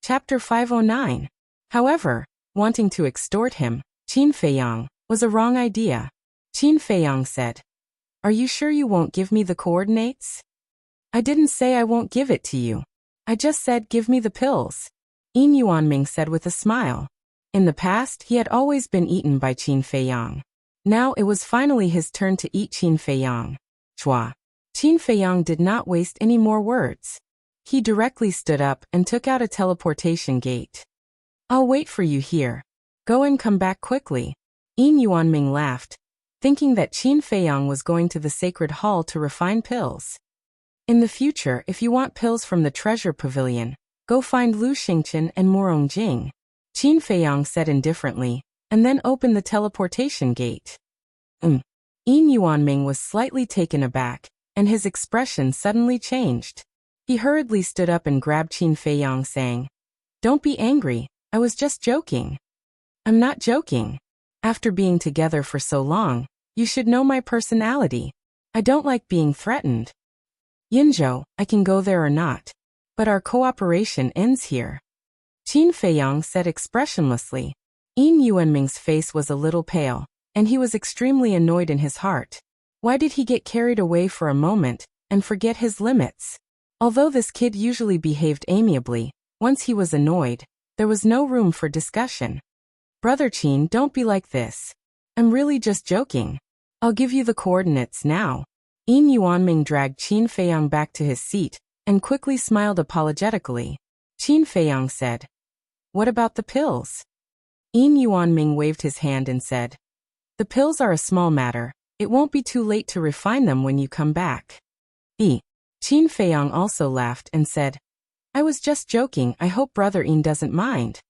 Chapter 509. However, wanting to extort him, Qin Feiyang, was a wrong idea. Qin Feiyang said, "Are you sure you won't give me the coordinates?" "I didn't say I won't give it to you. I just said give me the pills," Yin Yuanming said with a smile. In the past, he had always been eaten by Qin Feiyang. Now it was finally his turn to eat Qin Feiyang. Chua. Qin Feiyang did not waste any more words. He directly stood up and took out a teleportation gate. "I'll wait for you here. Go and come back quickly." Yin Yuanming laughed, thinking that Qin Feiyang was going to the sacred hall to refine pills. "In the future, if you want pills from the treasure pavilion, go find Lu Xingqian and Morong Jing," Qin Feiyang said indifferently, and then opened the teleportation gate. Yin Yuanming was slightly taken aback, and his expression suddenly changed. He hurriedly stood up and grabbed Qin Feiyang, saying, "Don't be angry, I was just joking." "I'm not joking. After being together for so long, you should know my personality. I don't like being threatened. Yinzhou, I can go there or not, but our cooperation ends here," Qin Feiyang said expressionlessly. Yin Yuanming's face was a little pale, and he was extremely annoyed in his heart. Why did he get carried away for a moment and forget his limits? Although this kid usually behaved amiably, once he was annoyed, there was no room for discussion. "Brother Qin, don't be like this. I'm really just joking. I'll give you the coordinates now." Yin Yuanming dragged Qin Feiyang back to his seat and quickly smiled apologetically. Qin Feiyang said, "What about the pills?" Yin Yuanming waved his hand and said, "The pills are a small matter. It won't be too late to refine them when you come back." Qin Feiyang also laughed and said, "I was just joking. I hope Brother Yin doesn't mind."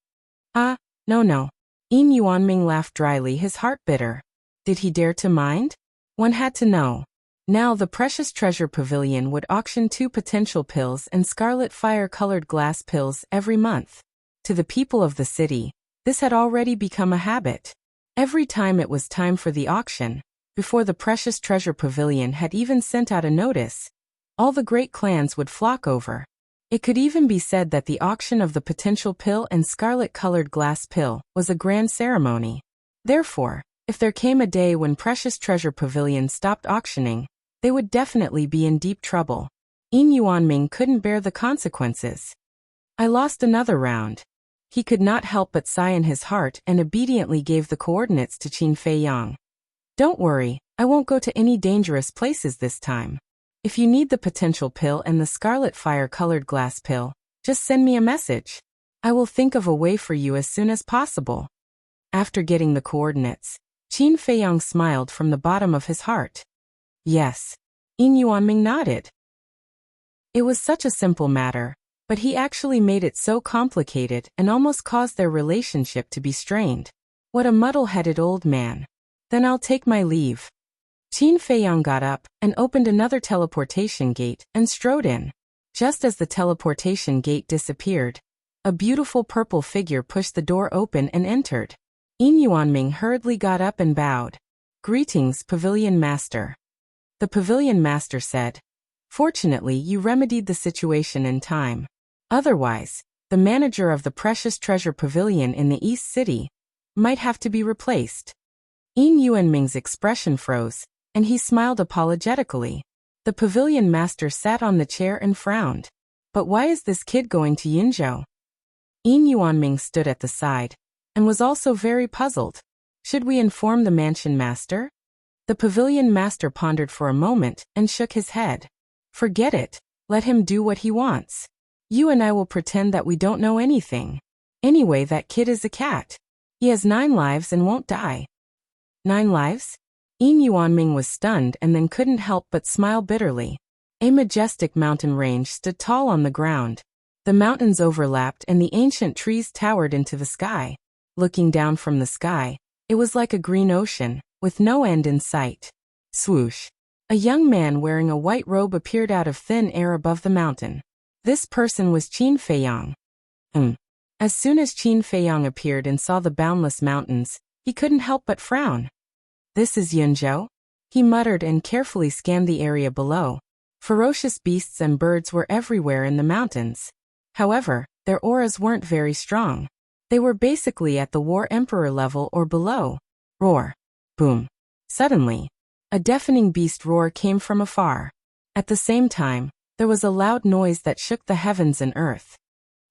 No. Yin Yuanming laughed dryly, his heart bitter. Did he dare to mind? One had to know. Now the precious treasure pavilion would auction 2 potential pills and scarlet fire-colored glass pills every month. To the people of the city, this had already become a habit. Every time it was time for the auction, before the precious treasure pavilion had even sent out a notice, all the great clans would flock over. It could even be said that the auction of the potential pill and scarlet-colored glass pill was a grand ceremony. Therefore, if there came a day when Precious Treasure Pavilion stopped auctioning, they would definitely be in deep trouble. Yin Yuanming couldn't bear the consequences. "I lost another round." He could not help but sigh in his heart and obediently gave the coordinates to Qin Feiyang. "Don't worry, I won't go to any dangerous places this time. If you need the potential pill and the scarlet fire-colored glass pill, just send me a message. I will think of a way for you as soon as possible." After getting the coordinates, Qin Feiyang smiled from the bottom of his heart. "Yes." Yin Yuanming nodded. It was such a simple matter, but he actually made it so complicated and almost caused their relationship to be strained. What a muddle-headed old man. "Then I'll take my leave." Qin Feiyang got up and opened another teleportation gate and strode in. Just as the teleportation gate disappeared, a beautiful purple figure pushed the door open and entered. Yin Yuanming hurriedly got up and bowed. "Greetings, Pavilion Master." The Pavilion Master said, "Fortunately, you remedied the situation in time. Otherwise, the manager of the Precious Treasure Pavilion in the East City might have to be replaced." Yin Yuanming's expression froze, and he smiled apologetically. The Pavilion Master sat on the chair and frowned. "But why is this kid going to Yinzhou?" Yin Yuanming stood at the side, and was also very puzzled. "Should we inform the Mansion Master?" The Pavilion Master pondered for a moment and shook his head. "Forget it. Let him do what he wants. You and I will pretend that we don't know anything. Anyway, that kid is a cat. He has 9 lives and won't die." 9 lives? Yin Yuanming was stunned and then couldn't help but smile bitterly. A majestic mountain range stood tall on the ground. The mountains overlapped and the ancient trees towered into the sky. Looking down from the sky, it was like a green ocean, with no end in sight. Swoosh! A young man wearing a white robe appeared out of thin air above the mountain. This person was Qin Feiyang. As soon as Qin Feiyang appeared and saw the boundless mountains, he couldn't help but frown. "This is Yinzhou?" he muttered and carefully scanned the area below. Ferocious beasts and birds were everywhere in the mountains. However, their auras weren't very strong. They were basically at the War Emperor level or below. Roar. Boom. Suddenly, a deafening beast roar came from afar. At the same time, there was a loud noise that shook the heavens and earth.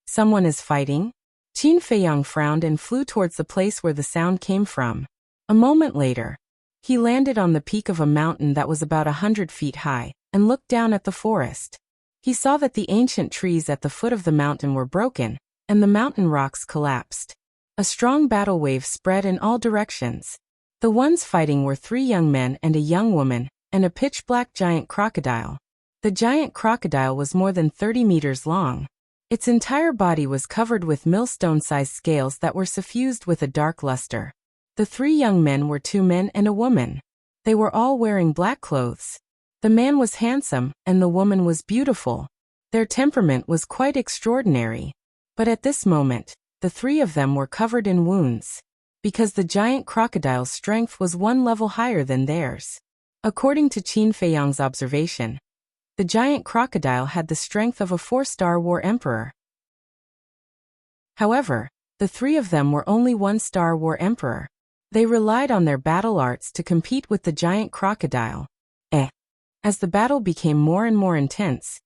Someone is fighting? Qin Feiyang frowned and flew towards the place where the sound came from. A moment later, he landed on the peak of a mountain that was about 100 feet high, and looked down at the forest. He saw that the ancient trees at the foot of the mountain were broken, and the mountain rocks collapsed. A strong battle wave spread in all directions. The ones fighting were 3 young men and a young woman, and a pitch-black giant crocodile. The giant crocodile was more than 30 meters long. Its entire body was covered with millstone-sized scales that were suffused with a dark luster. The 3 young men were 2 men and a woman. They were all wearing black clothes. The man was handsome, and the woman was beautiful. Their temperament was quite extraordinary. But at this moment, the 3 of them were covered in wounds, because the giant crocodile's strength was 1 level higher than theirs. According to Qin Feiyang's observation, the giant crocodile had the strength of a 4-star war emperor. However, the 3 of them were only 1-star war emperor. They relied on their battle arts to compete with the giant crocodile. As the battle became more and more intense,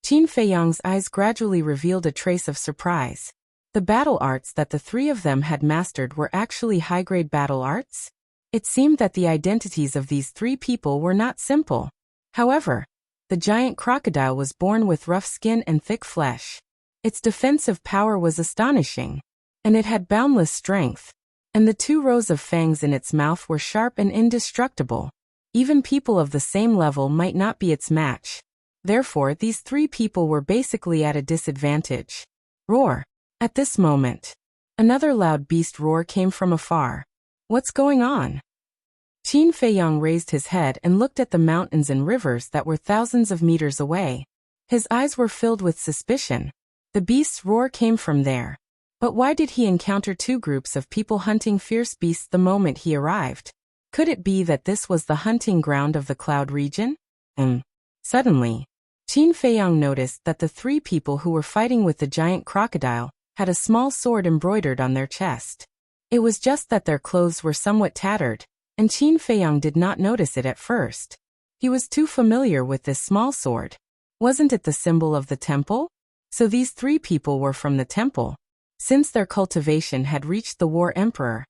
Qin Feiyang's eyes gradually revealed a trace of surprise. The battle arts that the 3 of them had mastered were actually high-grade battle arts? It seemed that the identities of these 3 people were not simple. However, the giant crocodile was born with rough skin and thick flesh. Its defensive power was astonishing, and it had boundless strength. And the 2 rows of fangs in its mouth were sharp and indestructible. Even people of the same level might not be its match. Therefore, these 3 people were basically at a disadvantage. Roar. At this moment, another loud beast roar came from afar. What's going on? Qin Feiyang raised his head and looked at the mountains and rivers that were thousands of meters away. His eyes were filled with suspicion. The beast's roar came from there. But why did he encounter 2 groups of people hunting fierce beasts the moment he arrived? Could it be that this was the hunting ground of the Cloud region? Suddenly, Qin Feiyang noticed that the 3 people who were fighting with the giant crocodile had a small sword embroidered on their chest. It was just that their clothes were somewhat tattered, and Qin Feiyang did not notice it at first. He was too familiar with this small sword. Wasn't it the symbol of the temple? So these 3 people were from the temple. Since their cultivation had reached the War Emperor,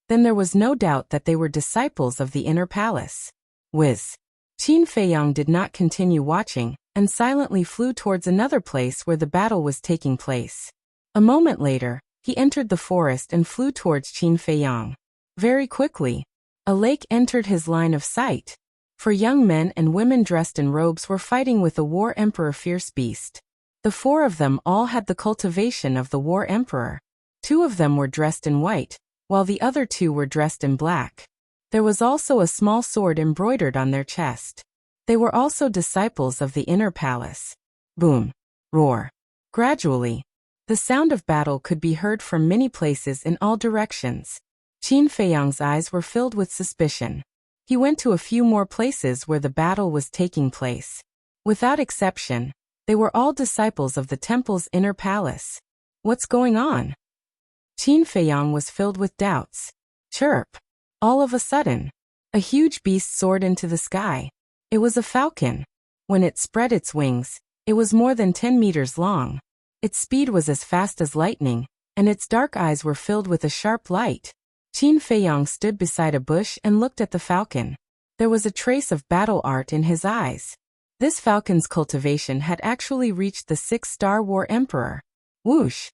then there was no doubt that they were disciples of the inner palace. Whiz. Qin Feiyang did not continue watching, and silently flew towards another place where the battle was taking place. A moment later, he entered the forest and flew towards Qin Feiyang. Very quickly, a lake entered his line of sight. For young men and women dressed in robes were fighting with the War Emperor fierce beast. The 4 of them all had the cultivation of the War Emperor. 2 of them were dressed in white, while the other 2 were dressed in black. There was also a small sword embroidered on their chest. They were also disciples of the inner palace. Boom. Roar. Gradually, the sound of battle could be heard from many places in all directions. Qin Feiyang's eyes were filled with suspicion. He went to a few more places where the battle was taking place. Without exception, they were all disciples of the temple's inner palace. What's going on? Qin Feiyang was filled with doubts. Chirp. All of a sudden, a huge beast soared into the sky. It was a falcon. When it spread its wings, it was more than 10 meters long. Its speed was as fast as lightning, and its dark eyes were filled with a sharp light. Qin Feiyang stood beside a bush and looked at the falcon. There was a trace of battle art in his eyes. This falcon's cultivation had actually reached the 6-star War Emperor. Whoosh!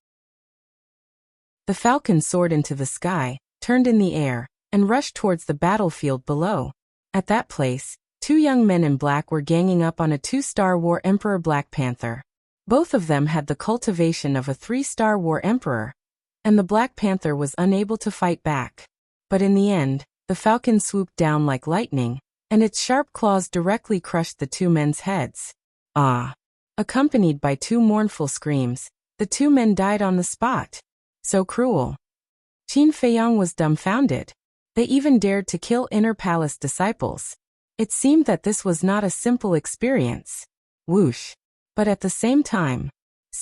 The falcon soared into the sky, turned in the air, and rushed towards the battlefield below. At that place, 2 young men in black were ganging up on a 2-star War Emperor Black Panther. Both of them had the cultivation of a 3-star War Emperor, and the Black Panther was unable to fight back. But in the end, the falcon swooped down like lightning, and its sharp claws directly crushed the 2 men's heads. Ah! Accompanied by 2 mournful screams, the 2 men died on the spot. So cruel. Qin Feiyang was dumbfounded. They even dared to kill inner palace disciples. It seemed that this was not a simple experience. Whoosh. But at the same time,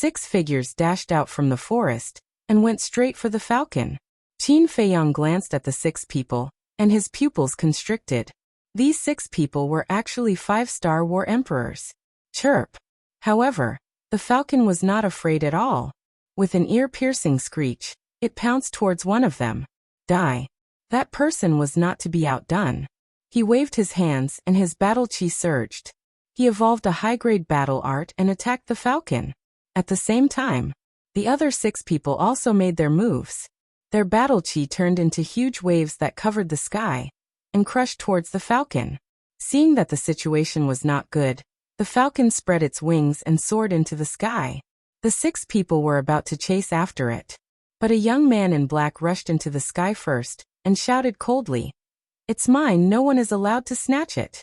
6 figures dashed out from the forest and went straight for the falcon. Qin Feiyang glanced at the 6 people, and his pupils constricted. These 6 people were actually 5-star war emperors. Chirp. However, the falcon was not afraid at all. With an ear-piercing screech, it pounced towards one of them. Die. That person was not to be outdone. He waved his hands and his battle chi surged. He evolved a high-grade battle art and attacked the falcon. At the same time, the other 6 people also made their moves. Their battle chi turned into huge waves that covered the sky and crushed towards the falcon. Seeing that the situation was not good, the falcon spread its wings and soared into the sky. The 6 people were about to chase after it. But a young man in black rushed into the sky first and shouted coldly, "It's mine, no one is allowed to snatch it."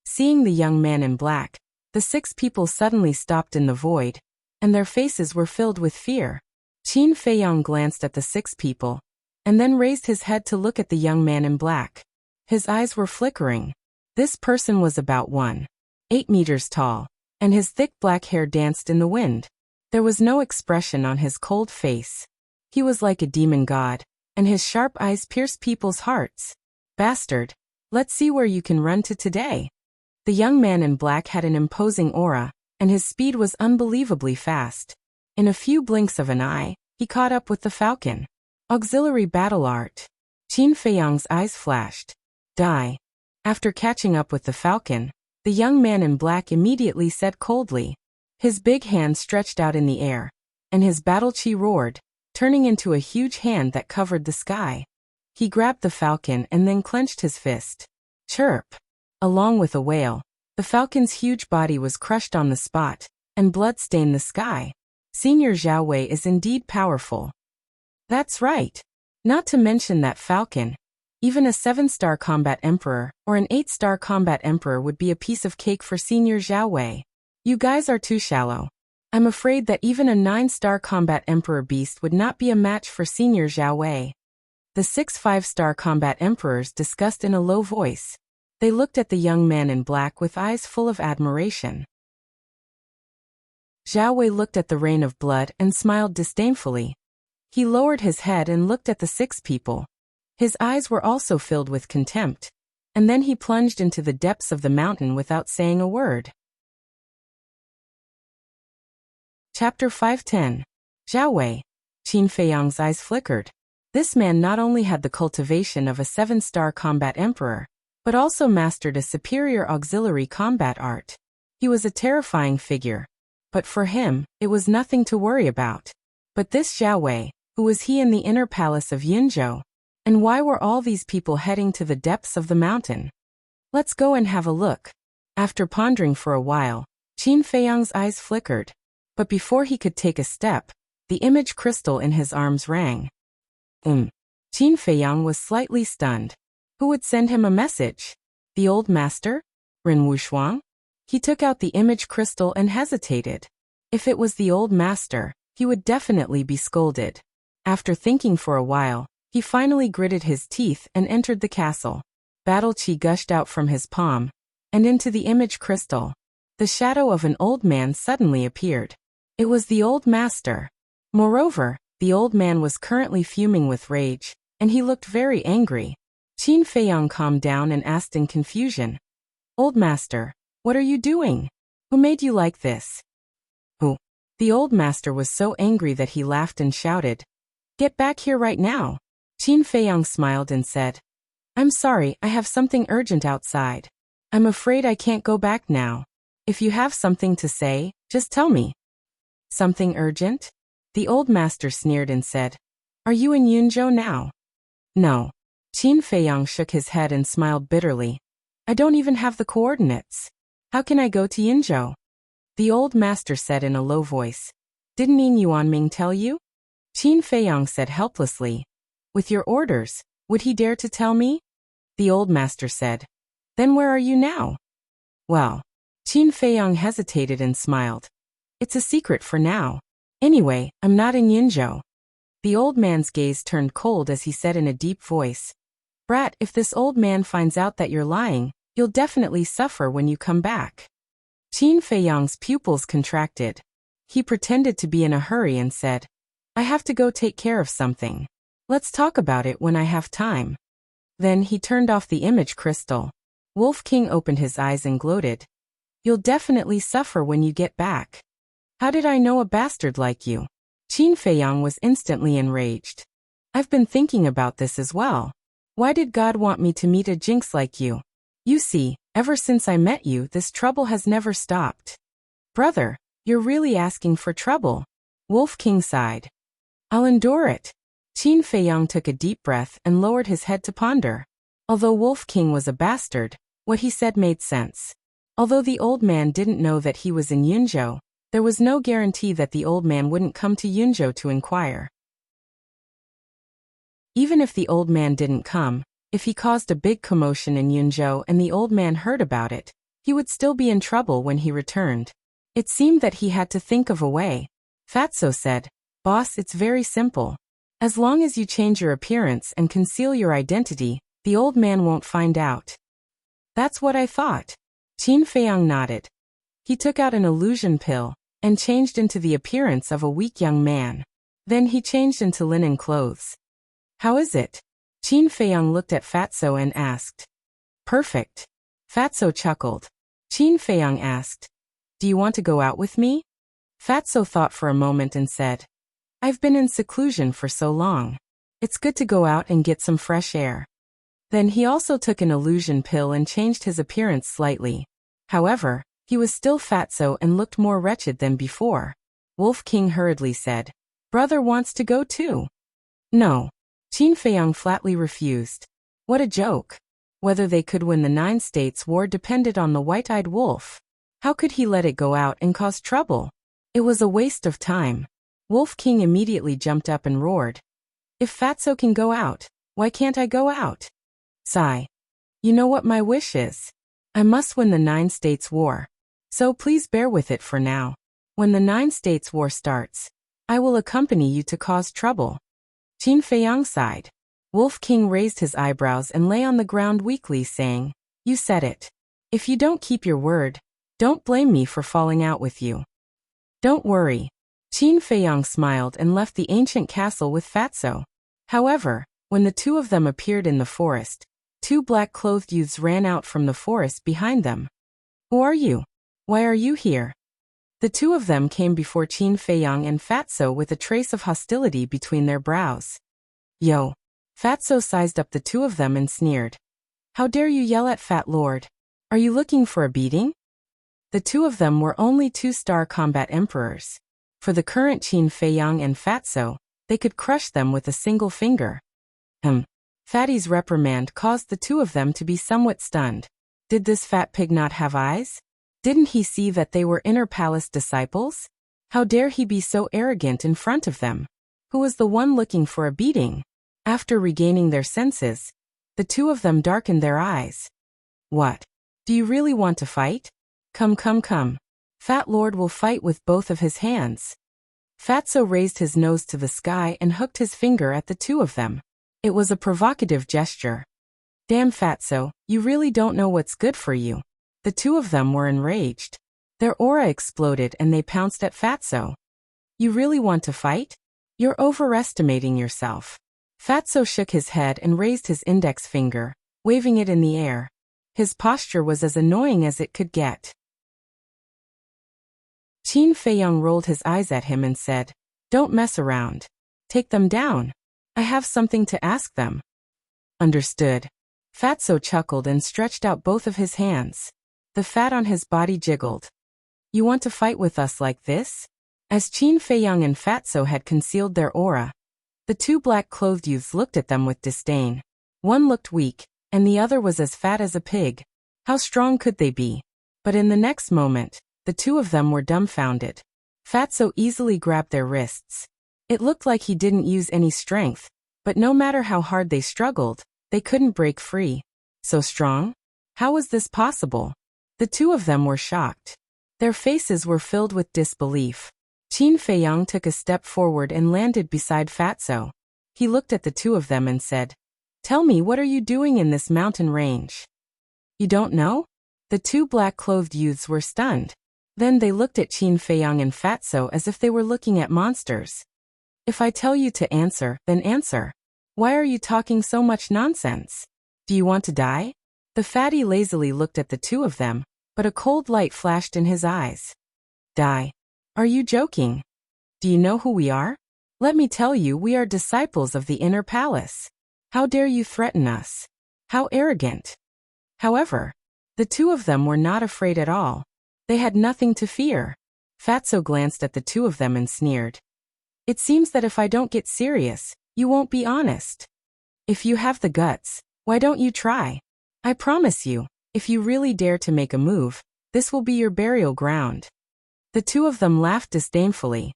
Seeing the young man in black, the 6 people suddenly stopped in the void, and their faces were filled with fear. Qin Feiyang glanced at the 6 people, and then raised his head to look at the young man in black. His eyes were flickering. This person was about 1.8 meters tall, and his thick black hair danced in the wind. There was no expression on his cold face. He was like a demon god, and his sharp eyes pierced people's hearts. "Bastard, let's see where you can run to today." The young man in black had an imposing aura, and his speed was unbelievably fast. In a few blinks of an eye, he caught up with the falcon. Auxiliary battle art. Qin Feiyang's eyes flashed. Die. After catching up with the falcon, the young man in black immediately said coldly. His big hand stretched out in the air, and his battle chi roared, turning into a huge hand that covered the sky. He grabbed the falcon and then clenched his fist. Chirp. Along with a wail, the falcon's huge body was crushed on the spot, and blood stained the sky. Senior Zhao Wei is indeed powerful. That's right. Not to mention that falcon. Even a 7-star combat emperor or an 8-star combat emperor would be a piece of cake for Senior Zhao Wei. You guys are too shallow. I'm afraid that even a 9-star combat emperor beast would not be a match for Senior Zhao Wei. The 6 5-star combat emperors discussed in a low voice. They looked at the young man in black with eyes full of admiration. Zhao Wei looked at the rain of blood and smiled disdainfully. He lowered his head and looked at the 6 people. His eyes were also filled with contempt, and then he plunged into the depths of the mountain without saying a word. Chapter 510. Zhao Wei. Qin Feiyang's eyes flickered. This man not only had the cultivation of a 7-star combat emperor, but also mastered a superior auxiliary combat art. He was a terrifying figure. But for him, it was nothing to worry about. But this Zhao Wei, who was he in the inner palace of Yinzhou? And why were all these people heading to the depths of the mountain? Let's go and have a look. After pondering for a while, Qin Feiyang's eyes flickered. But before he could take a step, the image crystal in his arms rang. Qin Feiyang was slightly stunned. Who would send him a message? The old master? Ren Wushuang? He took out the image crystal and hesitated. If it was the old master, he would definitely be scolded. After thinking for a while, he finally gritted his teeth and entered the castle. Battle chi gushed out from his palm and into the image crystal. The shadow of an old man suddenly appeared. It was the old master. Moreover, the old man was currently fuming with rage, and he looked very angry. Qin Feiyang calmed down and asked in confusion. Old master, what are you doing? Who made you like this? Who? The old master was so angry that he laughed and shouted. Get back here right now. Qin Feiyang smiled and said, I'm sorry, I have something urgent outside. I'm afraid I can't go back now. If you have something to say, just tell me. Something urgent? The old master sneered and said, Are you in Yunzhou now? No. Qin Feiyang shook his head and smiled bitterly. I don't even have the coordinates. How can I go to Yunzhou? The old master said in a low voice. Didn't Yin Yuanming tell you? Qin Feiyang said helplessly. With your orders, would he dare to tell me? The old master said. Then where are you now? Well, Qin Feiyang hesitated and smiled. It's a secret for now. Anyway, I'm not in Yunzhou. The old man's gaze turned cold as he said in a deep voice. Brat, if this old man finds out that you're lying, you'll definitely suffer when you come back. Qin Feiyang's pupils contracted. He pretended to be in a hurry and said, I have to go take care of something. Let's talk about it when I have time. Then he turned off the image crystal. Wolf King opened his eyes and gloated. You'll definitely suffer when you get back. How did I know a bastard like you? Qin Feiyang was instantly enraged. I've been thinking about this as well. Why did God want me to meet a jinx like you? You see, ever since I met you, this trouble has never stopped. Brother, you're really asking for trouble. Wolf King sighed. I'll endure it. Qin Feiyang took a deep breath and lowered his head to ponder. Although Wolf King was a bastard, what he said made sense. Although the old man didn't know that he was in Yunzhou, there was no guarantee that the old man wouldn't come to Yunzhou to inquire. Even if the old man didn't come, if he caused a big commotion in Yunzhou and the old man heard about it, he would still be in trouble when he returned. It seemed that he had to think of a way. Fatso said, Boss, it's very simple. As long as you change your appearance and conceal your identity, the old man won't find out. That's what I thought. Qin Feiyang nodded. He took out an illusion pill and changed into the appearance of a weak young man. Then he changed into linen clothes. How is it? Qin Feiyang looked at Fatso and asked. Perfect. Fatso chuckled. Qin Feiyang asked, Do you want to go out with me? Fatso thought for a moment and said, I've been in seclusion for so long. It's good to go out and get some fresh air. Then he also took an illusion pill and changed his appearance slightly. However, he was still Fatso and looked more wretched than before. Wolf King hurriedly said, Brother wants to go too. No. Qin Feiyang flatly refused. What a joke. Whether they could win the 9 States War depended on the white-eyed wolf. How could he let it go out and cause trouble? It was a waste of time. Wolf King immediately jumped up and roared. If Fatso can go out, why can't I go out? Sigh. You know what my wish is? I must win the 9 States War. So please bear with it for now. When the 9 States War starts, I will accompany you to cause trouble. Qin Feiyang sighed. Wolf King raised his eyebrows and lay on the ground weakly, saying, You said it. If you don't keep your word, don't blame me for falling out with you. Don't worry. Qin Feiyang smiled and left the ancient castle with Fatso. However, when the two of them appeared in the forest, 2 black-clothed youths ran out from the forest behind them. Who are you? Why are you here? The two of them came before Qin Feiyang and Fatso with a trace of hostility between their brows. Yo! Fatso sized up the two of them and sneered. How dare you yell at Fat Lord? Are you looking for a beating? The two of them were only 2-star combat emperors. For the current Qin Feiyang and Fatso, they could crush them with a single finger. Fatty's reprimand caused the two of them to be somewhat stunned. Did this fat pig not have eyes? Didn't he see that they were inner palace disciples? How dare he be so arrogant in front of them? Who was the one looking for a beating? After regaining their senses, the two of them darkened their eyes. What? Do you really want to fight? Come. Fat Lord will fight with both of his hands. Fatso raised his nose to the sky and hooked his finger at the two of them. It was a provocative gesture. Damn Fatso, you really don't know what's good for you. The two of them were enraged. Their aura exploded and they pounced at Fatso. You really want to fight? You're overestimating yourself. Fatso shook his head and raised his index finger, waving it in the air. His posture was as annoying as it could get. Qin Feiyang rolled his eyes at him and said, Don't mess around. Take them down. I have something to ask them. Understood. Fatso chuckled and stretched out both of his hands. The fat on his body jiggled. You want to fight with us like this? As Qin Feiyang and Fatso had concealed their aura, the 2 black-clothed youths looked at them with disdain. One looked weak, and the other was as fat as a pig. How strong could they be? But in the next moment, the two of them were dumbfounded. Fatso easily grabbed their wrists. It looked like he didn't use any strength, but no matter how hard they struggled, they couldn't break free. So strong? How was this possible? The two of them were shocked. Their faces were filled with disbelief. Qin Feiyang took a step forward and landed beside Fatso. He looked at the two of them and said, Tell me, what are you doing in this mountain range? You don't know? The 2 black-clothed youths were stunned. Then they looked at Qin Feiyang and Fatso as if they were looking at monsters. If I tell you to answer, then answer. Why are you talking so much nonsense? Do you want to die? The fatty lazily looked at the two of them, but a cold light flashed in his eyes. Die? Are you joking? Do you know who we are? Let me tell you, we are disciples of the inner palace. How dare you threaten us? How arrogant. However, the two of them were not afraid at all. They had nothing to fear. Fatso glanced at the two of them and sneered. It seems that if I don't get serious, you won't be honest. If you have the guts, why don't you try? I promise you, if you really dare to make a move, this will be your burial ground. The two of them laughed disdainfully.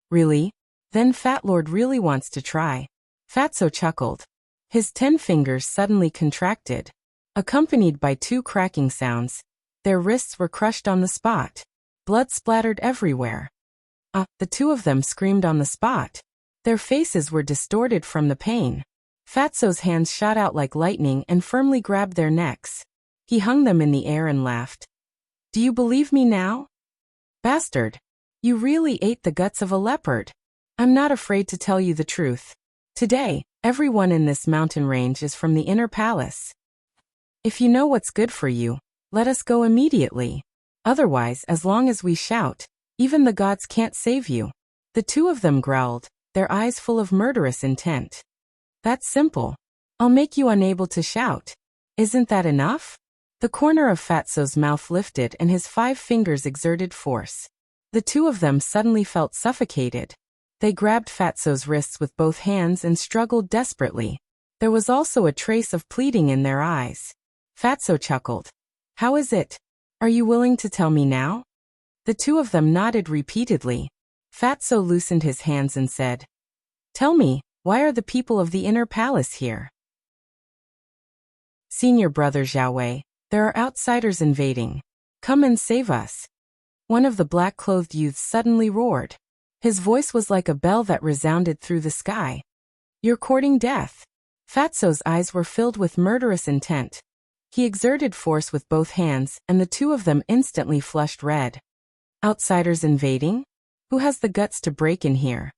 Really? Then Fat Lord really wants to try. Fatso chuckled. His 10 fingers suddenly contracted. Accompanied by 2 cracking sounds, their wrists were crushed on the spot. Blood splattered everywhere. The two of them screamed on the spot. Their faces were distorted from the pain. Fatso's hands shot out like lightning and firmly grabbed their necks. He hung them in the air and laughed. Do you believe me now? Bastard. You really ate the guts of a leopard. I'm not afraid to tell you the truth. Today, everyone in this mountain range is from the inner palace. If you know what's good for you, let us go immediately. Otherwise, as long as we shout, even the gods can't save you. The two of them growled, their eyes full of murderous intent. That's simple. I'll make you unable to shout. Isn't that enough? The corner of Fatso's mouth lifted and his 5 fingers exerted force. The two of them suddenly felt suffocated. They grabbed Fatso's wrists with both hands and struggled desperately. There was also a trace of pleading in their eyes. Fatso chuckled. How is it? Are you willing to tell me now? The two of them nodded repeatedly. Fatso loosened his hands and said, Tell me, why are the people of the inner palace here? Senior brother Xiaowei, there are outsiders invading. Come and save us. One of the black-clothed youths suddenly roared. His voice was like a bell that resounded through the sky. You're courting death. Fatso's eyes were filled with murderous intent. He exerted force with both hands, and the two of them instantly flushed red. Outsiders invading? Who has the guts to break in here?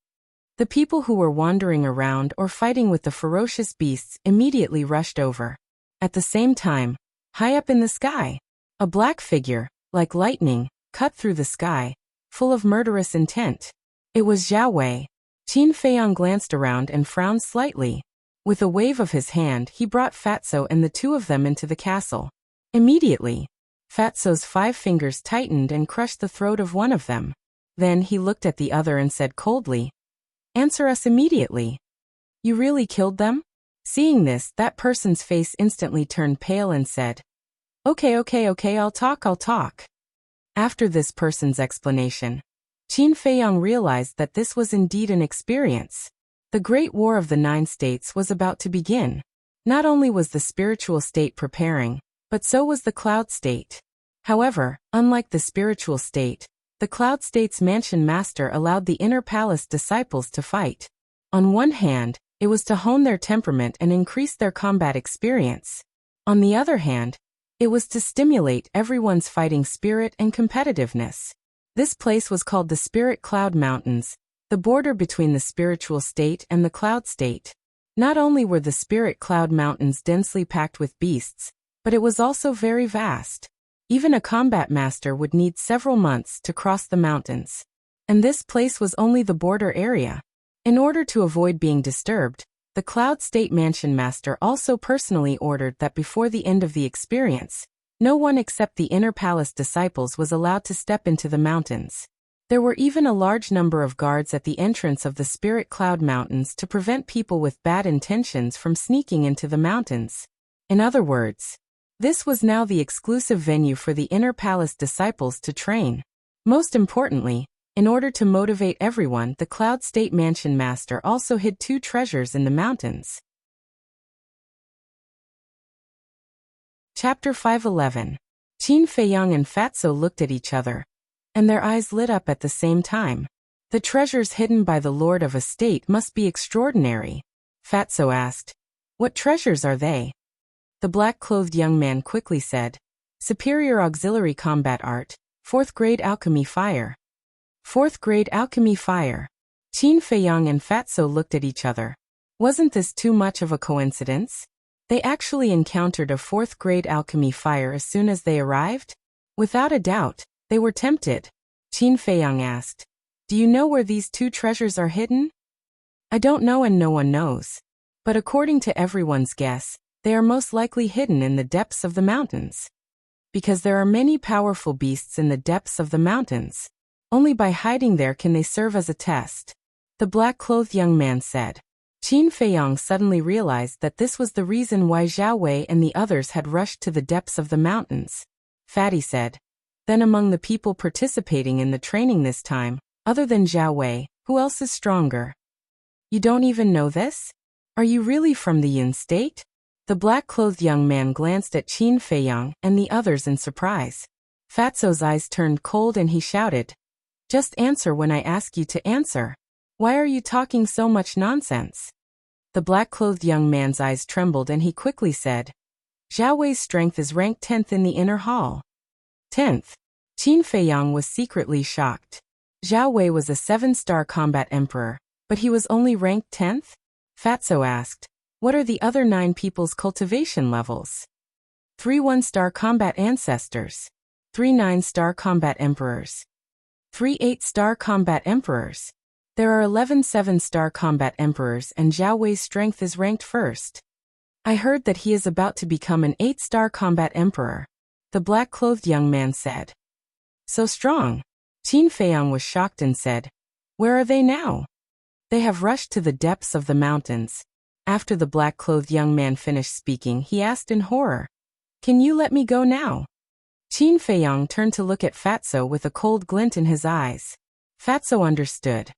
The people who were wandering around or fighting with the ferocious beasts immediately rushed over. At the same time, high up in the sky, a black figure, like lightning, cut through the sky, full of murderous intent. It was Zhao Wei. Qin Feiyang glanced around and frowned slightly. With a wave of his hand, he brought Fatso and the two of them into the castle. Immediately, Fatso's 5 fingers tightened and crushed the throat of one of them. Then he looked at the other and said coldly, Answer us immediately. You really killed them? Seeing this, that person's face instantly turned pale and said, Okay, I'll talk. After this person's explanation, Qin Feiyang realized that this was indeed an experience. The Great War of the 9 States was about to begin. Not only was the spiritual state preparing, but so was the cloud state. However, unlike the spiritual state, the cloud state's mansion master allowed the inner palace disciples to fight. On one hand, it was to hone their temperament and increase their combat experience. On the other hand, it was to stimulate everyone's fighting spirit and competitiveness. This place was called the Spirit Cloud Mountains, the border between the spiritual state and the cloud state. Not only were the Spirit Cloud Mountains densely packed with beasts, but it was also very vast. Even a combat master would need several months to cross the mountains. And this place was only the border area. In order to avoid being disturbed, the Cloud State Mansion Master also personally ordered that before the end of the experience, no one except the Inner Palace disciples was allowed to step into the mountains. There were even a large number of guards at the entrance of the Spirit Cloud Mountains to prevent people with bad intentions from sneaking into the mountains. In other words, this was now the exclusive venue for the Inner Palace disciples to train. Most importantly, in order to motivate everyone, the Cloud State Mansion Master also hid 2 treasures in the mountains. Chapter 511. Qin Feiyang and Fatso looked at each other, and their eyes lit up at the same time. The treasures hidden by the Lord of a State must be extraordinary. Fatso asked, What treasures are they? The black-clothed young man quickly said, Superior auxiliary combat art, Fourth grade alchemy fire. Fourth grade alchemy fire. Qin Feiyang and Fatso looked at each other. Wasn't this too much of a coincidence? They actually encountered a fourth grade alchemy fire as soon as they arrived? Without a doubt, they were tempted. Qin Feiyang asked, "Do you know where these two treasures are hidden?" "I don't know and no one knows. But according to everyone's guess, they are most likely hidden in the depths of the mountains. Because there are many powerful beasts in the depths of the mountains. Only by hiding there can they serve as a test," the black-clothed young man said. Qin Feiyang suddenly realized that this was the reason why Zhao Wei and the others had rushed to the depths of the mountains. Fatty said. Then among the people participating in the training this time, other than Zhao Wei, who else is stronger? You don't even know this? Are you really from the Yun state? The black-clothed young man glanced at Qin Feiyang and the others in surprise. Fatso's eyes turned cold and he shouted, "Just answer when I ask you to answer. Why are you talking so much nonsense?" The black-clothed young man's eyes trembled and he quickly said, "Zhao Wei's strength is ranked 10th in the inner hall." 10th. Qin Feiyang was secretly shocked. Zhao Wei was a 7-star combat emperor, but he was only ranked 10th? Fatso asked, "What are the other 9 people's cultivation levels?" 3 1-star combat ancestors, 3 9-star combat emperors, 3 8-star combat emperors. There are 11 7-star combat emperors and Zhao Wei's strength is ranked 1st. I heard that he is about to become an 8-star combat emperor, the black-clothed young man said. So strong. Qin Feiyang was shocked and said, "Where are they now?" "They have rushed to the depths of the mountains." After the black-clothed young man finished speaking, he asked in horror, "Can you let me go now?" Qin Feiyang turned to look at Fatso with a cold glint in his eyes. Fatso understood.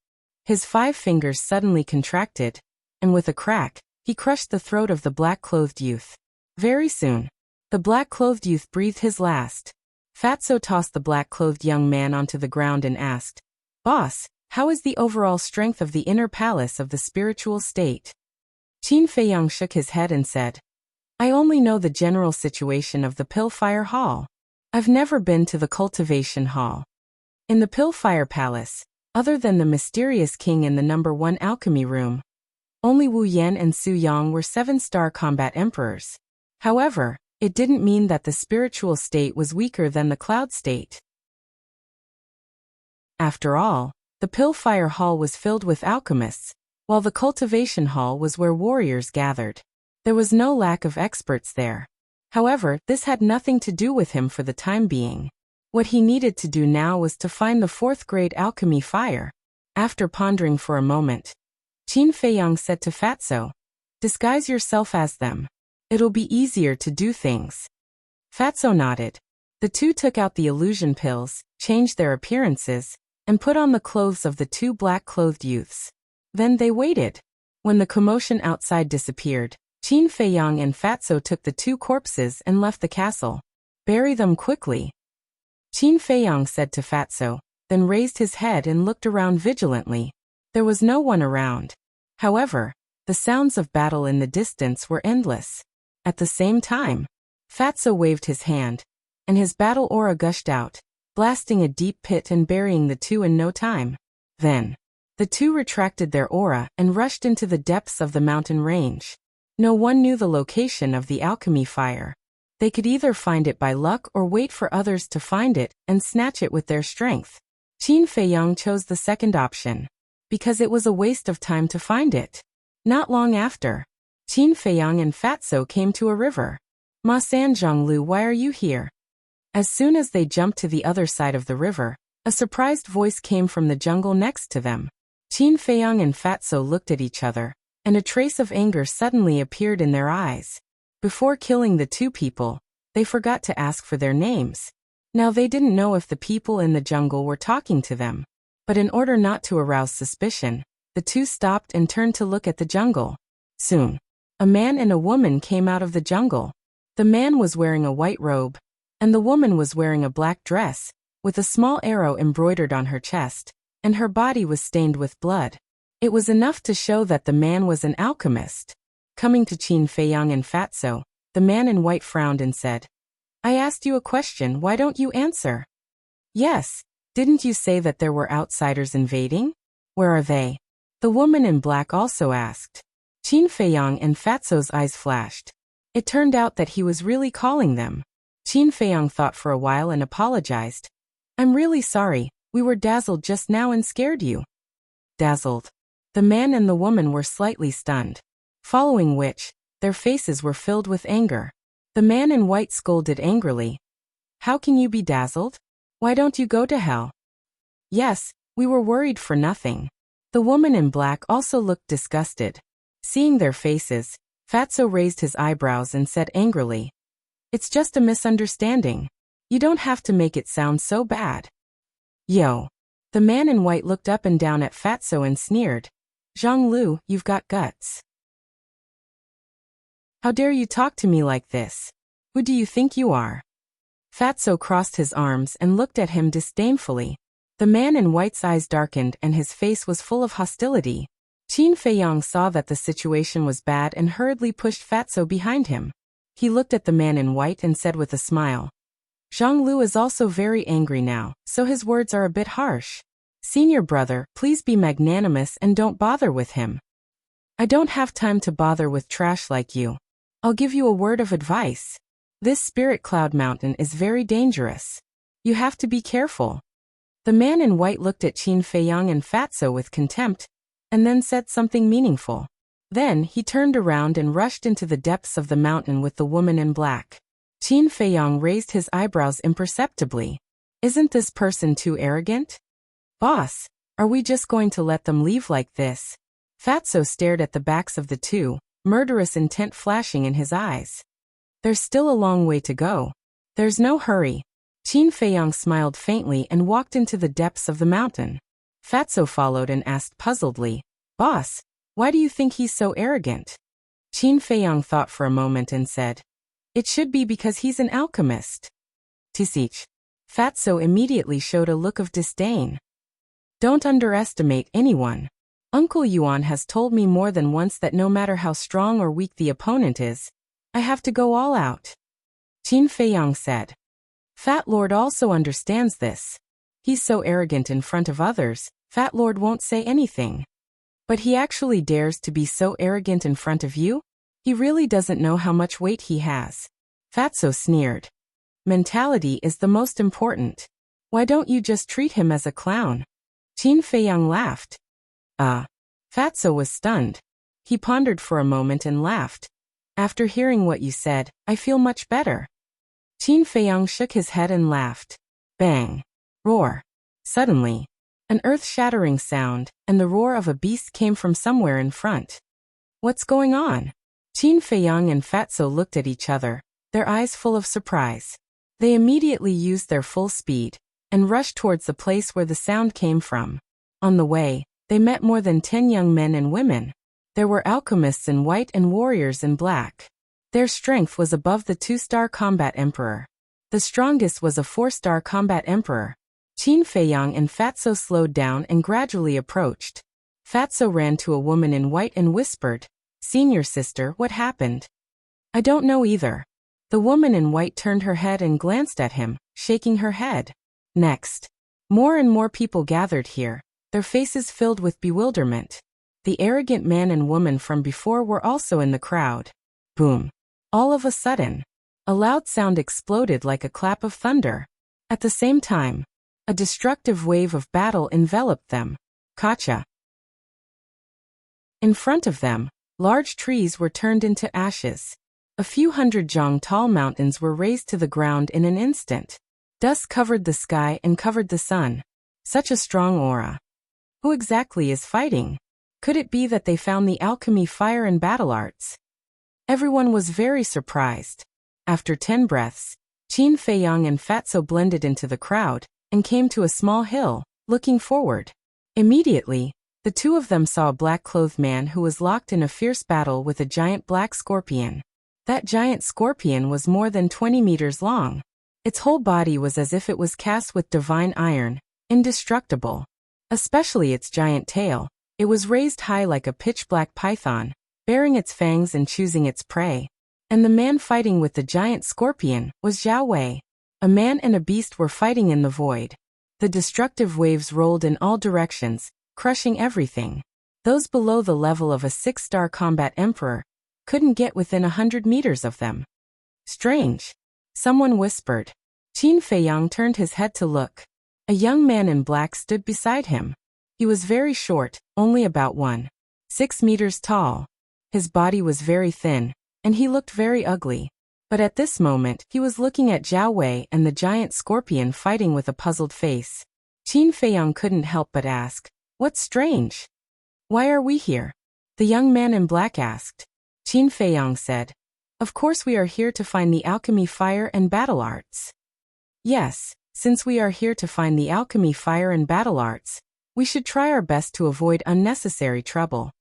His 5 fingers suddenly contracted, and with a crack, he crushed the throat of the black-clothed youth. Very soon, the black-clothed youth breathed his last. Fatso tossed the black-clothed young man onto the ground and asked, "Boss, how is the overall strength of the inner palace of the spiritual state?" Qin Feiyang shook his head and said, "I only know the general situation of the Pillfire Hall. I've never been to the Cultivation Hall. In the Pillfire Palace, other than the mysterious king in the number 1 alchemy room, only Wu Yan and Su Yang were 7-star combat emperors. However, it didn't mean that the spiritual state was weaker than the cloud state. After all, the Pillfire Hall was filled with alchemists, while the Cultivation Hall was where warriors gathered. There was no lack of experts there. However, this had nothing to do with him for the time being. What he needed to do now was to find the 4th grade alchemy fire. After pondering for a moment, Qin Feiyang said to Fatso, "Disguise yourself as them. It'll be easier to do things." Fatso nodded. The two took out the illusion pills, changed their appearances, and put on the clothes of the 2 black-clothed youths. Then they waited. When the commotion outside disappeared, Qin Feiyang and Fatso took the 2 corpses and left the castle. "Bury them quickly," Qin Feiyang said to Fatso, then raised his head and looked around vigilantly. There was no one around. However, the sounds of battle in the distance were endless. At the same time, Fatso waved his hand, and his battle aura gushed out, blasting a deep pit and burying the 2 in no time. Then, the 2 retracted their aura and rushed into the depths of the mountain range. No one knew the location of the alchemy fire. They could either find it by luck or wait for others to find it and snatch it with their strength. Qin Feiyang chose the second option, because it was a waste of time to find it. Not long after, Qin Feiyang and Fatso came to a river. "Ma San Zhonglu, why are you here?" As soon as they jumped to the other side of the river, a surprised voice came from the jungle next to them. Qin Feiyang and Fatso looked at each other, and a trace of anger suddenly appeared in their eyes. Before killing the 2 people, they forgot to ask for their names. Now they didn't know if the people in the jungle were talking to them. But in order not to arouse suspicion, the 2 stopped and turned to look at the jungle. Soon, a man and a woman came out of the jungle. The man was wearing a white robe, and the woman was wearing a black dress, with a small arrow embroidered on her chest, and her body was stained with blood. It was enough to show that the man was an alchemist. Coming to Qin Feiyang and Fatso, the man in white frowned and said, "I asked you a question, why don't you answer?" Yes, didn't you say that there were outsiders invading? Where are they? The woman in black also asked. Qin Feiyang and Fatso's eyes flashed. It turned out that he was really calling them. Qin Feiyang thought for a while and apologized. I'm really sorry, we were dazzled just now and scared you. Dazzled. The man and the woman were slightly stunned. Following which, their faces were filled with anger. The man in white scolded angrily. How can you be dazzled? Why don't you go to hell? Yes, we were worried for nothing. The woman in black also looked disgusted. Seeing their faces, Fatso raised his eyebrows and said angrily. It's just a misunderstanding. You don't have to make it sound so bad. Yo. The man in white looked up and down at Fatso and sneered. Zhang Lu, you've got guts. How dare you talk to me like this? Who do you think you are? Fatso crossed his arms and looked at him disdainfully. The man in white's eyes darkened and his face was full of hostility. Qin Feiyang saw that the situation was bad and hurriedly pushed Fatso behind him. He looked at the man in white and said with a smile. Zhang Lu is also very angry now, so his words are a bit harsh. Senior brother, please be magnanimous and don't bother with him. I don't have time to bother with trash like you. I'll give you a word of advice. This spirit cloud mountain is very dangerous. You have to be careful. The man in white looked at Qin Feiyang and Fatso with contempt, and then said something meaningful. Then he turned around and rushed into the depths of the mountain with the woman in black. Qin Feiyang raised his eyebrows imperceptibly. Isn't this person too arrogant? Boss, are we just going to let them leave like this? Fatso stared at the backs of the two, murderous intent flashing in his eyes. There's still a long way to go. There's no hurry. Qin Feiyang smiled faintly and walked into the depths of the mountain. Fatso followed and asked puzzledly, Boss, why do you think he's so arrogant? Qin Feiyang thought for a moment and said, It should be because he's an alchemist. Tisich. Fatso immediately showed a look of disdain. Don't underestimate anyone. Uncle Yuan has told me more than once that no matter how strong or weak the opponent is, I have to go all out. Qin Feiyang said. Fat Lord also understands this. He's so arrogant in front of others, Fat Lord won't say anything. But he actually dares to be so arrogant in front of you? He really doesn't know how much weight he has. Fatso sneered. Mentality is the most important. Why don't you just treat him as a clown? Qin Feiyang laughed. Fatso was stunned. He pondered for a moment and laughed. After hearing what you said, I feel much better. Qin Feiyang shook his head and laughed. Bang. Roar. Suddenly, an earth-shattering sound, and the roar of a beast came from somewhere in front. What's going on? Qin Feiyang and Fatso looked at each other, their eyes full of surprise. They immediately used their full speed, and rushed towards the place where the sound came from. On the way, they met more than 10 young men and women. There were alchemists in white and warriors in black. Their strength was above the 2-star combat emperor. The strongest was a 4-star combat emperor. Qin Feiyang and Fatso slowed down and gradually approached. Fatso ran to a woman in white and whispered, Senior sister, what happened? I don't know either. The woman in white turned her head and glanced at him, shaking her head. Next. More and more people gathered here, their faces filled with bewilderment. The arrogant man and woman from before were also in the crowd. Boom. All of a sudden, a loud sound exploded like a clap of thunder. At the same time, a destructive wave of battle enveloped them. Kacha. In front of them, large trees were turned into ashes. A few hundred zhang tall mountains were razed to the ground in an instant. Dust covered the sky and covered the sun. Such a strong aura. Who exactly is fighting? Could it be that they found the alchemy, fire and battle arts? Everyone was very surprised. After 10 breaths, Qin Feiyang and Fatso blended into the crowd, and came to a small hill, looking forward. Immediately, the two of them saw a black-clothed man who was locked in a fierce battle with a giant black scorpion. That giant scorpion was more than 20 meters long. Its whole body was as if it was cast with divine iron, indestructible. Especially its giant tail. It was raised high like a pitch-black python, bearing its fangs and choosing its prey. And the man fighting with the giant scorpion was Zhao Wei. A man and a beast were fighting in the void. The destructive waves rolled in all directions, crushing everything. Those below the level of a 6-star combat emperor couldn't get within 100 meters of them. Strange. Someone whispered. Qin Feiyang turned his head to look. A young man in black stood beside him. He was very short, only about 1.6 meters tall. His body was very thin, and he looked very ugly. But at this moment, he was looking at Zhao Wei and the giant scorpion fighting with a puzzled face. Qin Feiyang couldn't help but ask, "What's strange? Why are we here?" The young man in black asked. Qin Feiyang said, "Of course we are here to find the alchemy fire and battle arts." "Yes, since we are here to find the alchemy fire and battle arts, we should try our best to avoid unnecessary trouble.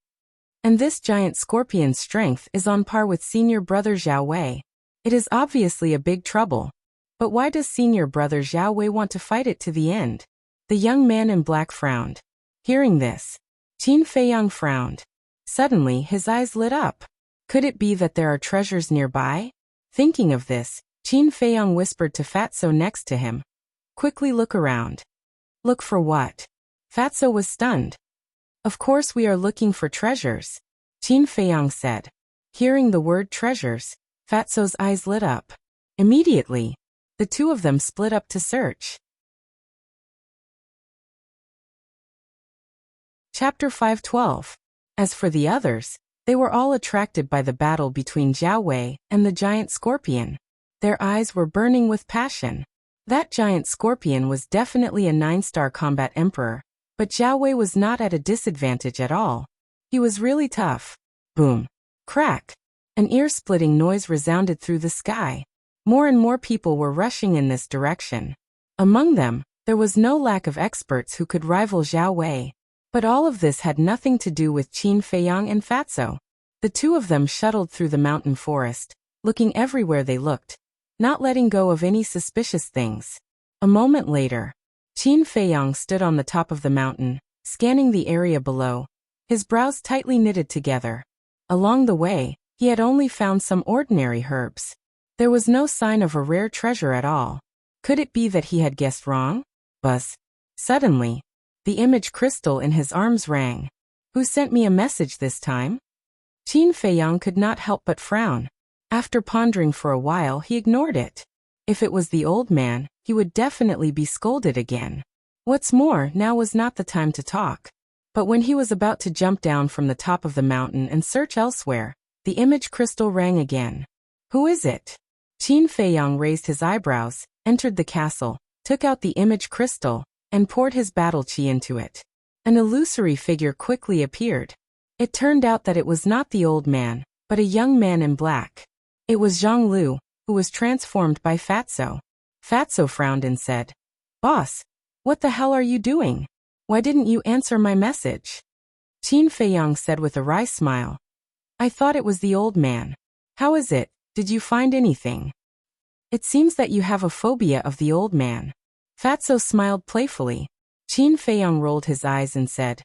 And this giant scorpion's strength is on par with senior brother Zhao Wei. It is obviously a big trouble. But why does senior brother Zhao Wei want to fight it to the end?" The young man in black frowned. Hearing this, Qin Feiyang frowned. Suddenly his eyes lit up. Could it be that there are treasures nearby? Thinking of this, Qin Feiyang whispered to Fatso next to him. "Quickly look around." "Look for what?" Fatso was stunned. "Of course we are looking for treasures," Qin Feiyang said. Hearing the word treasures, Fatso's eyes lit up. Immediately, the two of them split up to search. Chapter 512. As for the others, they were all attracted by the battle between Zhao Wei and the giant scorpion. Their eyes were burning with passion. That giant scorpion was definitely a 9-star combat emperor, but Zhao Wei was not at a disadvantage at all. He was really tough. Boom. Crack. An ear-splitting noise resounded through the sky. More and more people were rushing in this direction. Among them, there was no lack of experts who could rival Zhao Wei. But all of this had nothing to do with Qin Feiyang and Fatso. The two of them shuttled through the mountain forest, looking everywhere they looked, not letting go of any suspicious things. A moment later, Qin Feiyang stood on the top of the mountain, scanning the area below, his brows tightly knitted together. Along the way, he had only found some ordinary herbs. There was no sign of a rare treasure at all. Could it be that he had guessed wrong? Buzz. Suddenly, the image crystal in his arms rang. Who sent me a message this time? Qin Feiyang could not help but frown. After pondering for a while, he ignored it. If it was the old man, he would definitely be scolded again. What's more, now was not the time to talk. But when he was about to jump down from the top of the mountain and search elsewhere, the image crystal rang again. Who is it? Qin Feiyang raised his eyebrows, entered the castle, took out the image crystal, and poured his battle qi into it. An illusory figure quickly appeared. It turned out that it was not the old man, but a young man in black. It was Zhang Lu, who was transformed by Fatso. Fatso frowned and said, "Boss, what the hell are you doing? Why didn't you answer my message?" Qin Feiyang said with a wry smile, "I thought it was the old man. How is it, did you find anything?" "It seems that you have a phobia of the old man." Fatso smiled playfully. Qin Feiyang rolled his eyes and said,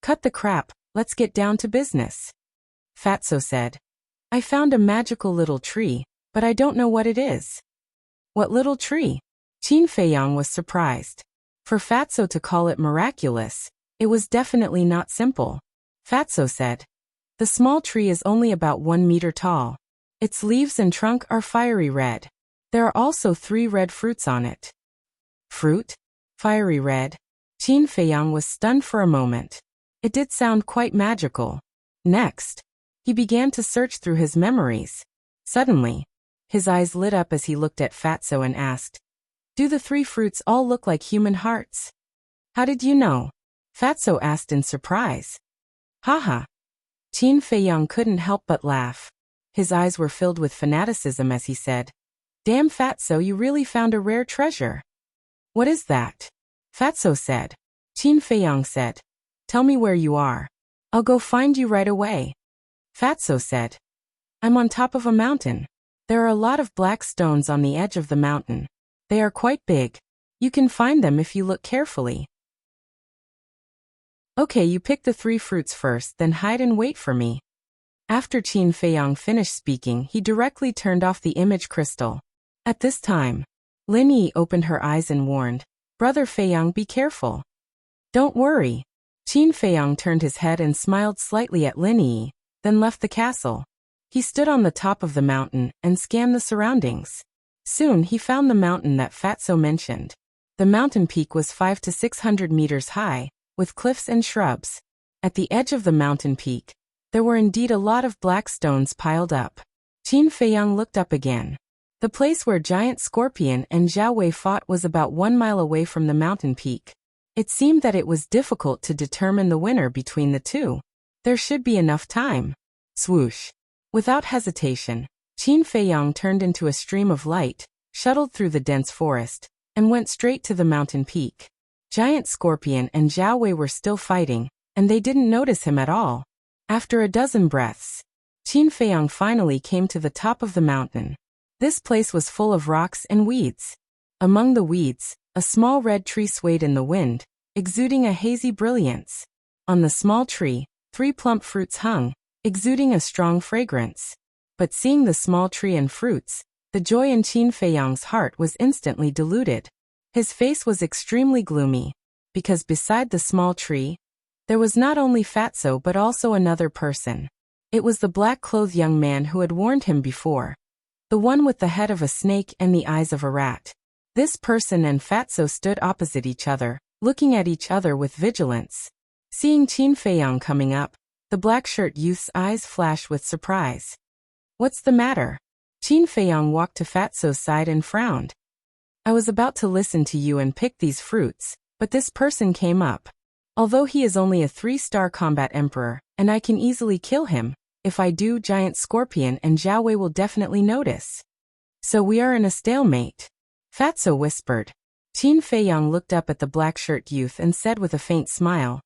"Cut the crap, let's get down to business." Fatso said, "I found a magical little tree, but I don't know what it is." "What little tree?" Qin Feiyang was surprised. For Fatso to call it miraculous, it was definitely not simple. Fatso said, "The small tree is only about 1 meter tall. Its leaves and trunk are fiery red. There are also 3 red fruits on it." Fruit? Fiery red? Qin Feiyang was stunned for a moment. It did sound quite magical. Next, he began to search through his memories. Suddenly, his eyes lit up as he looked at Fatso and asked, "Do the 3 fruits all look like human hearts?" "How did you know?" Fatso asked in surprise. "Haha." Qin Feiyang couldn't help but laugh. His eyes were filled with fanaticism as he said, "Damn Fatso, you really found a rare treasure." "What is that?" Fatso said. Qin Feiyang said, "Tell me where you are. I'll go find you right away." Fatso said, "I'm on top of a mountain. There are a lot of black stones on the edge of the mountain. They are quite big. You can find them if you look carefully." "Okay, you pick the 3 fruits first, then hide and wait for me." After Qin Feiyang finished speaking, he directly turned off the image crystal. At this time, Lin Yi opened her eyes and warned, Brother Feiyang, be careful. Don't worry. Qin Feiyang turned his head and smiled slightly at Lin Yi, then left the castle. He stood on the top of the mountain and scanned the surroundings. Soon he found the mountain that Fatso mentioned. The mountain peak was 500 to 600 meters high, with cliffs and shrubs. At the edge of the mountain peak, there were indeed a lot of black stones piled up. Qin Feiyang looked up again. The place where Giant Scorpion and Zhao Wei fought was about 1 mile away from the mountain peak. It seemed that it was difficult to determine the winner between the two. There should be enough time. Swoosh. Without hesitation, Qin Feiyang turned into a stream of light, shuttled through the dense forest, and went straight to the mountain peak. Giant Scorpion and Zhao Wei were still fighting, and they didn't notice him at all. After a dozen breaths, Qin Feiyang finally came to the top of the mountain. This place was full of rocks and weeds. Among the weeds, a small red tree swayed in the wind, exuding a hazy brilliance. On the small tree, 3 plump fruits hung, exuding a strong fragrance. But seeing the small tree and fruits, the joy in Qin Feiyang's heart was instantly diluted. His face was extremely gloomy, because beside the small tree, there was not only Fatso but also another person. It was the black-clothed young man who had warned him before. The one with the head of a snake and the eyes of a rat. This person and Fatso stood opposite each other, looking at each other with vigilance. Seeing Qin Feiyang coming up, the black-shirt youth's eyes flashed with surprise. What's the matter? Qin Feiyang walked to Fatso's side and frowned. I was about to listen to you and pick these fruits, but this person came up. Although he is only a 3-star combat emperor, and I can easily kill him, if I do, Giant Scorpion and Zhao Wei will definitely notice. So we are in a stalemate. Fatso whispered. Qin Feiyang looked up at the black-shirt youth and said with a faint smile,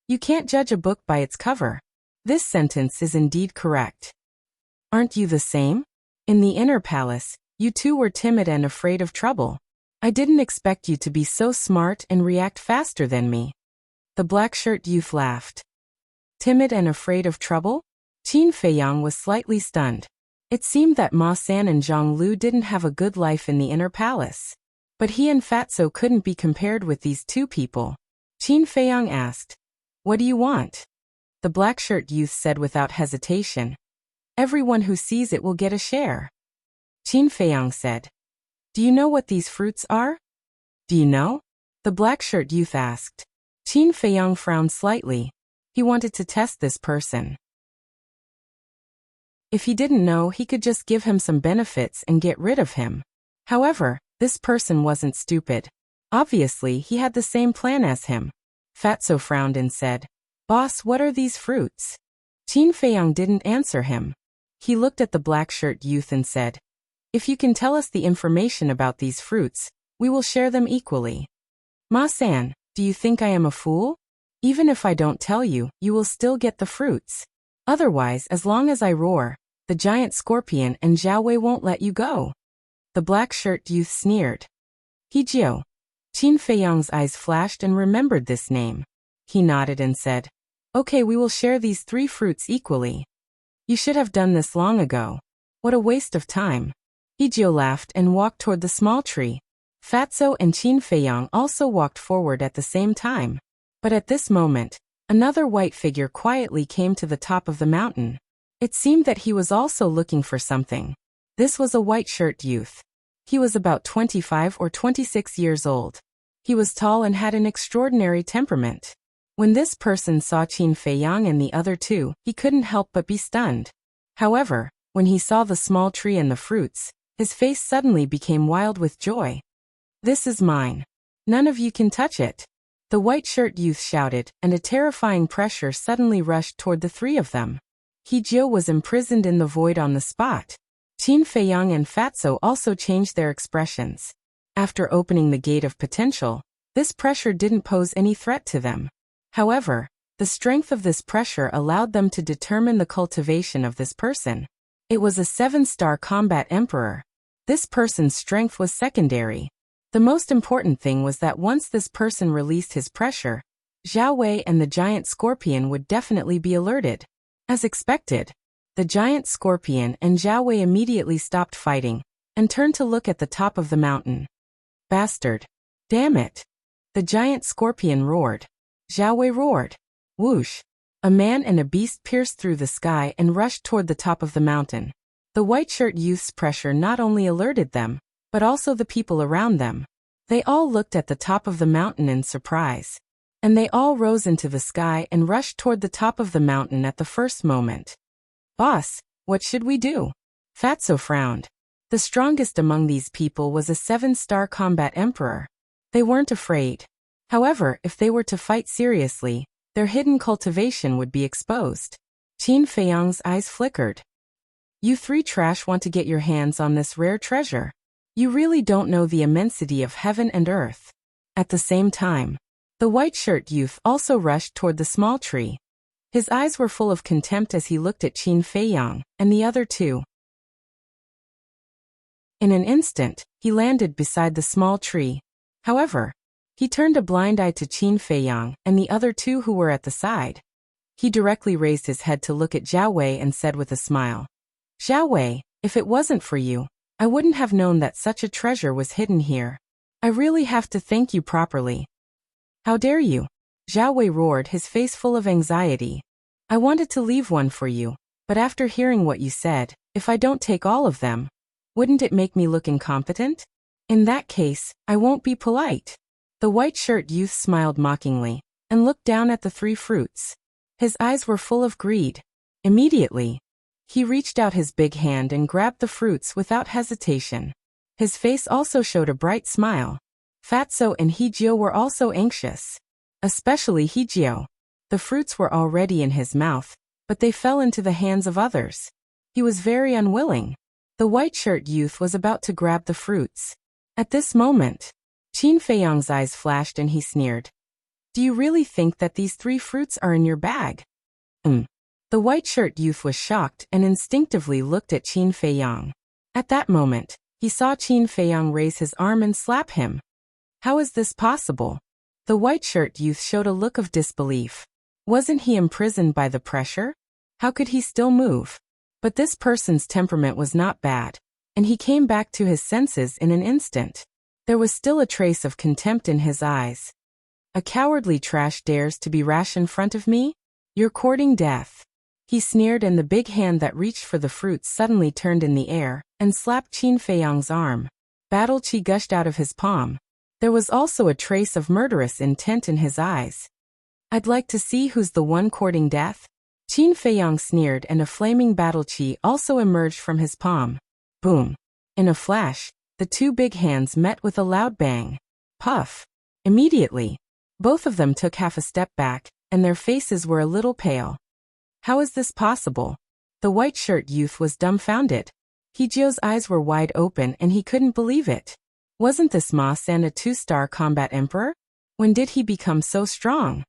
You can't judge a book by its cover. This sentence is indeed correct. Aren't you the same? In the inner palace, you too were timid and afraid of trouble. I didn't expect you to be so smart and react faster than me. The black-shirt youth laughed. Timid and afraid of trouble? Qin Feiyang was slightly stunned. It seemed that Ma San and Zhang Lu didn't have a good life in the inner palace. But he and Fatso couldn't be compared with these two people. Qin Feiyang asked, What do you want? The black-shirt youth said without hesitation, Everyone who sees it will get a share. Qin Feiyang said, Do you know what these fruits are? Do you know? The black-shirt youth asked. Qin Feiyang frowned slightly. He wanted to test this person. If he didn't know, he could just give him some benefits and get rid of him. However, this person wasn't stupid. Obviously, he had the same plan as him. Fatso frowned and said, Boss, what are these fruits? Qin Feiyang didn't answer him. He looked at the black-shirt youth and said, If you can tell us the information about these fruits, we will share them equally. Ma San, do you think I am a fool? Even if I don't tell you, you will still get the fruits. Otherwise, as long as I roar, the giant scorpion and Zhao Wei won't let you go. The black-shirt youth sneered. Hijio. Qin Feiyang's eyes flashed and remembered this name. He nodded and said, Okay, we will share these 3 fruits equally. You should have done this long ago. What a waste of time. Hijio laughed and walked toward the small tree. Fatso and Qin Feiyang also walked forward at the same time. But at this moment, another white figure quietly came to the top of the mountain. It seemed that he was also looking for something. This was a white-shirt youth. He was about 25 or 26 years old. He was tall and had an extraordinary temperament. When this person saw Qin Feiyang and the other two, he couldn't help but be stunned. However, when he saw the small tree and the fruits, his face suddenly became wild with joy. This is mine. None of you can touch it. The white-shirt youth shouted, and a terrifying pressure suddenly rushed toward the 3 of them. Hijio was imprisoned in the void on the spot. Qin Feiyang and Fatso also changed their expressions. After opening the gate of potential, this pressure didn't pose any threat to them. However, the strength of this pressure allowed them to determine the cultivation of this person. It was a 7-star combat emperor. This person's strength was secondary. The most important thing was that once this person released his pressure, Zhao Wei and the giant scorpion would definitely be alerted. As expected, the giant scorpion and Zhao Wei immediately stopped fighting and turned to look at the top of the mountain. Bastard. Damn it. The giant scorpion roared. Zhao Wei roared. Whoosh! A man and a beast pierced through the sky and rushed toward the top of the mountain. The white-shirt youth's pressure not only alerted them, but also the people around them. They all looked at the top of the mountain in surprise. And they all rose into the sky and rushed toward the top of the mountain at the first moment. Boss, what should we do? Fatso frowned. The strongest among these people was a 7-star combat emperor. They weren't afraid. However, if they were to fight seriously, their hidden cultivation would be exposed. Qin Feiyang's eyes flickered. You 3 trash want to get your hands on this rare treasure. You really don't know the immensity of heaven and earth. At the same time, the white-shirt youth also rushed toward the small tree. His eyes were full of contempt as he looked at Qin Feiyang and the other 2. In an instant, he landed beside the small tree. However, he turned a blind eye to Qin Feiyang and the other 2 who were at the side. He directly raised his head to look at Zhao Wei and said with a smile, Zhao Wei, if it wasn't for you, I wouldn't have known that such a treasure was hidden here. I really have to thank you properly. How dare you? Zhao Wei roared, his face full of anxiety. I wanted to leave one for you, but after hearing what you said, if I don't take all of them, wouldn't it make me look incompetent? In that case, I won't be polite. The white-shirt youth smiled mockingly and looked down at the 3 fruits. His eyes were full of greed. Immediately, he reached out his big hand and grabbed the fruits without hesitation. His face also showed a bright smile. Fatso and Hijio were also anxious. Especially Hijio. The fruits were already in his mouth, but they fell into the hands of others. He was very unwilling. The white-shirt youth was about to grab the fruits. At this moment, Qin Feiyang's eyes flashed and he sneered. Do you really think that these 3 fruits are in your bag? The white-shirt youth was shocked and instinctively looked at Qin Feiyang. At that moment, he saw Qin Feiyang raise his arm and slap him. How is this possible? The white-shirt youth showed a look of disbelief. Wasn't he imprisoned by the pressure? How could he still move? But this person's temperament was not bad, and he came back to his senses in an instant. There was still a trace of contempt in his eyes. A cowardly trash dares to be rash in front of me? You're courting death. He sneered, and the big hand that reached for the fruits suddenly turned in the air and slapped Qin Feiyang's arm. Battle chi gushed out of his palm. There was also a trace of murderous intent in his eyes. I'd like to see who's the one courting death. Qin Feiyang sneered, and a flaming battle chi also emerged from his palm. Boom! In a flash, the 2 big hands met with a loud bang. Puff! Immediately, both of them took half a step back, and their faces were a little pale. How is this possible? The white-shirt youth was dumbfounded. Hijio's eyes were wide open and he couldn't believe it. Wasn't this Ma-san a 2-star combat emperor? When did he become so strong?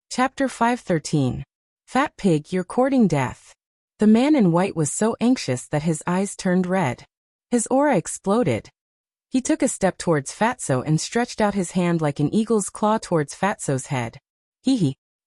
Chapter 513. Fat Pig, You're Courting Death. The man in white was so anxious that his eyes turned red. His aura exploded. He took a step towards Fatso and stretched out his hand like an eagle's claw towards Fatso's head.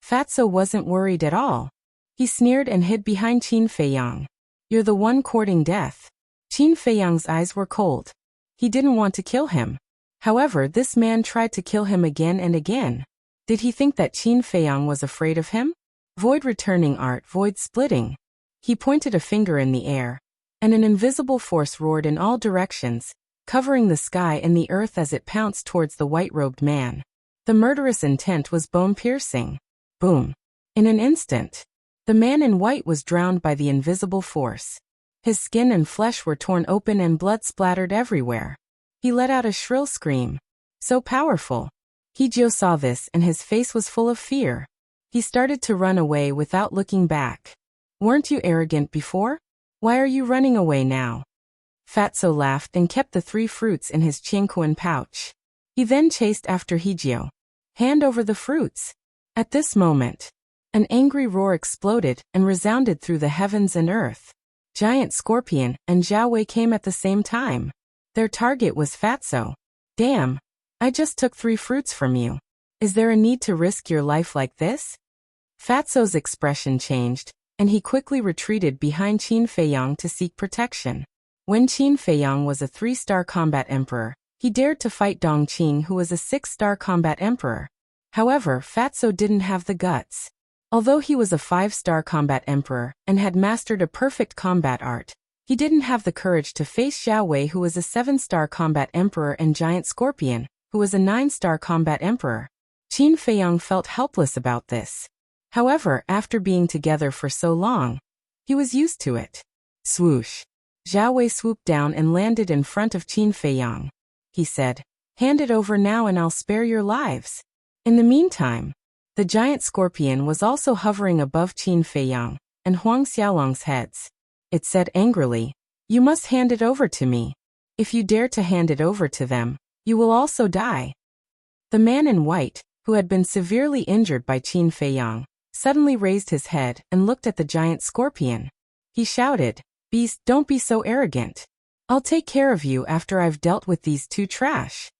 Fatso wasn't worried at all. He sneered and hid behind Qin Feiyang. You're the one courting death. Qin Feiyang's eyes were cold. He didn't want to kill him. However, this man tried to kill him again and again. Did he think that Qin Feiyang was afraid of him? Void returning art, void splitting. He pointed a finger in the air, and an invisible force roared in all directions, covering the sky and the earth as it pounced towards the white-robed man. The murderous intent was bone-piercing. Boom! In an instant, the man in white was drowned by the invisible force. His skin and flesh were torn open and blood splattered everywhere. He let out a shrill scream. So powerful. Hijio saw this and his face was full of fear. He started to run away without looking back. Weren't you arrogant before? Why are you running away now? Fatso laughed and kept the 3 fruits in his Qingquan pouch. He then chased after Hijio. Hand over the fruits. At this moment, an angry roar exploded and resounded through the heavens and earth. Giant Scorpion and Zhao Wei came at the same time. Their target was Fatso. Damn! I just took 3 fruits from you. Is there a need to risk your life like this? Fatso's expression changed, and he quickly retreated behind Qin Feiyang to seek protection. When Qin Feiyang was a 3-star combat emperor, he dared to fight Dong Qing, who was a 6-star combat emperor. However, Fatso didn't have the guts. Although he was a 5-star combat emperor and had mastered a perfect combat art, he didn't have the courage to face Zhao Wei, who was a 7-star combat emperor, and Giant Scorpion, who was a 9-star combat emperor. Qin Feiyang felt helpless about this. However, after being together for so long, he was used to it. Swoosh! Zhao Wei swooped down and landed in front of Qin Feiyang. He said, "Hand it over now and I'll spare your lives." In the meantime, the giant scorpion was also hovering above Qin Feiyang and Huang Xiaolong's heads. It said angrily, "You must hand it over to me. If you dare to hand it over to them, you will also die." The man in white, who had been severely injured by Qin Feiyang, suddenly raised his head and looked at the giant scorpion. He shouted, "Beast, don't be so arrogant. I'll take care of you after I've dealt with these two trash."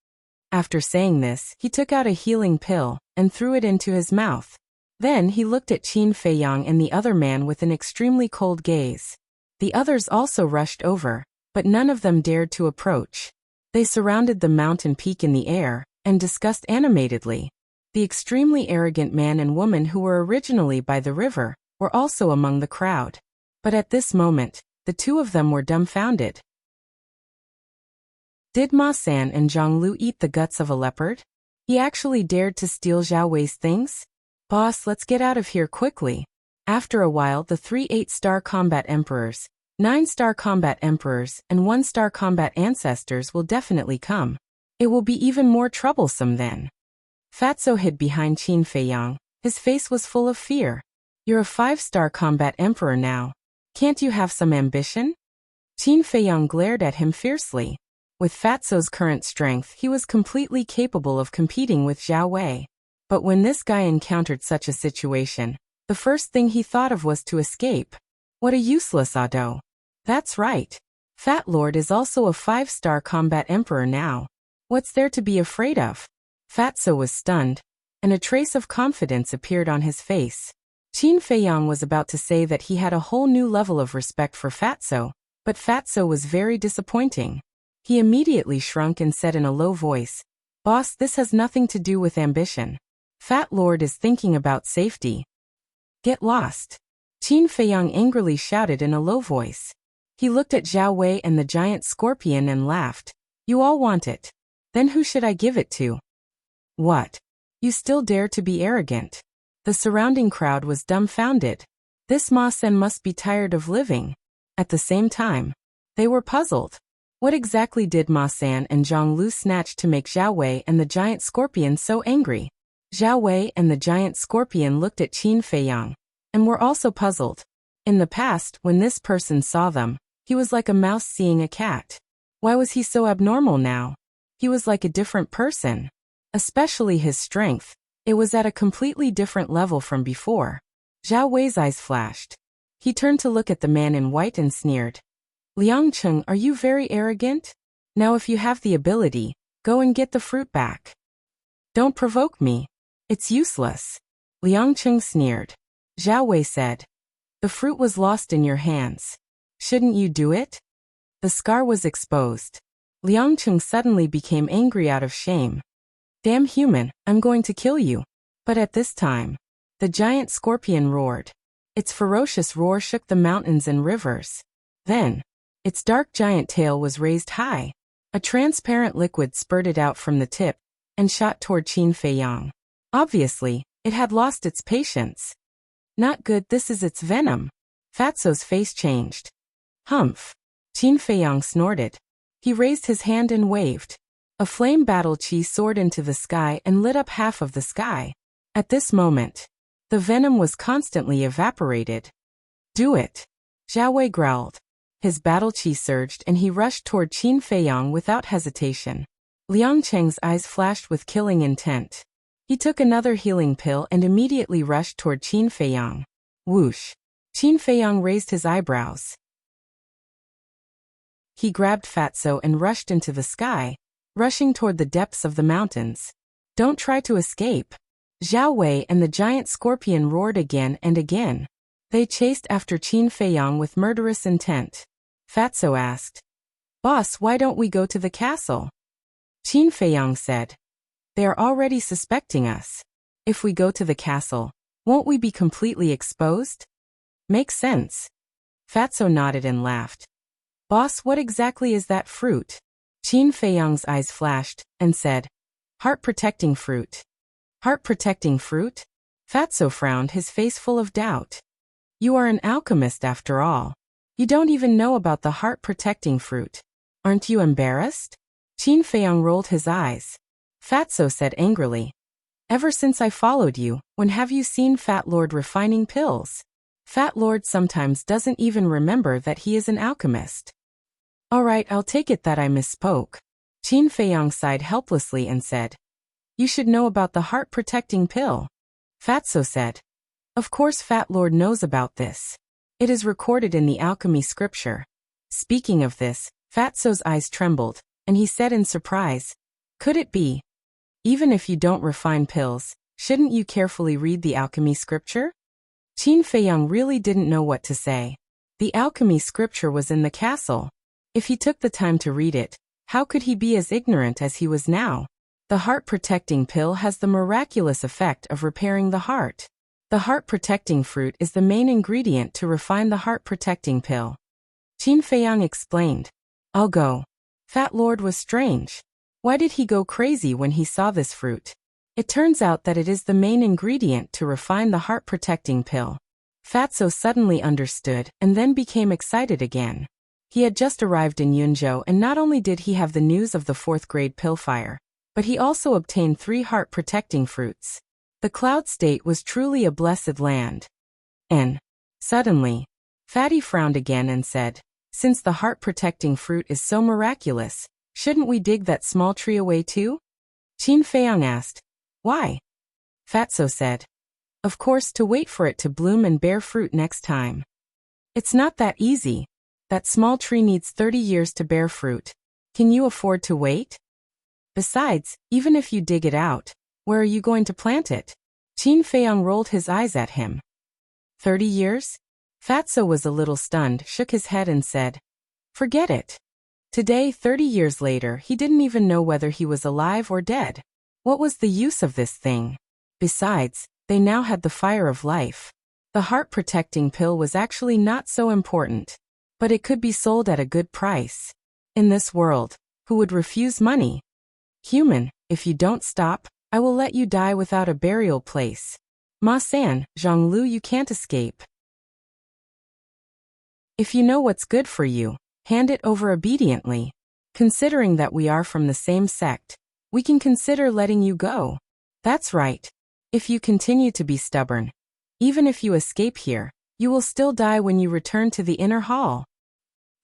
After saying this, he took out a healing pill and threw it into his mouth. Then he looked at Qin Feiyang and the other man with an extremely cold gaze. The others also rushed over, but none of them dared to approach. They surrounded the mountain peak in the air and discussed animatedly. The extremely arrogant man and woman who were originally by the river were also among the crowd. But at this moment, the two of them were dumbfounded. Did Ma San and Zhang Lu eat the guts of a leopard? He actually dared to steal Zhao Wei's things? Boss, let's get out of here quickly. After a while, the 3 8-star combat emperors, 9-star combat emperors, and 1-star combat ancestors will definitely come. It will be even more troublesome then. Fatso hid behind Qin Feiyang. His face was full of fear. You're a 5-star combat emperor now. Can't you have some ambition? Qin Feiyang glared at him fiercely. With Fatso's current strength, he was completely capable of competing with Zhao Wei. But when this guy encountered such a situation, the first thing he thought of was to escape. What a useless ado. That's right. Fat Lord is also a 5-star combat emperor now. What's there to be afraid of? Fatso was stunned, and a trace of confidence appeared on his face. Qin Feiyang was about to say that he had a whole new level of respect for Fatso, but Fatso was very disappointing. He immediately shrunk and said in a low voice, "Boss, this has nothing to do with ambition. Fat Lord is thinking about safety." Get lost. Qin Feiyang angrily shouted in a low voice. He looked at Zhao Wei and the giant scorpion and laughed. You all want it. Then who should I give it to? What? You still dare to be arrogant? The surrounding crowd was dumbfounded. This Ma Sen must be tired of living. At the same time, they were puzzled. What exactly did Ma San and Zhang Lu snatch to make Zhao Wei and the giant scorpion so angry? Zhao Wei and the giant scorpion looked at Qin Feiyang and were also puzzled. In the past, when this person saw them, he was like a mouse seeing a cat. Why was he so abnormal now? He was like a different person. Especially his strength. It was at a completely different level from before. Zhao Wei's eyes flashed. He turned to look at the man in white and sneered. Liangcheng, are you very arrogant? Now if you have the ability, go and get the fruit back. Don't provoke me. It's useless. Liangcheng sneered. Zhao Wei said. The fruit was lost in your hands. Shouldn't you do it? The scar was exposed. Liangcheng suddenly became angry out of shame. Damn human, I'm going to kill you. But at this time, the giant scorpion roared. Its ferocious roar shook the mountains and rivers. Then, its dark giant tail was raised high. A transparent liquid spurted out from the tip and shot toward Qin Feiyang. Obviously, it had lost its patience. Not good, this is its venom. Fatso's face changed. Humph. Qin Feiyang snorted. He raised his hand and waved. A flame battle chi soared into the sky and lit up half of the sky. At this moment, the venom was constantly evaporated. Do it. Zhao Wei growled. His battle chi surged and he rushed toward Qin Feiyang without hesitation. Liangcheng's eyes flashed with killing intent. He took another healing pill and immediately rushed toward Qin Feiyang. Whoosh. Qin Feiyang raised his eyebrows. He grabbed Fatso and rushed into the sky, rushing toward the depths of the mountains. Don't try to escape. Zhao Wei and the giant scorpion roared again and again. They chased after Qin Feiyang with murderous intent. Fatso asked, Boss, why don't we go to the castle? Qin Feiyang said. They are already suspecting us. If we go to the castle, won't we be completely exposed? Makes sense. Fatso nodded and laughed. Boss, what exactly is that fruit? Qin Feiyang's eyes flashed, and said, Heart-protecting fruit. Heart-protecting fruit? Fatso frowned, his face full of doubt. You are an alchemist after all. You don't even know about the heart-protecting fruit. Aren't you embarrassed? Qin Feiyang rolled his eyes. Fatso said angrily. Ever since I followed you, when have you seen Fat Lord refining pills? Fat Lord sometimes doesn't even remember that he is an alchemist. Alright, I'll take it that I misspoke. Qin Feiyang sighed helplessly and said, You should know about the heart-protecting pill. Fatso said, Of course Fat Lord knows about this. It is recorded in the alchemy scripture. Speaking of this, Fatso's eyes trembled, and he said in surprise, Could it be? Even if you don't refine pills, shouldn't you carefully read the alchemy scripture? Qin Feiyang really didn't know what to say. The alchemy scripture was in the castle. If he took the time to read it, how could he be as ignorant as he was now? The heart-protecting pill has the miraculous effect of repairing the heart. The heart-protecting fruit is the main ingredient to refine the heart-protecting pill. Qin Feiyang explained. I'll go. Fat Lord was strange. Why did he go crazy when he saw this fruit? It turns out that it is the main ingredient to refine the heart-protecting pill. Fatso suddenly understood and then became excited again. He had just arrived in Yunzhou, and not only did he have the news of the 4th grade pill fire, but he also obtained 3 heart-protecting fruits. The Cloud State was truly a blessed land. And, suddenly, Fatty frowned again and said, Since the heart-protecting fruit is so miraculous, shouldn't we dig that small tree away too? Qin Feiyang asked, Why? Fatso said, Of course, to wait for it to bloom and bear fruit next time. It's not that easy. That small tree needs 30 years to bear fruit. Can you afford to wait? Besides, even if you dig it out, where are you going to plant it? Qin Feiyang rolled his eyes at him. 30 years? Fatso was a little stunned, shook his head and said, Forget it. Today, 30 years later, he didn't even know whether he was alive or dead. What was the use of this thing? Besides, they now had the fire of life. The heart-protecting pill was actually not so important. But it could be sold at a good price. In this world, who would refuse money? Human, if you don't stop, I will let you die without a burial place. Ma-san, Zhonglu, you can't escape. If you know what's good for you, hand it over obediently. Considering that we are from the same sect, we can consider letting you go. That's right. If you continue to be stubborn, even if you escape here, you will still die when you return to the inner hall.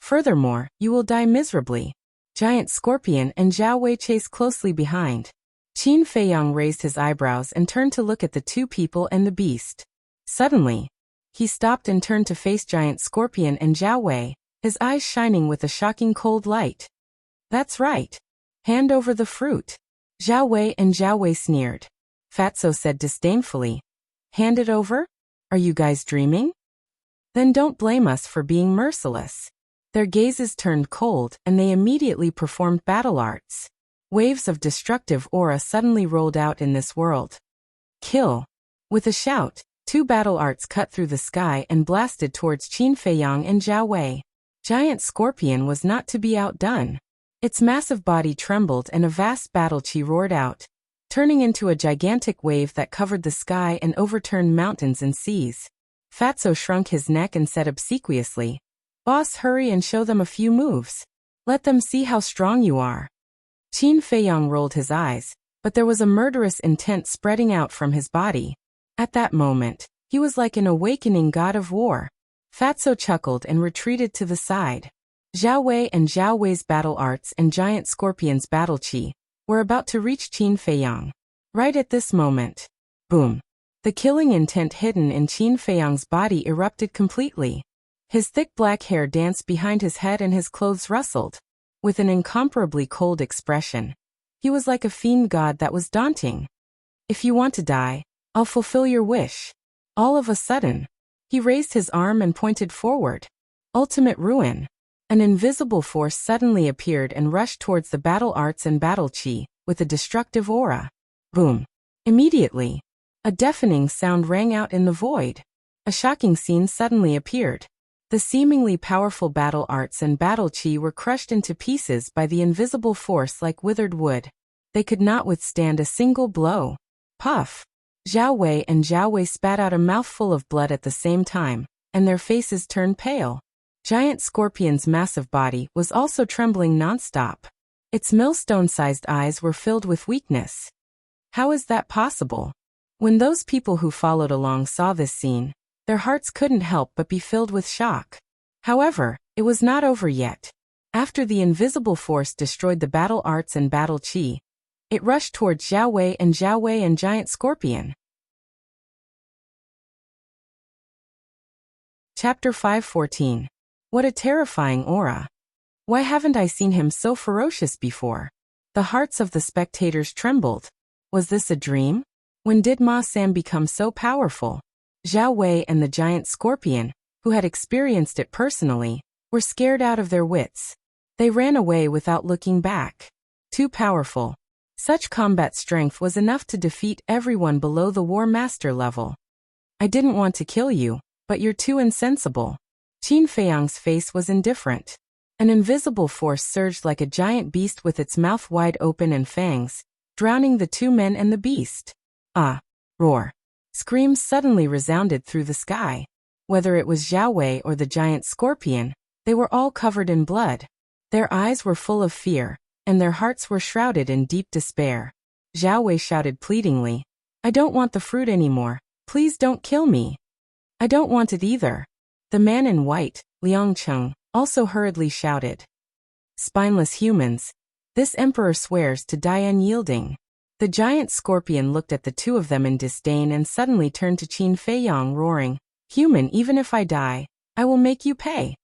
Furthermore, you will die miserably. Giant Scorpion and Zhao Wei chase closely behind. Qin Feiyang raised his eyebrows and turned to look at the 2 people and the beast. Suddenly, he stopped and turned to face Giant Scorpion and Zhao Wei, his eyes shining with a shocking cold light. That's right. Hand over the fruit. Zhao Wei and Zhao Wei sneered. Fatso said disdainfully. Hand it over? Are you guys dreaming? Then don't blame us for being merciless. Their gazes turned cold and they immediately performed battle arts. Waves of destructive aura suddenly rolled out in this world. Kill. With a shout, 2 battle arts cut through the sky and blasted towards Qin Feiyang and Zhao Wei. Giant Scorpion was not to be outdone. Its massive body trembled and a vast battle chi roared out, turning into a gigantic wave that covered the sky and overturned mountains and seas. Fatso shrunk his neck and said obsequiously, Boss, hurry and show them a few moves. Let them see how strong you are. Qin Feiyang rolled his eyes, but there was a murderous intent spreading out from his body. At that moment, he was like an awakening god of war. Fatso chuckled and retreated to the side. Zhao Wei and Zhao Wei's battle arts and Giant Scorpion's battle chi were about to reach Qin Feiyang. Right at this moment, boom! The killing intent hidden in Qin Feiyang's body erupted completely. His thick black hair danced behind his head and his clothes rustled. With an incomparably cold expression, he was like a fiend god that was daunting. If you want to die, I'll fulfill your wish. All of a sudden, he raised his arm and pointed forward. Ultimate ruin. An invisible force suddenly appeared and rushed towards the battle arts and battle chi, with a destructive aura. Boom! Immediately, a deafening sound rang out in the void. A shocking scene suddenly appeared. The seemingly powerful battle arts and battle chi were crushed into pieces by the invisible force like withered wood. They could not withstand a single blow. Puff! Zhao Wei and Zhao Wei spat out a mouthful of blood at the same time, and their faces turned pale. Giant Scorpion's massive body was also trembling nonstop. Its millstone-sized eyes were filled with weakness. How is that possible? When those people who followed along saw this scene, their hearts couldn't help but be filled with shock. However, it was not over yet. After the invisible force destroyed the battle arts and battle chi, it rushed towards Zhao Wei and Giant Scorpion. Chapter 5:14. What a terrifying aura. Why haven't I seen him so ferocious before? The hearts of the spectators trembled. Was this a dream? When did Ma San become so powerful? Zhao Wei and the Giant Scorpion, who had experienced it personally, were scared out of their wits. They ran away without looking back. Too powerful. Such combat strength was enough to defeat everyone below the War Master level. I didn't want to kill you, but you're too insensible. Qin Feiyang's face was indifferent. An invisible force surged like a giant beast with its mouth wide open and fangs, drowning the two men and the beast. Ah! Roar! Screams suddenly resounded through the sky. Whether it was Zhao Wei or the Giant Scorpion, they were all covered in blood. Their eyes were full of fear, and their hearts were shrouded in deep despair. Zhao Wei shouted pleadingly, "I don't want the fruit anymore. Please don't kill me." "I don't want it either." The man in white, Liang Cheng, also hurriedly shouted. Spineless humans. This emperor swears to die unyielding. The Giant Scorpion looked at the two of them in disdain and suddenly turned to Qin Feiyang, roaring, "Human, even if I die, I will make you pay."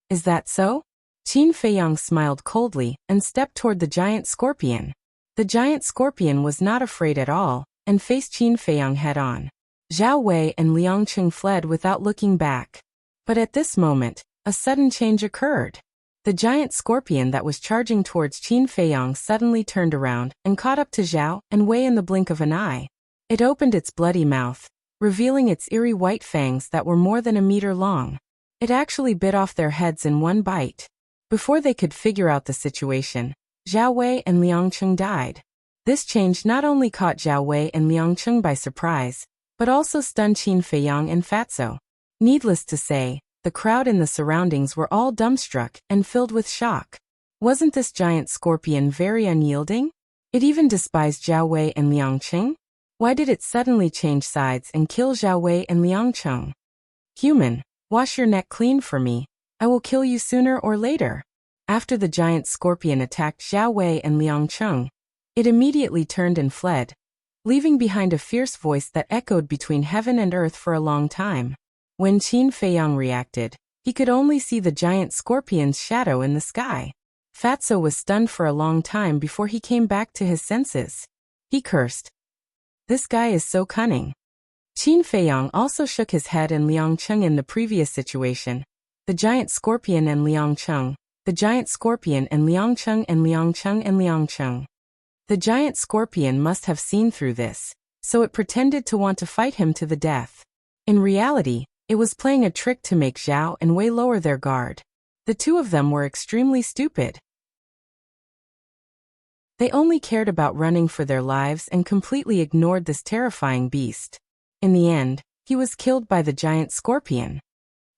"Is that so?" Qin Feiyang smiled coldly and stepped toward the Giant Scorpion. The Giant Scorpion was not afraid at all, and faced Qin Feiyang head-on. Zhao Wei and Liang Cheng fled without looking back. But at this moment, a sudden change occurred. The Giant Scorpion that was charging towards Qin Feiyang suddenly turned around and caught up to Zhao and Wei in the blink of an eye. It opened its bloody mouth, revealing its eerie white fangs that were more than a meter long. It actually bit off their heads in one bite. Before they could figure out the situation, Zhao Wei and Liang Cheng died. This change not only caught Zhao Wei and Liang Cheng by surprise, but also stunned Qin Feiyang and Fatso. Needless to say, the crowd in the surroundings were all dumbstruck and filled with shock. Wasn't this Giant Scorpion very unyielding? It even despised Zhao Wei and Liang Cheng? Why did it suddenly change sides and kill Zhao Wei and Liang Cheng? "Human, wash your neck clean for me. I will kill you sooner or later." After the Giant Scorpion attacked Zhao Wei and Liang Cheng, it immediately turned and fled, leaving behind a fierce voice that echoed between heaven and earth for a long time. When Qin Feiyang reacted, he could only see the Giant Scorpion's shadow in the sky. Fatso was stunned for a long time before he came back to his senses. He cursed. "This guy is so cunning." Qin Feiyang also shook his head and Liang Cheng in the previous situation. The Giant Scorpion and Liang Cheng. The Giant Scorpion and Liang Cheng and Liang Cheng and Liang Cheng. The Giant Scorpion must have seen through this, so it pretended to want to fight him to the death. In reality, it was playing a trick to make Zhao and Wei lower their guard. The two of them were extremely stupid. They only cared about running for their lives and completely ignored this terrifying beast. In the end, he was killed by the Giant Scorpion.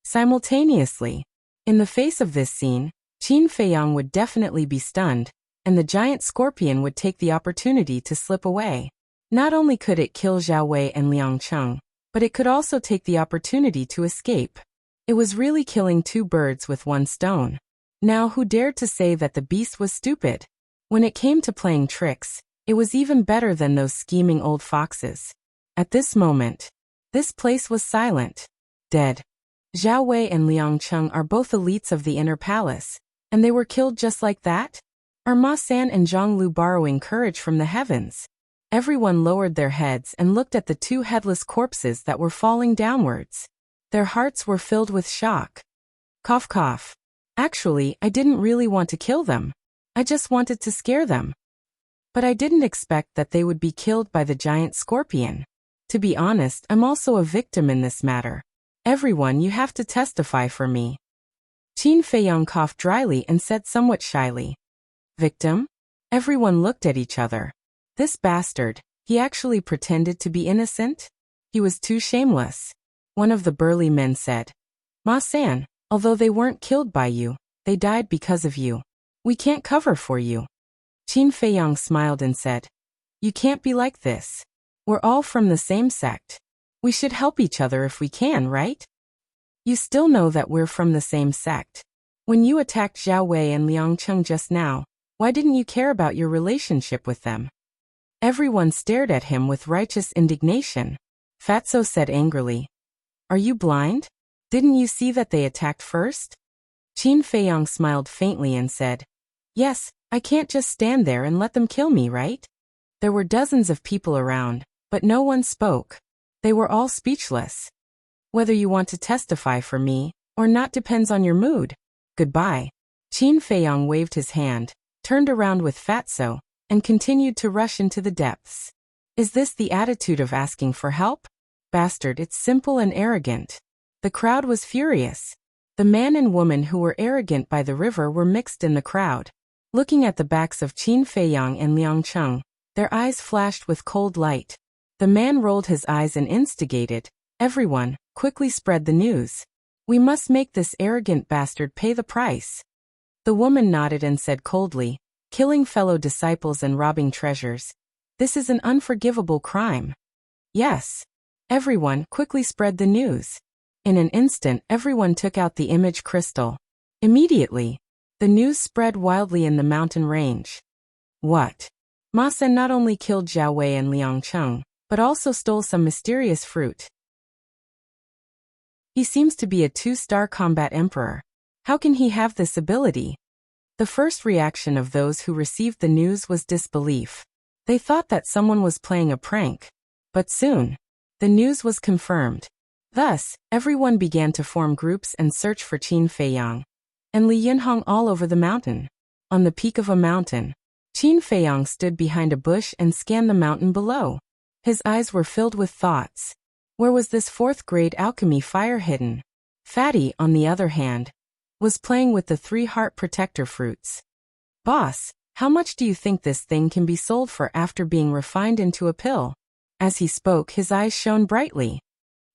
Simultaneously, in the face of this scene, Qin Feiyang would definitely be stunned, and the Giant Scorpion would take the opportunity to slip away. Not only could it kill Zhao Wei and Liang Cheng, but it could also take the opportunity to escape. It was really killing two birds with one stone. Now who dared to say that the beast was stupid? When it came to playing tricks, it was even better than those scheming old foxes. At this moment, this place was silent. Dead. Zhao Wei and Liang Cheng are both elites of the inner palace, and they were killed just like that? Are Ma San and Zhang Lu borrowing courage from the heavens? Everyone lowered their heads and looked at the two headless corpses that were falling downwards. Their hearts were filled with shock. Cough cough. Actually, I didn't really want to kill them. I just wanted to scare them. But I didn't expect that they would be killed by the giant scorpion. To be honest, I'm also a victim in this matter. Everyone, you have to testify for me. Qin Feiyang coughed dryly and said somewhat shyly. Victim? Everyone looked at each other. This bastard, he actually pretended to be innocent? He was too shameless. One of the burly men said. Ma-san, although they weren't killed by you, they died because of you. We can't cover for you. Qin Feiyang smiled and said. You can't be like this. We're all from the same sect. We should help each other if we can, right? You still know that we're from the same sect. When you attacked Zhao Wei and Liang Cheng just now, why didn't you care about your relationship with them? Everyone stared at him with righteous indignation. Fatso said angrily. Are you blind? Didn't you see that they attacked first? Qin Feiyang smiled faintly and said. Yes, I can't just stand there and let them kill me, right? There were dozens of people around, but no one spoke. They were all speechless. Whether you want to testify for me or not depends on your mood. Goodbye. Qin Feiyang waved his hand, turned around with Fatso, and continued to rush into the depths. Is this the attitude of asking for help? Bastard, it's simple and arrogant. The crowd was furious. The man and woman who were arrogant by the river were mixed in the crowd. Looking at the backs of Qin Feiyang and Liang Cheng, their eyes flashed with cold light. The man rolled his eyes and instigated. Everyone, quickly spread the news. We must make this arrogant bastard pay the price. The woman nodded and said coldly, killing fellow disciples and robbing treasures. This is an unforgivable crime. Yes. Everyone, quickly spread the news. In an instant, everyone took out the image crystal. Immediately, the news spread wildly in the mountain range. What? Ma Sen not only killed Zhao Wei and Liang Cheng, but also stole some mysterious fruit. He seems to be a 2-star combat emperor. How can he have this ability? The first reaction of those who received the news was disbelief. They thought that someone was playing a prank. But soon, the news was confirmed. Thus, everyone began to form groups and search for Qin Feiyang and Li Yinhong all over the mountain. On the peak of a mountain, Qin Feiyang stood behind a bush and scanned the mountain below. His eyes were filled with thoughts. Where was this 4th-grade alchemy fire hidden? Fatty, on the other hand, was playing with the 3 heart protector fruits. Boss, how much do you think this thing can be sold for after being refined into a pill? As he spoke, his eyes shone brightly.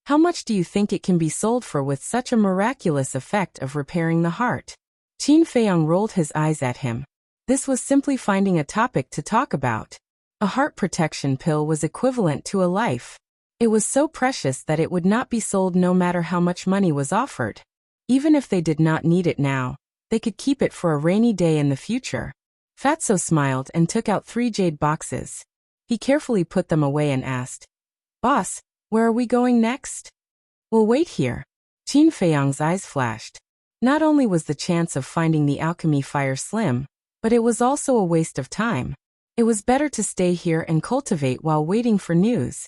How much do you think it can be sold for with such a miraculous effect of repairing the heart? Qin Feiyang rolled his eyes at him. This was simply finding a topic to talk about. A heart protection pill was equivalent to a life. It was so precious that it would not be sold no matter how much money was offered. Even if they did not need it now, they could keep it for a rainy day in the future. Fatso smiled and took out 3 jade boxes. He carefully put them away and asked, Boss, where are we going next? We'll wait here. Qin Feiyang's eyes flashed. Not only was the chance of finding the alchemy fire slim, but it was also a waste of time. It was better to stay here and cultivate while waiting for news.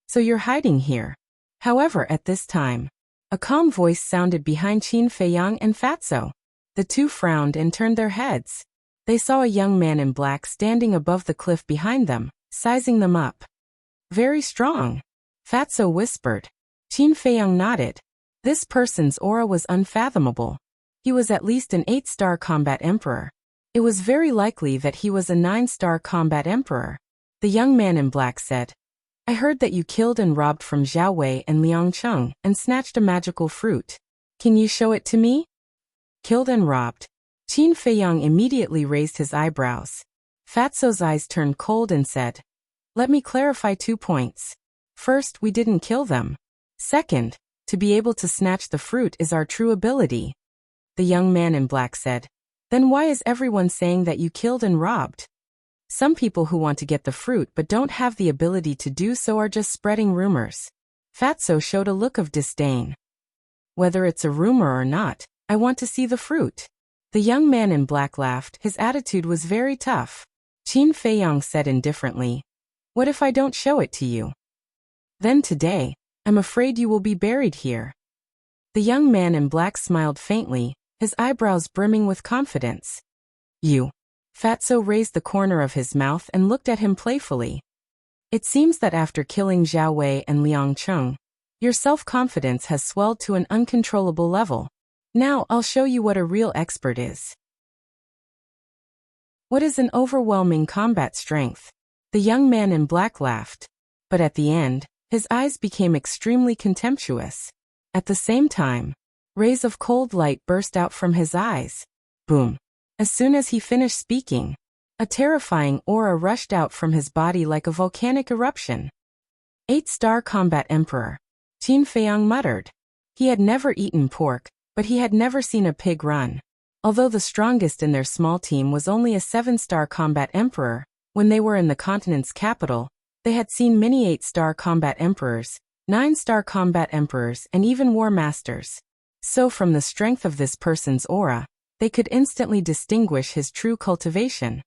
So you're hiding here. However, at this time, a calm voice sounded behind Qin Feiyang and Fatso. The two frowned and turned their heads. They saw a young man in black standing above the cliff behind them, sizing them up. Very strong. Fatso whispered. Qin Feiyang nodded. This person's aura was unfathomable. He was at least an 8-star combat emperor. It was very likely that he was a 9-star combat emperor. The young man in black said, I heard that you killed and robbed from Zhao Wei and Liang Cheng and snatched a magical fruit. Can you show it to me? Killed and robbed. Qin Feiyang immediately raised his eyebrows. Fatso's eyes turned cold and said, Let me clarify 2 points. First, we didn't kill them. Second, to be able to snatch the fruit is our true ability. The young man in black said, Then why is everyone saying that you killed and robbed? Some people who want to get the fruit but don't have the ability to do so are just spreading rumors. Fatso showed a look of disdain. Whether it's a rumor or not, I want to see the fruit. The young man in black laughed. His attitude was very tough. Qin Feiyang said indifferently, What if I don't show it to you? Then today, I'm afraid you will be buried here. The young man in black smiled faintly. his eyebrows brimming with confidence. You. Fatso raised the corner of his mouth and looked at him playfully. It seems that after killing Zhao Wei and Liang Cheng, your self-confidence has swelled to an uncontrollable level. Now I'll show you what a real expert is. What is an overwhelming combat strength? The young man in black laughed. But at the end, his eyes became extremely contemptuous. At the same time, rays of cold light burst out from his eyes. Boom. As soon as he finished speaking, a terrifying aura rushed out from his body like a volcanic eruption. 8-star combat emperor. Qin Feiyang muttered. He had never eaten pork, but he had never seen a pig run. Although the strongest in their small team was only a 7-star combat emperor, when they were in the continent's capital, they had seen many 8-star combat emperors, 9-star combat emperors, and even war masters. So from the strength of this person's aura, they could instantly distinguish his true cultivation.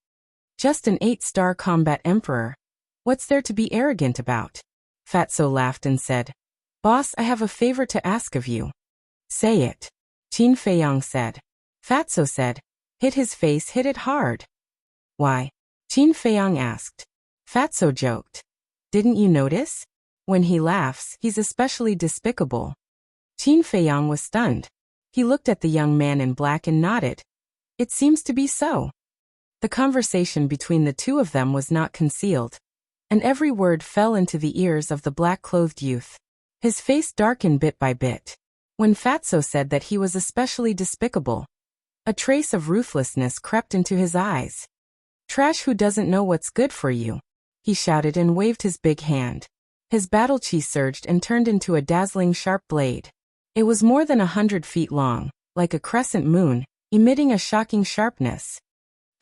Just an 8-star combat emperor. What's there to be arrogant about? Fatso laughed and said, Boss, I have a favor to ask of you. Say it. Qin Feiyang said. Fatso said, hit his face, hit it hard. Why? Qin Feiyang asked. Fatso joked. Didn't you notice? When he laughs, he's especially despicable. Qin Feiyang was stunned. He looked at the young man in black and nodded. It seems to be so. The conversation between the two of them was not concealed, and every word fell into the ears of the black-clothed youth. His face darkened bit by bit. When Fatso said that he was especially despicable, a trace of ruthlessness crept into his eyes. Trash who doesn't know what's good for you, he shouted and waved his big hand. His battle chi surged and turned into a dazzling sharp blade. It was more than 100 feet long, like a crescent moon, emitting a shocking sharpness.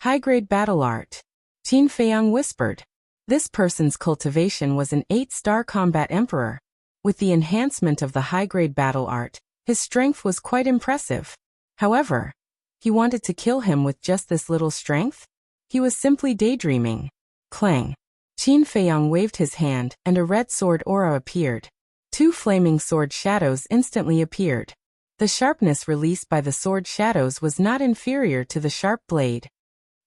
High-grade battle art. Qin Feiyang whispered. This person's cultivation was an 8-star combat emperor. With the enhancement of the high-grade battle art, his strength was quite impressive. However, he wanted to kill him with just this little strength? He was simply daydreaming. Clang. Qin Feiyang waved his hand, and a red sword aura appeared. 2 flaming sword shadows instantly appeared. The sharpness released by the sword shadows was not inferior to the sharp blade.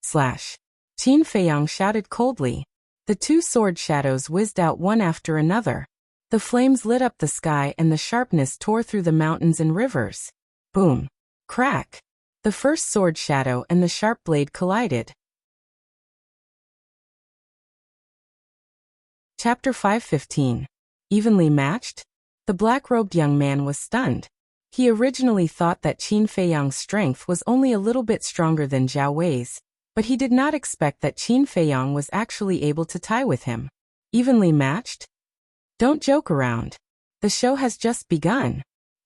Slash. Qin Feiyang shouted coldly. The 2 sword shadows whizzed out one after another. The flames lit up the sky and the sharpness tore through the mountains and rivers. Boom. Crack. The first sword shadow and the sharp blade collided. Chapter 5:15. Evenly matched? The black-robed young man was stunned. He originally thought that Qin Feiyang's strength was only a little bit stronger than Zhao Wei's, but he did not expect that Qin Feiyang was actually able to tie with him. Evenly matched? Don't joke around. The show has just begun.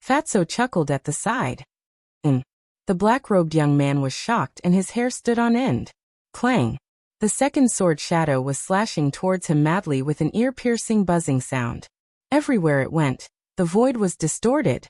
Fatso chuckled at the side. The black-robed young man was shocked and his hair stood on end. Clang. The second sword shadow was slashing towards him madly with an ear-piercing buzzing sound. Everywhere it went, the void was distorted.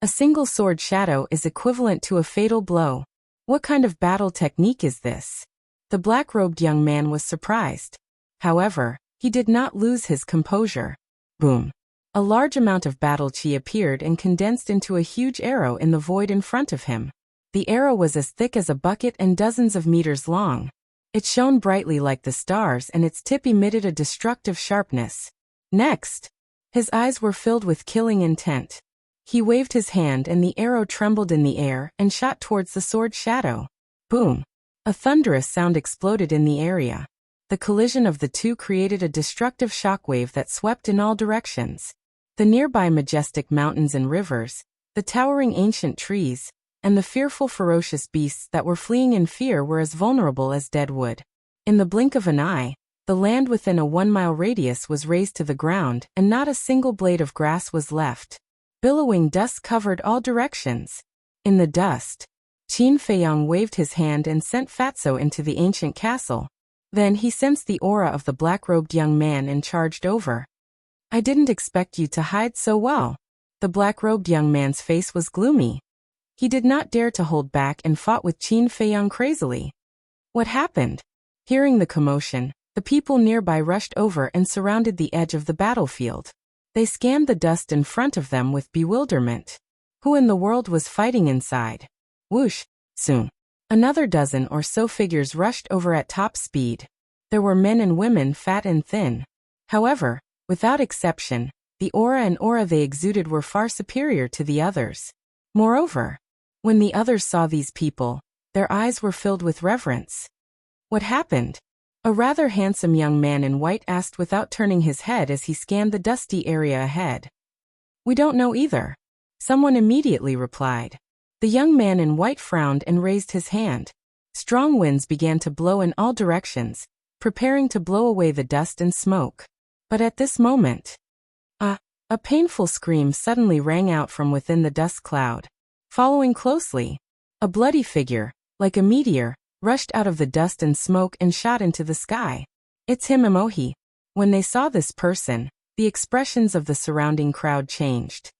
A single sword shadow is equivalent to a fatal blow. What kind of battle technique is this? The black-robed young man was surprised. However, he did not lose his composure. Boom. A large amount of battle chi appeared and condensed into a huge arrow in the void in front of him. The arrow was as thick as a bucket and dozens of meters long. It shone brightly like the stars and its tip emitted a destructive sharpness. Next, his eyes were filled with killing intent. He waved his hand and the arrow trembled in the air and shot towards the sword shadow. Boom! A thunderous sound exploded in the area. The collision of the two created a destructive shockwave that swept in all directions. The nearby majestic mountains and rivers, the towering ancient trees, and the fearful ferocious beasts that were fleeing in fear were as vulnerable as dead wood. In the blink of an eye, the land within a 1-mile radius was razed to the ground and not a single blade of grass was left. Billowing dust covered all directions. In the dust, Qin Feiyang waved his hand and sent Fatso into the ancient castle. Then he sensed the aura of the black-robed young man and charged over. I didn't expect you to hide so well. The black-robed young man's face was gloomy. He did not dare to hold back and fought with Qin Feiyang crazily. What happened? Hearing the commotion, the people nearby rushed over and surrounded the edge of the battlefield. They scanned the dust in front of them with bewilderment. Who in the world was fighting inside? Whoosh! Soon. Another dozen or so figures rushed over at top speed. There were men and women, fat and thin. However, without exception, the aura they exuded were far superior to the others. Moreover, when the others saw these people, their eyes were filled with reverence. What happened? A rather handsome young man in white asked without turning his head as he scanned the dusty area ahead. We don't know either. Someone immediately replied. The young man in white frowned and raised his hand. Strong winds began to blow in all directions, preparing to blow away the dust and smoke. But at this moment, a painful scream suddenly rang out from within the dust cloud. Following closely, a bloody figure, like a meteor, rushed out of the dust and smoke and shot into the sky. It's him, Emohi. When they saw this person, the expressions of the surrounding crowd changed.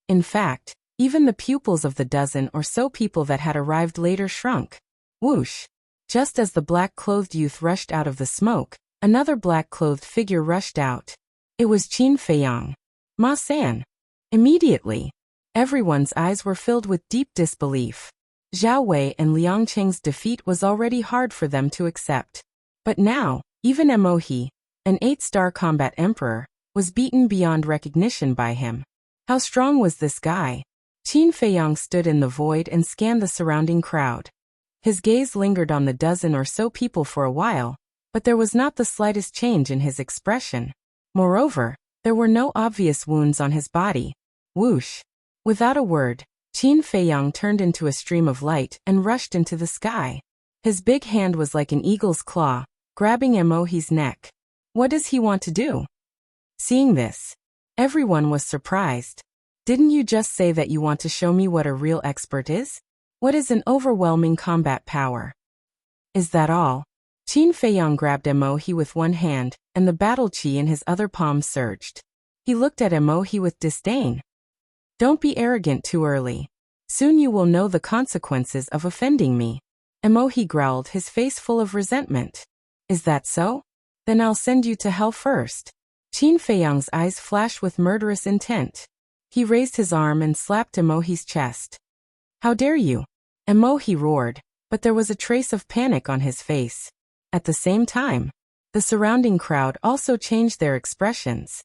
In fact, even the pupils of the dozen or so people that had arrived later shrunk. Whoosh! Just as the black-clothed youth rushed out of the smoke, another black-clothed figure rushed out. It was Qin Feiyang. Ma-san. Immediately, everyone's eyes were filled with deep disbelief. Zhao Wei and Liang Cheng's defeat was already hard for them to accept. But now, even Emohi, an 8-star combat emperor, was beaten beyond recognition by him. How strong was this guy? Qin Feiyang stood in the void and scanned the surrounding crowd. His gaze lingered on the dozen or so people for a while, but there was not the slightest change in his expression. Moreover, there were no obvious wounds on his body. Whoosh! Without a word, Qin Feiyang turned into a stream of light and rushed into the sky. His big hand was like an eagle's claw, grabbing Emohi's neck. What does he want to do? Seeing this, everyone was surprised. Didn't you just say that you want to show me what a real expert is? What is an overwhelming combat power? Is that all? Qin Feiyang grabbed Emohi with one hand, and the battle chi in his other palm surged. He looked at Emohi with disdain. Don't be arrogant too early. Soon you will know the consequences of offending me. Emohi growled, his face full of resentment. Is that so? Then I'll send you to hell first. Qin Feiyang's eyes flashed with murderous intent. He raised his arm and slapped Emohi's chest. How dare you? Emohi roared, but there was a trace of panic on his face. At the same time, the surrounding crowd also changed their expressions.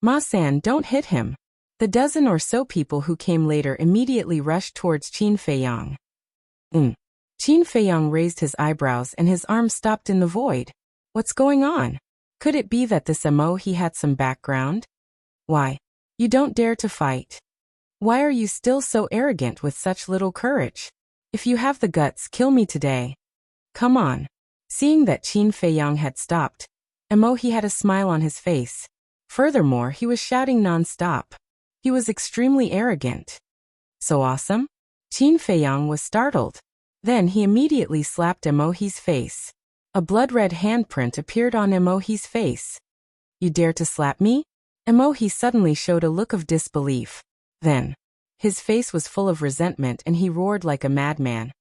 Ma-san, don't hit him. The dozen or so people who came later immediately rushed towards Qin Feiyang. Qin Feiyang raised his eyebrows and his arm stopped in the void. What's going on? Could it be that this Emohi had some background? Why? You don't dare to fight. Why are you still so arrogant with such little courage? If you have the guts, kill me today. Come on. Seeing that Qin Feiyang had stopped, Emohi had a smile on his face. Furthermore, he was shouting non-stop. He was extremely arrogant. So awesome? Qin Feiyang was startled. Then he immediately slapped Emohi's face. A blood-red handprint appeared on Emohi's face. You dare to slap me? Emohi suddenly showed a look of disbelief. Then, his face was full of resentment and he roared like a madman.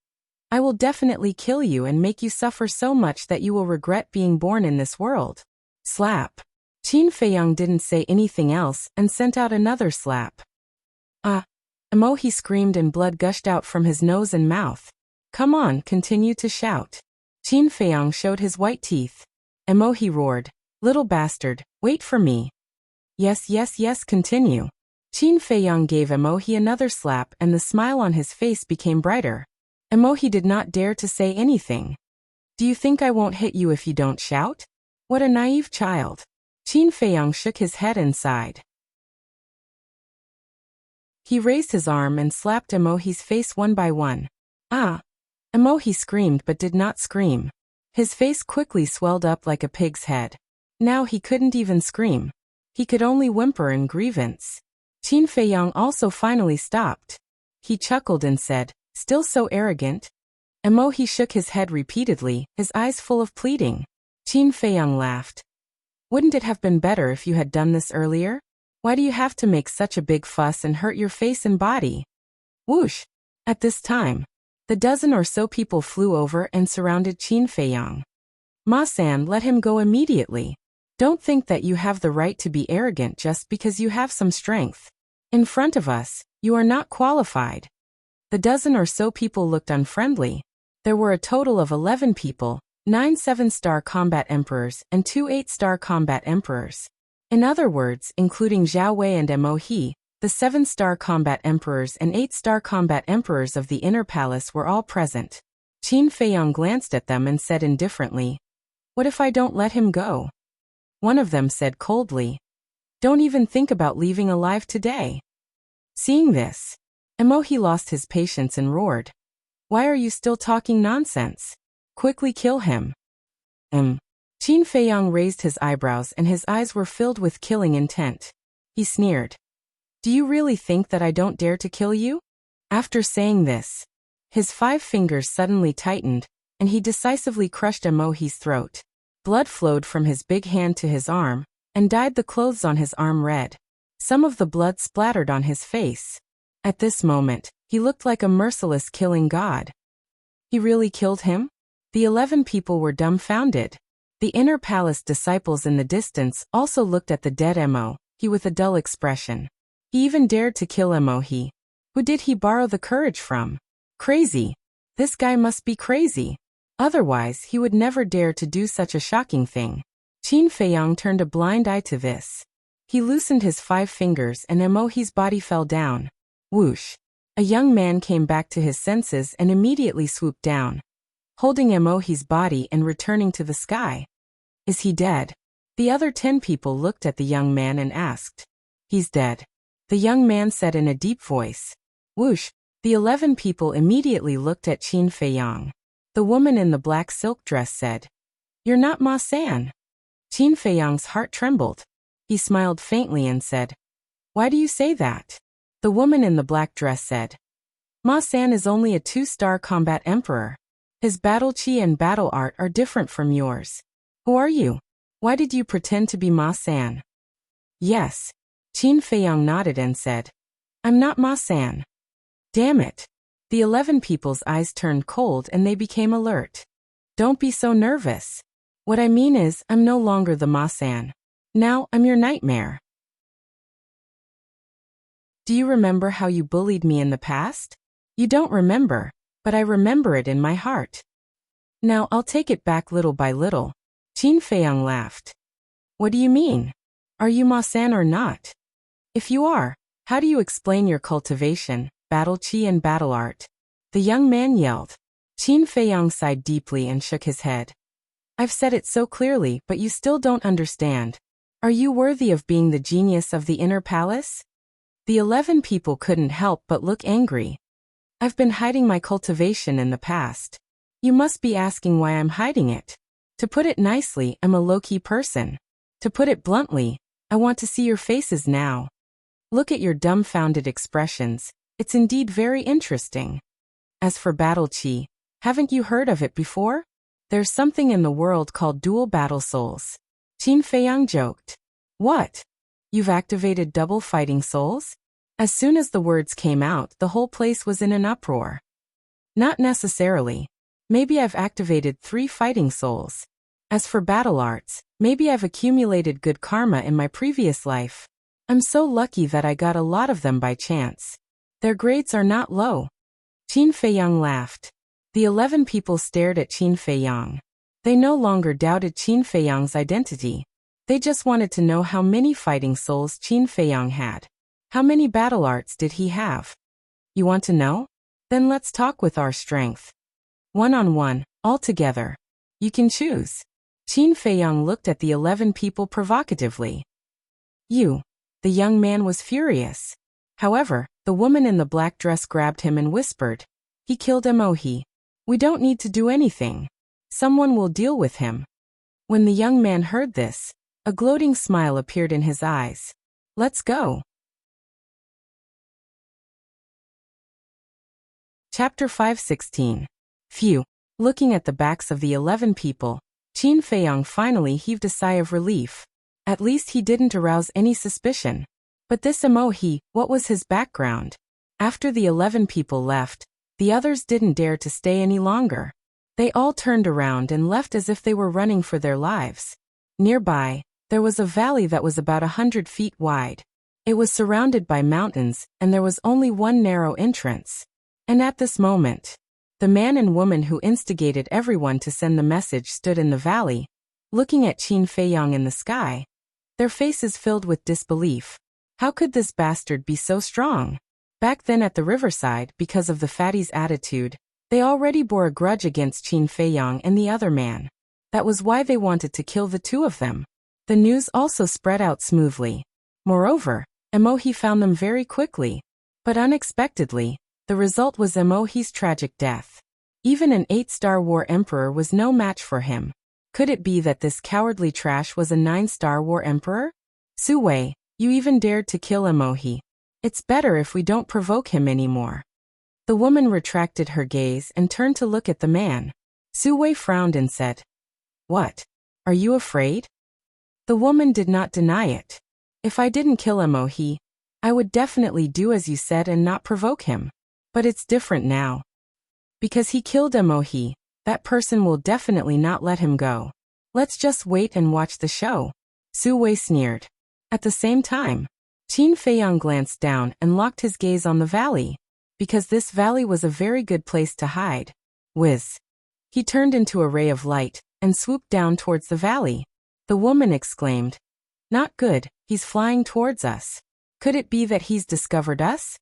I will definitely kill you and make you suffer so much that you will regret being born in this world. Slap. Qin Feiyang didn't say anything else and sent out another slap. Emohi screamed and blood gushed out from his nose and mouth. Come on, continue to shout. Qin Feiyang showed his white teeth. Emohi roared, little bastard, wait for me. Yes, yes, yes, continue. Qin Feiyang gave Emohi another slap and the smile on his face became brighter. Emohi did not dare to say anything. Do you think I won't hit you if you don't shout? What a naive child. Qin Feiyang shook his head and sighed. He raised his arm and slapped Emohi's face one by one. Emohi screamed but did not scream. His face quickly swelled up like a pig's head. Now he couldn't even scream. He could only whimper in grievance. Qin Feiyang also finally stopped. He chuckled and said, still so arrogant? Emohi shook his head repeatedly, his eyes full of pleading. Qin Feiyang laughed. Wouldn't it have been better if you had done this earlier? Why do you have to make such a big fuss and hurt your face and body? Whoosh! At this time, the dozen or so people flew over and surrounded Qin Feiyang. Ma-san, let him go immediately. Don't think that you have the right to be arrogant just because you have some strength. In front of us, you are not qualified. The dozen or so people looked unfriendly. There were a total of 11 people, 9 7-star combat emperors and 2 8-star combat emperors. In other words, including Zhao Wei and Mo He, the 7-star combat emperors and 8-star combat emperors of the inner palace were all present. Qin Feiyong glanced at them and said indifferently, "What if I don't let him go?" One of them said coldly, "Don't even think about leaving alive today." Seeing this, Mo He lost his patience and roared, "Why are you still talking nonsense? Quickly kill him." Qin Feiyong raised his eyebrows and his eyes were filled with killing intent. He sneered, "Do you really think that I don't dare to kill you?" After saying this, his 5 fingers suddenly tightened, and he decisively crushed Mo He's throat. Blood flowed from his big hand to his arm, and dyed the clothes on his arm red. Some of the blood splattered on his face. At this moment, he looked like a merciless killing god. He really killed him? The 11 people were dumbfounded. The inner palace disciples in the distance also looked at the dead Mo He with a dull expression. He even dared to kill Mo He. Who did he borrow the courage from? Crazy. This guy must be crazy. Otherwise, he would never dare to do such a shocking thing. Qin Feiyong turned a blind eye to this. He loosened his 5 fingers and Mo He's body fell down. Whoosh. A young man came back to his senses and immediately swooped down, holding Mo He's body and returning to the sky. Is he dead? The other 10 people looked at the young man and asked. He's dead. The young man said in a deep voice. Whoosh. The 11 people immediately looked at Qin Feiyong. The woman in the black silk dress said, "You're not Ma San." Qin Feiyong's heart trembled. He smiled faintly and said, "Why do you say that?" The woman in the black dress said, "Ma San is only a 2-star combat emperor. His battle chi and battle art are different from yours. Who are you? Why did you pretend to be Ma San?" "Yes." Qin Feiyong nodded and said, "I'm not Ma San." Damn it. The 11 people's eyes turned cold and they became alert. Don't be so nervous. What I mean is, I'm no longer the Ma San. Now, I'm your nightmare. Do you remember how you bullied me in the past? You don't remember, but I remember it in my heart. Now, I'll take it back little by little. Qin Feiyong laughed. What do you mean? Are you Ma San or not? If you are, how do you explain your cultivation, battle chi and battle art? The young man yelled. Qin Feiyong sighed deeply and shook his head. I've said it so clearly, but you still don't understand. Are you worthy of being the genius of the inner palace? The 11 people couldn't help but look angry. I've been hiding my cultivation in the past. You must be asking why I'm hiding it. To put it nicely, I'm a low-key person. To put it bluntly, I want to see your faces now. Look at your dumbfounded expressions. It's indeed very interesting. As for battle chi, haven't you heard of it before? There's something in the world called dual battle souls. Qin Feiyong joked. What? You've activated double fighting souls? As soon as the words came out, the whole place was in an uproar. Not necessarily. Maybe I've activated 3 fighting souls. As for battle arts, maybe I've accumulated good karma in my previous life. I'm so lucky that I got a lot of them by chance. Their grades are not low. Qin Feiyong laughed. The 11 people stared at Qin Feiyong. They no longer doubted Qin Feiyong's identity. They just wanted to know how many fighting souls Qin Feiyong had. How many battle arts did he have? You want to know? Then let's talk with our strength. One-on-one, all together. You can choose. Qin Feiyong looked at the 11 people provocatively. You. The young man was furious. However, the woman in the black dress grabbed him and whispered, He killed Mo He. We don't need to do anything. Someone will deal with him. When the young man heard this, a gloating smile appeared in his eyes. Let's go. Chapter 5:16. Phew. Looking at the backs of the 11 people, Qin Feiyong finally heaved a sigh of relief. At least he didn't arouse any suspicion. But this Mo He, what was his background? After the 11 people left, the others didn't dare to stay any longer. They all turned around and left as if they were running for their lives. Nearby, there was a valley that was about 100 feet wide. It was surrounded by mountains, and there was only one narrow entrance. And at this moment, the man and woman who instigated everyone to send the message stood in the valley, looking at Qin Feiyang in the sky, their faces filled with disbelief. How could this bastard be so strong? Back then at the riverside, because of the fatty's attitude, they already bore a grudge against Qin Feiyang and the other man. That was why they wanted to kill the two of them. The news also spread out smoothly. Moreover, Emohi found them very quickly. But unexpectedly, the result was Emohi's tragic death. Even an 8-star war emperor was no match for him. Could it be that this cowardly trash was a 9-star war emperor? Su Wei, you even dared to kill Emohi. It's better if we don't provoke him anymore. The woman retracted her gaze and turned to look at the man. Su Wei frowned and said, "What? Are you afraid?" The woman did not deny it. "If I didn't kill Emohi, I would definitely do as you said and not provoke him. But it's different now. Because he killed Emohi, that person will definitely not let him go. Let's just wait and watch the show." Su Wei sneered. At the same time, Qin Feiyang glanced down and locked his gaze on the valley, because this valley was a very good place to hide. Whiz! He turned into a ray of light and swooped down towards the valley. The woman exclaimed, "Not good, he's flying towards us. Could it be that he's discovered us?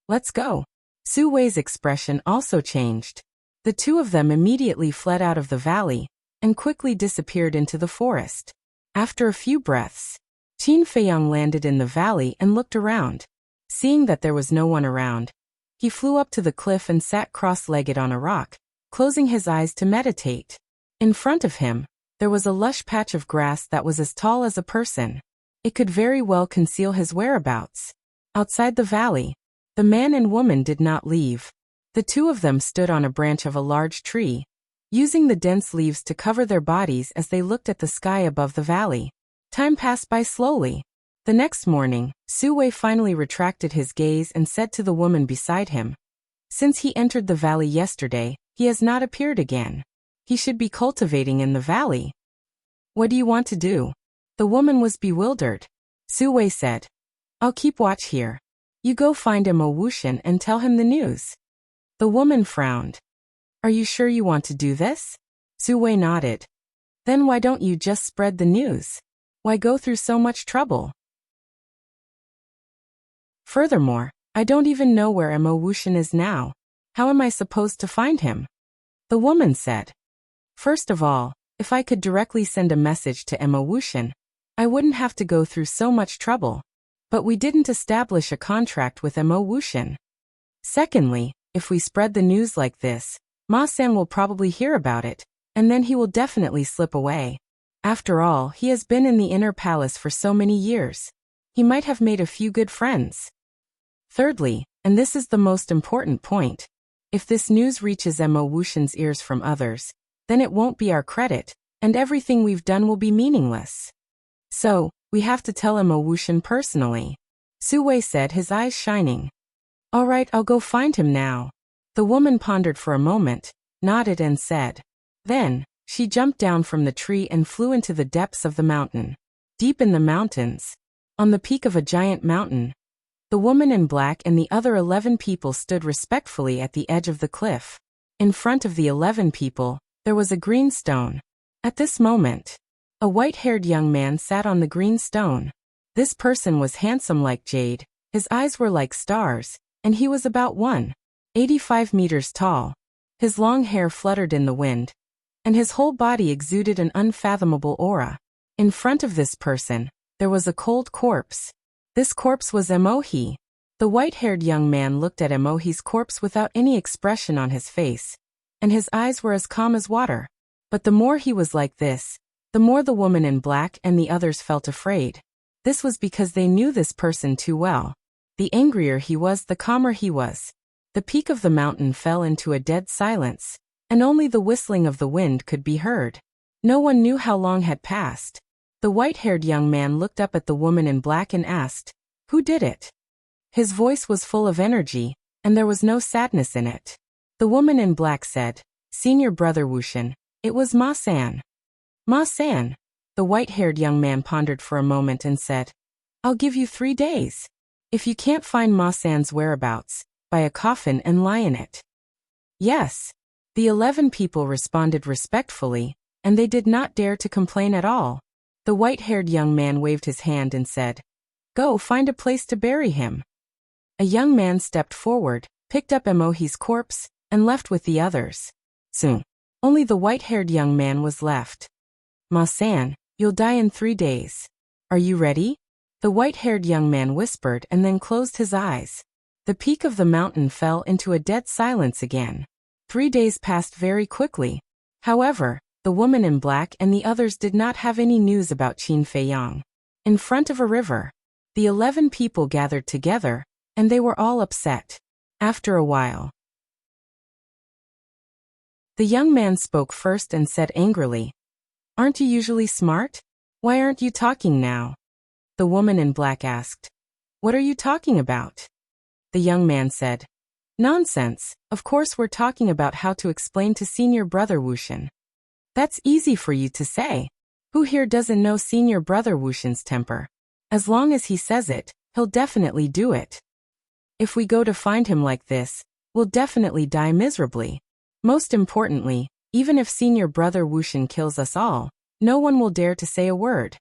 Let's go." Su Wei's expression also changed. The two of them immediately fled out of the valley and quickly disappeared into the forest. After a few breaths, Qin Feiyang landed in the valley and looked around. Seeing that there was no one around, he flew up to the cliff and sat cross-legged on a rock, closing his eyes to meditate. In front of him, there was a lush patch of grass that was as tall as a person. It could very well conceal his whereabouts. Outside the valley, the man and woman did not leave. The two of them stood on a branch of a large tree, using the dense leaves to cover their bodies as they looked at the sky above the valley. Time passed by slowly. The next morning, Su Wei finally retracted his gaze and said to the woman beside him, "Since he entered the valley yesterday, he has not appeared again. He should be cultivating in the valley. What do you want to do?" The woman was bewildered. Su Wei said, "I'll keep watch here. You go find Emo Wuxian and tell him the news." The woman frowned. "Are you sure you want to do this?" Su Wei nodded. "Then why don't you just spread the news? Why go through so much trouble? Furthermore, I don't even know where Emo Wuxian is now. How am I supposed to find him?" The woman said, "First of all, if I could directly send a message to Emo Wuxian, I wouldn't have to go through so much trouble. But we didn't establish a contract with Emo Wuxian. Secondly, if we spread the news like this, Ma-san will probably hear about it, and then he will definitely slip away. After all, he has been in the inner palace for so many years. He might have made a few good friends. Thirdly, and this is the most important point, if this news reaches Emo Wuxian's ears from others, then it won't be our credit, and everything we've done will be meaningless. So, we have to tell Emo Wuxian personally." Su Wei said, his eyes shining. "All right, I'll go find him now." The woman pondered for a moment, nodded and said. Then, she jumped down from the tree and flew into the depths of the mountain. Deep in the mountains, on the peak of a giant mountain, the woman in black and the other 11 people stood respectfully at the edge of the cliff. In front of the 11 people, there was a green stone. At this moment, a white-haired young man sat on the green stone. This person was handsome like jade, his eyes were like stars, and he was about 185 meters tall. His long hair fluttered in the wind, and his whole body exuded an unfathomable aura. In front of this person, there was a cold corpse. This corpse was Emohi. The white-haired young man looked at Emohi's corpse without any expression on his face, and his eyes were as calm as water. But the more he was like this, the more the woman in black and the others felt afraid. This was because they knew this person too well. The angrier he was, the calmer he was. The peak of the mountain fell into a dead silence, and only the whistling of the wind could be heard. No one knew how long had passed. The white-haired young man looked up at the woman in black and asked, "Who did it?" His voice was full of energy, and there was no sadness in it. The woman in black said, "Senior brother Wuxian, it was Ma-san." "Ma-san?" The white-haired young man pondered for a moment and said, "I'll give you 3 days. If you can't find Ma-san's whereabouts, by a coffin and lie in it. Yes. The 11 people responded respectfully, and they did not dare to complain at all. The white-haired young man waved his hand and said, "Go find a place to bury him." A young man stepped forward, picked up Emohi's corpse, and left with the others. Soon, only the white-haired young man was left. "Ma-san, you'll die in 3 days. Are you ready?" The white-haired young man whispered and then closed his eyes. The peak of the mountain fell into a dead silence again. 3 days passed very quickly. However, the woman in black and the others did not have any news about Qin Feiyang. In front of a river, the 11 people gathered together, and they were all upset. After a while, the young man spoke first and said angrily, "Aren't you usually smart? Why aren't you talking now?" The woman in black asked, "What are you talking about?" The young man said, "Nonsense, of course we're talking about how to explain to senior brother Wuxian." "That's easy for you to say. Who here doesn't know senior brother Wuxian's temper? As long as he says it, he'll definitely do it. If we go to find him like this, we'll definitely die miserably. Most importantly, even if senior brother Wuxian kills us all, no one will dare to say a word."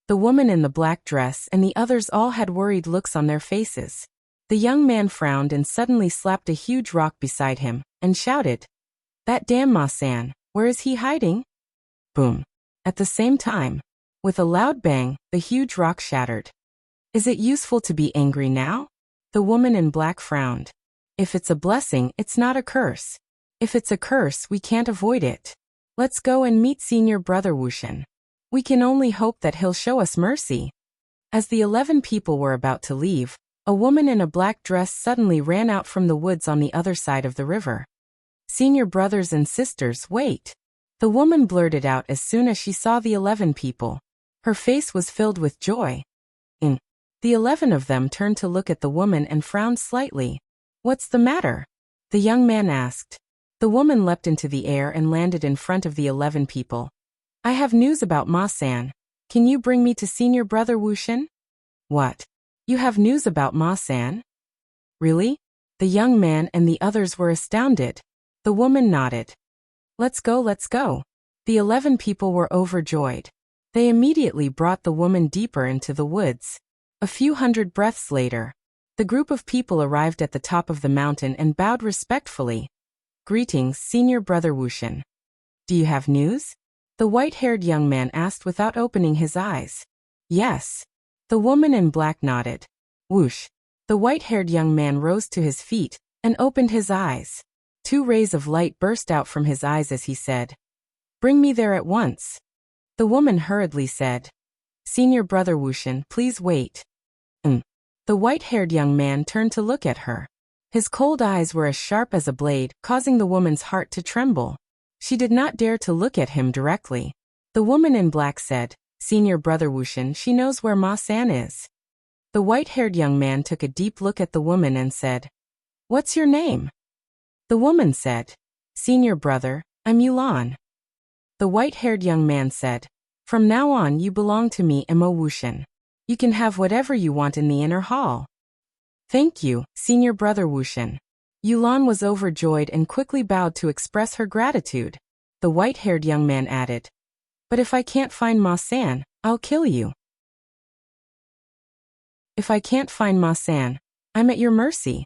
The woman in the black dress and the others all had worried looks on their faces. The young man frowned and suddenly slapped a huge rock beside him, and shouted, "That damn Ma-san, where is he hiding?" Boom. At the same time, with a loud bang, the huge rock shattered. "Is it useful to be angry now?" The woman in black frowned. "If it's a blessing, it's not a curse. If it's a curse, we can't avoid it. Let's go and meet senior brother Wuxian. We can only hope that he'll show us mercy." As the 11 people were about to leave, a woman in a black dress suddenly ran out from the woods on the other side of the river. "Senior brothers and sisters, wait." The woman blurted out as soon as she saw the 11 people. Her face was filled with joy. The 11 of them turned to look at the woman and frowned slightly. "What's the matter?" the young man asked. The woman leapt into the air and landed in front of the 11 people. "I have news about Ma-san. Can you bring me to senior brother Wuxian?" "What? You have news about Ma-san? Really?" The young man and the others were astounded. The woman nodded. Let's go, let's go." The 11 people were overjoyed. They immediately brought the woman deeper into the woods. A few hundred breaths later, the group of people arrived at the top of the mountain and bowed respectfully. "Greetings, senior brother Wuxian. Do you have news?" the white-haired young man asked without opening his eyes. "Yes." The woman in black nodded. Whoosh. The white-haired young man rose to his feet and opened his eyes. 2 rays of light burst out from his eyes as he said, "Bring me there at once." The woman hurriedly said, "Senior brother Wuxian, please wait." The white-haired young man turned to look at her. His cold eyes were as sharp as a blade, causing the woman's heart to tremble. She did not dare to look at him directly. The woman in black said, "Senior brother Wuxian, she knows where Ma-san is." The white-haired young man took a deep look at the woman and said, "What's your name?" The woman said, "Senior brother, I'm Yulan." The white-haired young man said, "From now on you belong to me, Emo Wuxian. You can have whatever you want in the inner hall." "Thank you, senior brother Wuxian." Yulan was overjoyed and quickly bowed to express her gratitude. The white-haired young man added, "But if I can't find Ma-san, I'll kill you." "If I can't find Ma-san, I'm at your mercy."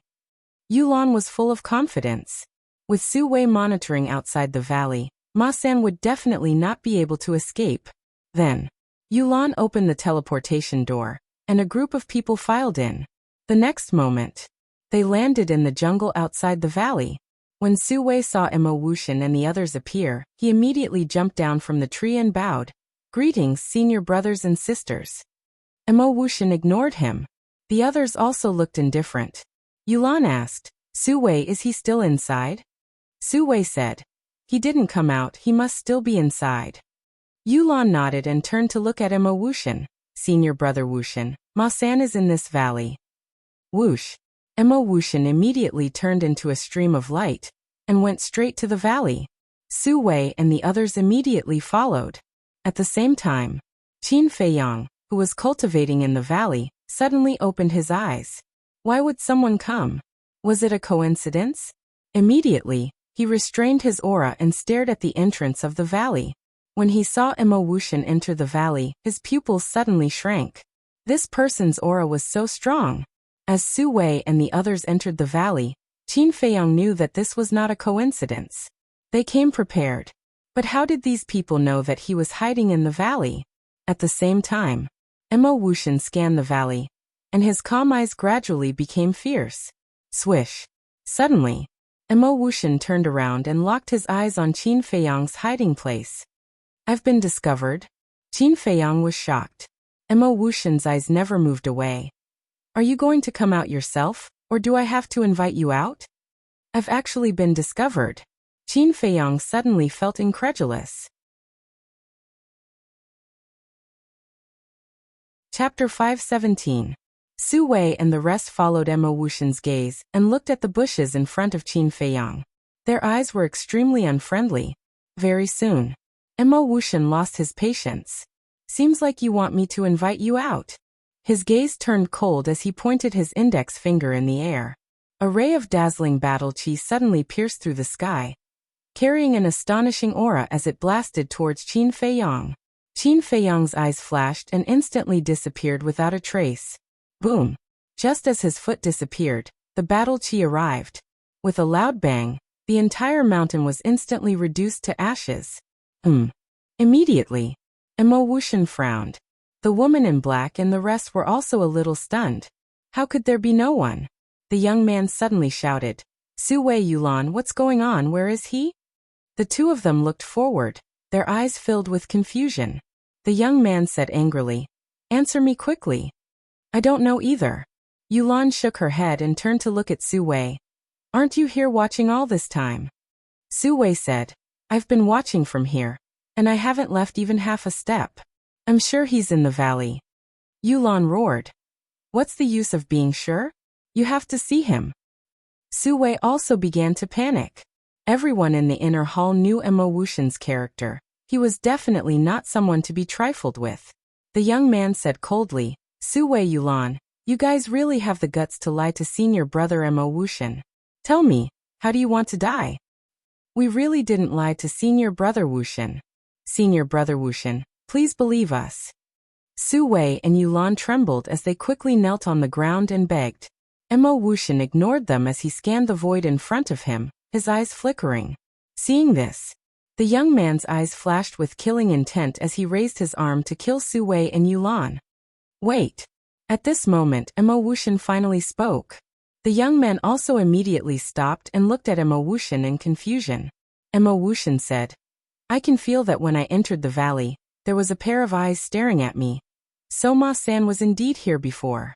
Yulan was full of confidence. With Su Wei monitoring outside the valley, Ma-san would definitely not be able to escape. Then, Yulan opened the teleportation door, and a group of people filed in. The next moment, they landed in the jungle outside the valley. When Su Wei saw Emo Wuxian and the others appear, he immediately jumped down from the tree and bowed. "Greetings, senior brothers and sisters." Emo Wuxian ignored him. The others also looked indifferent. Yulan asked, "Su Wei, is he still inside?" Su Wei said, "He didn't come out, he must still be inside." Yulan nodded and turned to look at Emo Wuxian. "Senior brother Wuxian, Ma-san is in this valley." Whoosh. Emo Wuxian immediately turned into a stream of light and went straight to the valley. Su Wei and the others immediately followed. At the same time, Qin Feiyang, who was cultivating in the valley, suddenly opened his eyes. Why would someone come? Was it a coincidence? Immediately, he restrained his aura and stared at the entrance of the valley. When he saw Emo Wuxian enter the valley, his pupils suddenly shrank. This person's aura was so strong. As Su Wei and the others entered the valley, Qin Feiyang knew that this was not a coincidence. They came prepared. But how did these people know that he was hiding in the valley? At the same time, Emo Wuxian scanned the valley, and his calm eyes gradually became fierce. Swish. Suddenly, Emo Wuxian turned around and locked his eyes on Qin Feiyang's hiding place. I've been discovered? Qin Feiyang was shocked. Emo Wuxian's eyes never moved away. Are you going to come out yourself, or do I have to invite you out? I've actually been discovered. Qin Feiyang suddenly felt incredulous. Chapter 517. Su Wei and the rest followed Emo Wuxian's gaze and looked at the bushes in front of Qin Feiyang. Their eyes were extremely unfriendly. Very soon, Emo Wuxian lost his patience. Seems like you want me to invite you out. His gaze turned cold as he pointed his index finger in the air. A ray of dazzling battle chi suddenly pierced through the sky, carrying an astonishing aura as it blasted towards Qin Feiyang. Qin Feiyang's eyes flashed and instantly disappeared without a trace. Boom! Just as his foot disappeared, the battle chi arrived. With a loud bang, the entire mountain was instantly reduced to ashes. Immediately, Emo Wuxian frowned. The woman in black and the rest were also a little stunned. How could there be no one? The young man suddenly shouted, Su Wei Yulan, what's going on, where is he? The two of them looked forward, their eyes filled with confusion. The young man said angrily, answer me quickly. I don't know either. Yulan shook her head and turned to look at Su Wei. Aren't you here watching all this time? Su Wei said, I've been watching from here, and I haven't left even half a step. I'm sure he's in the valley. Yulan roared. What's the use of being sure? You have to see him. Su Wei also began to panic. Everyone in the inner hall knew Emo Wuxian's character. He was definitely not someone to be trifled with. The young man said coldly, Su Wei Yulan, you guys really have the guts to lie to senior brother Emo Wuxian. Tell me, how do you want to die? We really didn't lie to senior brother Wuxian. Senior brother Wuxian, please believe us. Su Wei and Yulan trembled as they quickly knelt on the ground and begged. Emo Wuxian ignored them as he scanned the void in front of him, his eyes flickering. Seeing this, the young man's eyes flashed with killing intent as he raised his arm to kill Su Wei and Yulan. Wait. At this moment, Emo Wuxian finally spoke. The young man also immediately stopped and looked at Emo Wuxian in confusion. Emo Wuxian said, I can feel that when I entered the valley, there was a pair of eyes staring at me. So Ma-san was indeed here before.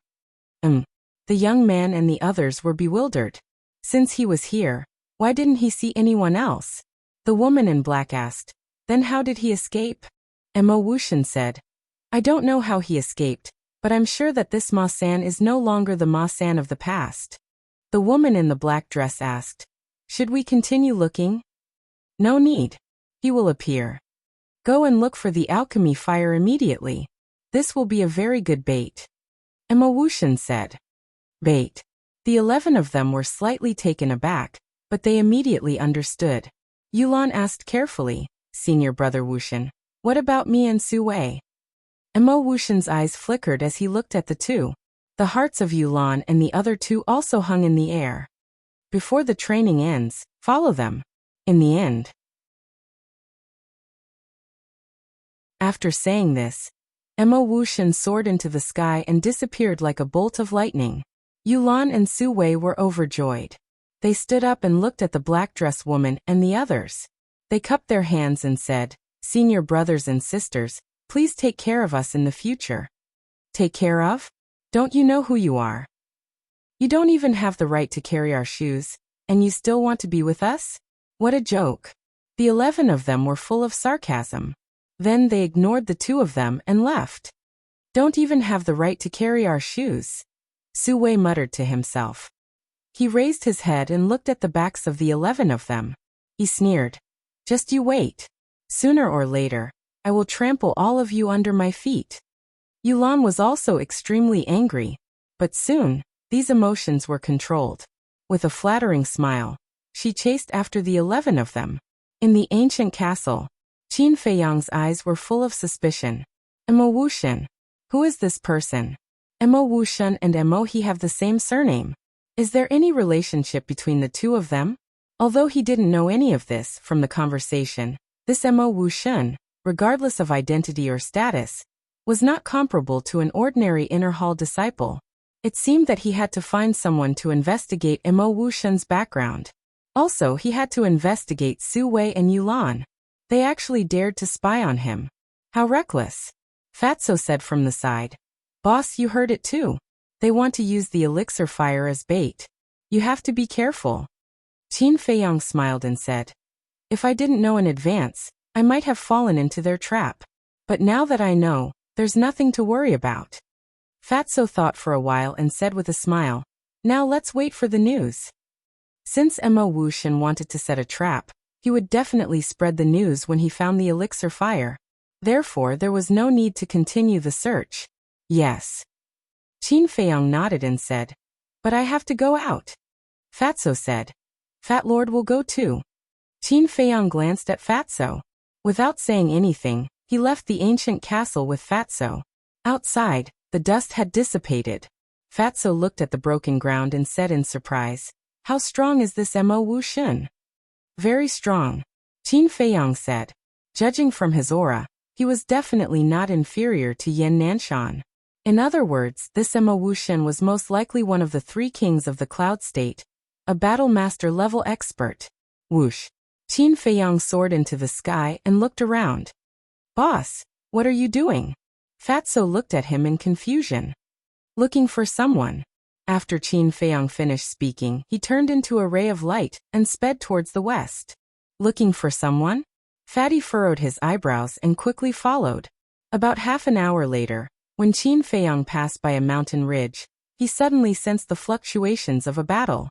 The young man and the others were bewildered. Since he was here, why didn't he see anyone else? The woman in black asked, then how did he escape? Emo Wuxian said, I don't know how he escaped, but I'm sure that this Ma-san is no longer the Ma-san of the past. The woman in the black dress asked, should we continue looking? No need. He will appear. Go and look for the alchemy fire immediately. This will be a very good bait. Emo Wuxian said. Bait. The 11 of them were slightly taken aback, but they immediately understood. Yulan asked carefully, Senior brother Wuxian, what about me and Su Wei? Emo Wuxian's eyes flickered as he looked at the two. The hearts of Yulan and the other two also hung in the air. Before the training ends, follow them. In the end. After saying this, Emo Wuxian soared into the sky and disappeared like a bolt of lightning. Yulan and Su Wei were overjoyed. They stood up and looked at the black dress woman and the others. They cupped their hands and said, Senior brothers and sisters, please take care of us in the future. Take care of? Don't you know who you are? You don't even have the right to carry our shoes, and you still want to be with us? What a joke. The 11 of them were full of sarcasm. Then they ignored the 2 of them and left. Don't even have the right to carry our shoes. Su Wei muttered to himself. He raised his head and looked at the backs of the 11 of them. He sneered. Just you wait. Sooner or later, I will trample all of you under my feet. Yulan was also extremely angry, but soon, these emotions were controlled. With a flattering smile, she chased after the 11 of them. In the ancient castle, Qin Feiyang's eyes were full of suspicion. Mo Wuxian. Who is this person? Mo Wuxian and Mo He have the same surname. Is there any relationship between the two of them? Although he didn't know any of this from the conversation, this Mo Wuxian, regardless of identity or status, was not comparable to an ordinary inner hall disciple. It seemed that he had to find someone to investigate Mo Wuxian's background. Also, he had to investigate Su Wei and Yulan. They actually dared to spy on him. How reckless. Fatso said from the side. Boss, you heard it too. They want to use the elixir fire as bait. You have to be careful. Qin Feiyang smiled and said, if I didn't know in advance, I might have fallen into their trap. But now that I know, there's nothing to worry about. Fatso thought for a while and said with a smile, now let's wait for the news. Since Mo Wuxian wanted to set a trap, he would definitely spread the news when he found the elixir fire. Therefore, there was no need to continue the search. Yes. Qin Feiyang nodded and said, but I have to go out. Fatso said, Fat Lord will go too. Qin Feiyang glanced at Fatso. Without saying anything, he left the ancient castle with Fatso. Outside, the dust had dissipated. Fatso looked at the broken ground and said in surprise, how strong is this Mo Wuxian? Very strong. Qin Feiyang said. Judging from his aura, he was definitely not inferior to Yan Nanshan. In other words, this Mo Wuxian was most likely one of the 3 kings of the Cloud State, a battle master level expert. Whoosh. Qin Feiyang soared into the sky and looked around. Boss, what are you doing? Fatso looked at him in confusion. Looking for someone. After Qin Feiyang finished speaking, he turned into a ray of light and sped towards the west. Looking for someone? Fatty furrowed his eyebrows and quickly followed. About half an hour later, when Qin Feiyang passed by a mountain ridge, he suddenly sensed the fluctuations of a battle.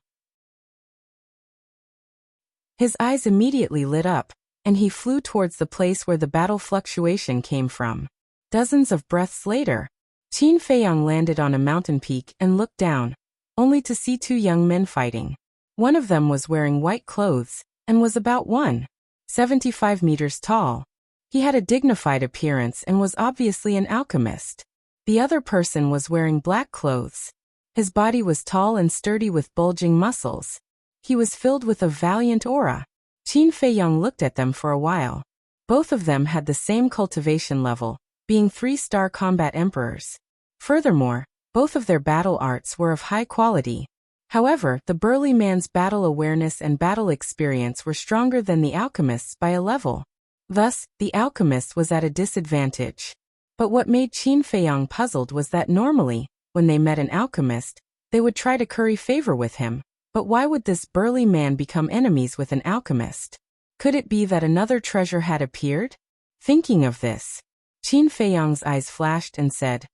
His eyes immediately lit up, and he flew towards the place where the battle fluctuation came from. Dozens of breaths later, Qin Feiyang landed on a mountain peak and looked down, only to see 2 young men fighting. One of them was wearing white clothes, and was about 1.75 meters tall. He had a dignified appearance and was obviously an alchemist. The other person was wearing black clothes. His body was tall and sturdy with bulging muscles. He was filled with a valiant aura. Qin Feiyang looked at them for a while. Both of them had the same cultivation level, being 3-star combat emperors. Furthermore, both of their battle arts were of high quality. However, the burly man's battle awareness and battle experience were stronger than the alchemist's by a level. Thus, the alchemist was at a disadvantage. But what made Qin Feiyang puzzled was that normally, when they met an alchemist, they would try to curry favor with him. But why would this burly man become enemies with an alchemist? Could it be that another treasure had appeared? Thinking of this, Qin Feiyang's eyes flashed and said,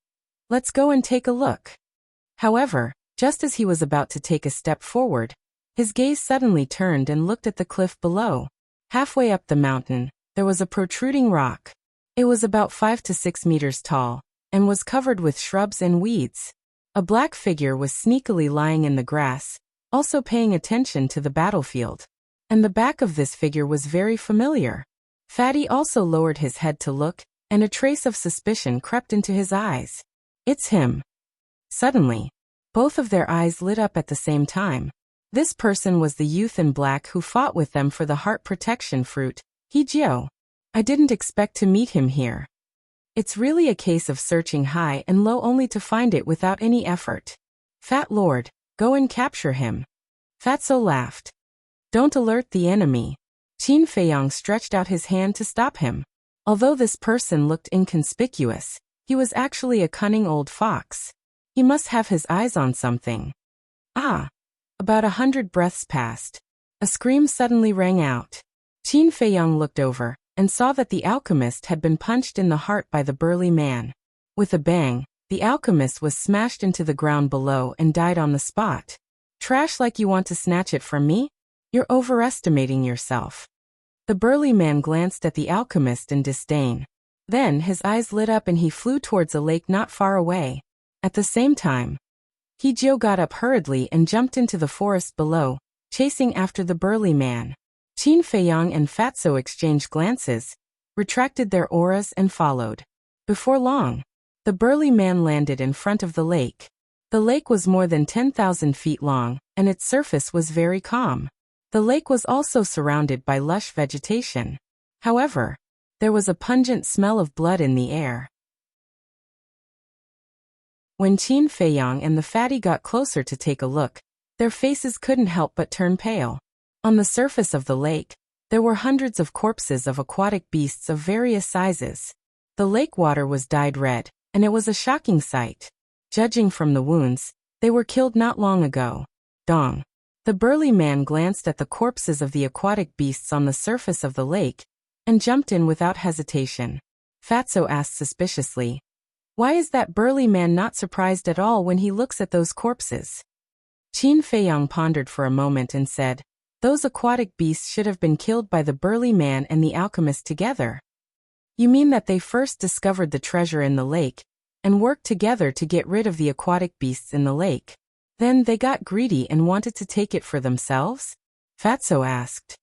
let's go and take a look. However, just as he was about to take a step forward, his gaze suddenly turned and looked at the cliff below. Halfway up the mountain, there was a protruding rock. It was about 5 to 6 meters tall, and was covered with shrubs and weeds. A black figure was sneakily lying in the grass, also paying attention to the battlefield. And the back of this figure was very familiar. Fatty also lowered his head to look, and a trace of suspicion crept into his eyes. It's him. Suddenly, both of their eyes lit up at the same time. This person was the youth in black who fought with them for the heart protection fruit, Hijio. I didn't expect to meet him here. It's really a case of searching high and low only to find it without any effort. Fat Lord, go and capture him. Fatso laughed. Don't alert the enemy. Qin Feiyang stretched out his hand to stop him. Although this person looked inconspicuous, he was actually a cunning old fox. He must have his eyes on something. Ah! About 100 breaths passed. A scream suddenly rang out. Qin Feiyang looked over, and saw that the alchemist had been punched in the heart by the burly man. With a bang, the alchemist was smashed into the ground below and died on the spot. Trash like you want to snatch it from me? You're overestimating yourself. The burly man glanced at the alchemist in disdain. Then his eyes lit up and he flew towards a lake not far away. At the same time, Hee-jio got up hurriedly and jumped into the forest below, chasing after the burly man. Qin Feiyang and Fatso exchanged glances, retracted their auras and followed. Before long, the burly man landed in front of the lake. The lake was more than 10,000 feet long, and its surface was very calm. The lake was also surrounded by lush vegetation. However, there was a pungent smell of blood in the air. When Qin Feiyang and the fatty got closer to take a look, their faces couldn't help but turn pale. On the surface of the lake, there were hundreds of corpses of aquatic beasts of various sizes. The lake water was dyed red, and it was a shocking sight. Judging from the wounds, they were killed not long ago. Dong. The burly man glanced at the corpses of the aquatic beasts on the surface of the lake, and jumped in without hesitation. Fatso asked suspiciously, "Why is that burly man not surprised at all when he looks at those corpses?" Qin Feiyang pondered for a moment and said, "Those aquatic beasts should have been killed by the burly man and the alchemist together." "You mean that they first discovered the treasure in the lake, and worked together to get rid of the aquatic beasts in the lake. Then they got greedy and wanted to take it for themselves?" Fatso asked.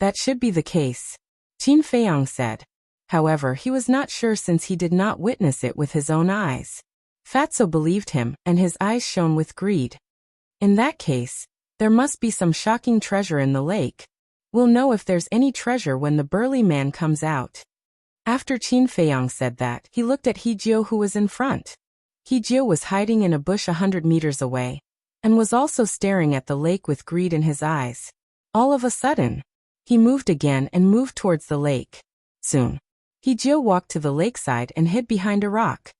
"That should be the case," Qin Feiyang said. However, he was not sure since he did not witness it with his own eyes. Fatso believed him, and his eyes shone with greed. "In that case, there must be some shocking treasure in the lake. We'll know if there's any treasure when the burly man comes out." After Qin Feiyang said that, he looked at Hee-jio who was in front. Hee-jio was hiding in a bush 100 meters away, and was also staring at the lake with greed in his eyes. All of a sudden, he moved again and moved towards the lake. Soon, Hee-jio walked to the lakeside and hid behind a rock.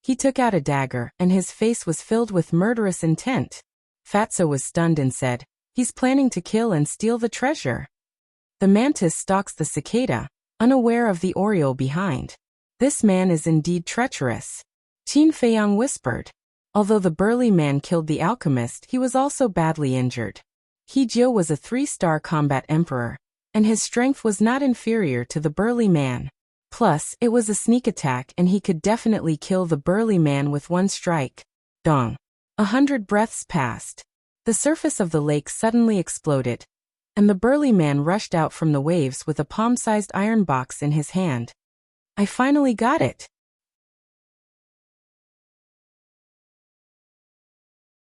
He took out a dagger, and his face was filled with murderous intent. Fatso was stunned and said, "He's planning to kill and steal the treasure." The mantis stalks the cicada, unaware of the oriole behind. "This man is indeed treacherous," Qin Feiyang whispered. Although the burly man killed the alchemist, he was also badly injured. Hee-jio was a 3-star combat emperor, and his strength was not inferior to the burly man. Plus, it was a sneak attack and he could definitely kill the burly man with one strike. Dong. 100 breaths passed. The surface of the lake suddenly exploded, and the burly man rushed out from the waves with a palm-sized iron box in his hand. "I finally got it."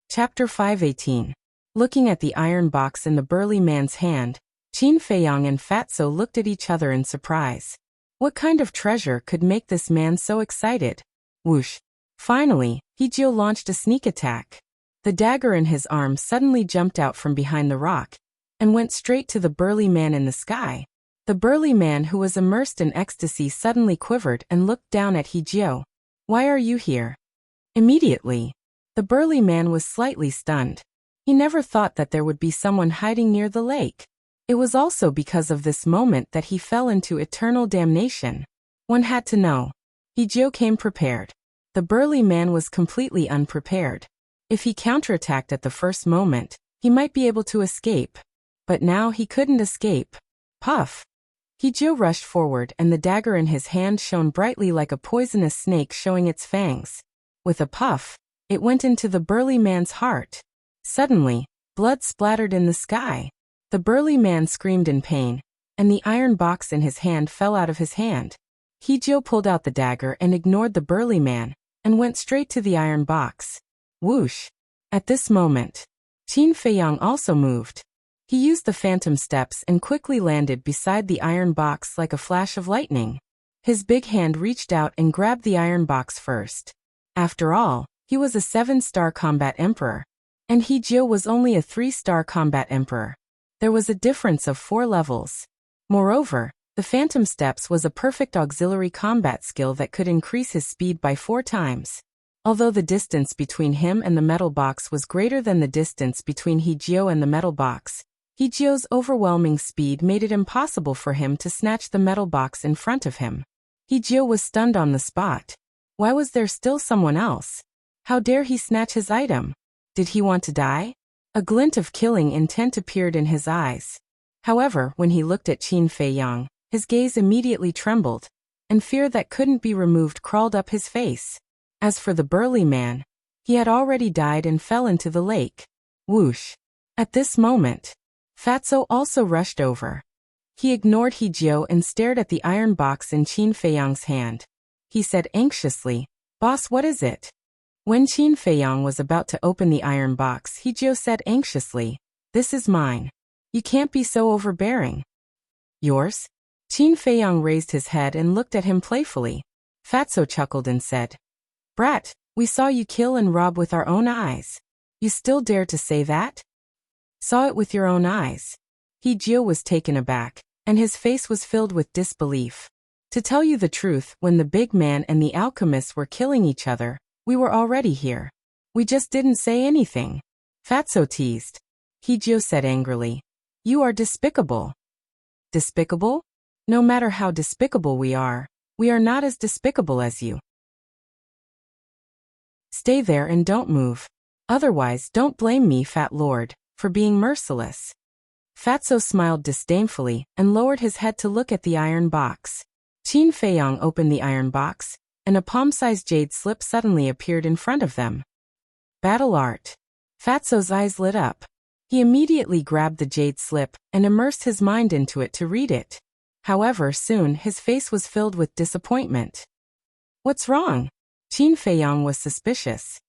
Chapter 5:18. Looking at the iron box in the burly man's hand, Qin Feiyang and Fatso looked at each other in surprise. What kind of treasure could make this man so excited? Whoosh! Finally, Hee-jio launched a sneak attack. The dagger in his arm suddenly jumped out from behind the rock, and went straight to the burly man in the sky. The burly man who was immersed in ecstasy suddenly quivered and looked down at Hee-jio. "Why are you here?" Immediately, the burly man was slightly stunned. He never thought that there would be someone hiding near the lake. It was also because of this moment that he fell into eternal damnation. One had to know. Hee-jio came prepared. The burly man was completely unprepared. If he counterattacked at the first moment, he might be able to escape. But now he couldn't escape. Puff! Hee-jio rushed forward and the dagger in his hand shone brightly like a poisonous snake showing its fangs. With a puff, it went into the burly man's heart. Suddenly, blood splattered in the sky. The burly man screamed in pain, and the iron box in his hand fell out of his hand. Hee-jio pulled out the dagger and ignored the burly man, and went straight to the iron box. Whoosh! At this moment, Qin Feiyang also moved. He used the phantom steps and quickly landed beside the iron box like a flash of lightning. His big hand reached out and grabbed the iron box first. After all, he was a 7-star combat emperor, and Hee-jio was only a 3-star combat emperor. There was a difference of 4 levels. Moreover, the Phantom Steps was a perfect auxiliary combat skill that could increase his speed by 4 times. Although the distance between him and the metal box was greater than the distance between Hee-jio and the metal box, Hee-jio's overwhelming speed made it impossible for him to snatch the metal box in front of him. Hee-jio was stunned on the spot. Why was there still someone else? How dare he snatch his item? Did he want to die? A glint of killing intent appeared in his eyes. However, when he looked at Qin Feiyang, his gaze immediately trembled, and fear that couldn't be removed crawled up his face. As for the burly man, He had already died and fell into the lake. Whoosh. At this moment, Fatso also rushed over. He ignored Hijio and stared at the iron box in Qin Feiyang's hand. He said anxiously, "Boss, what is it?" When Qin Feiyang was about to open the iron box, Hijio said anxiously, "This is mine. You can't be so overbearing." "Yours?" Qin Feiyang raised his head and looked at him playfully. Fatso chuckled and said, "Brat, we saw you kill and rob with our own eyes. You still dare to say that?" "Saw it with your own eyes." Hijio was taken aback, and his face was filled with disbelief. "To tell you the truth, when the big man and the alchemists were killing each other, we were already here. We just didn't say anything." Fatso teased. Hijio said angrily, "You are despicable." "Despicable? No matter how despicable we are not as despicable as you. Stay there and don't move. Otherwise, don't blame me, Fat Lord, for being merciless." Fatso smiled disdainfully and lowered his head to look at the iron box. Qin Feiyang opened the iron box, and a palm-sized jade slip suddenly appeared in front of them. Battle art. Fatso's eyes lit up. He immediately grabbed the jade slip and immersed his mind into it to read it. However, soon his face was filled with disappointment. "What's wrong?" Qin Feiyang was suspicious.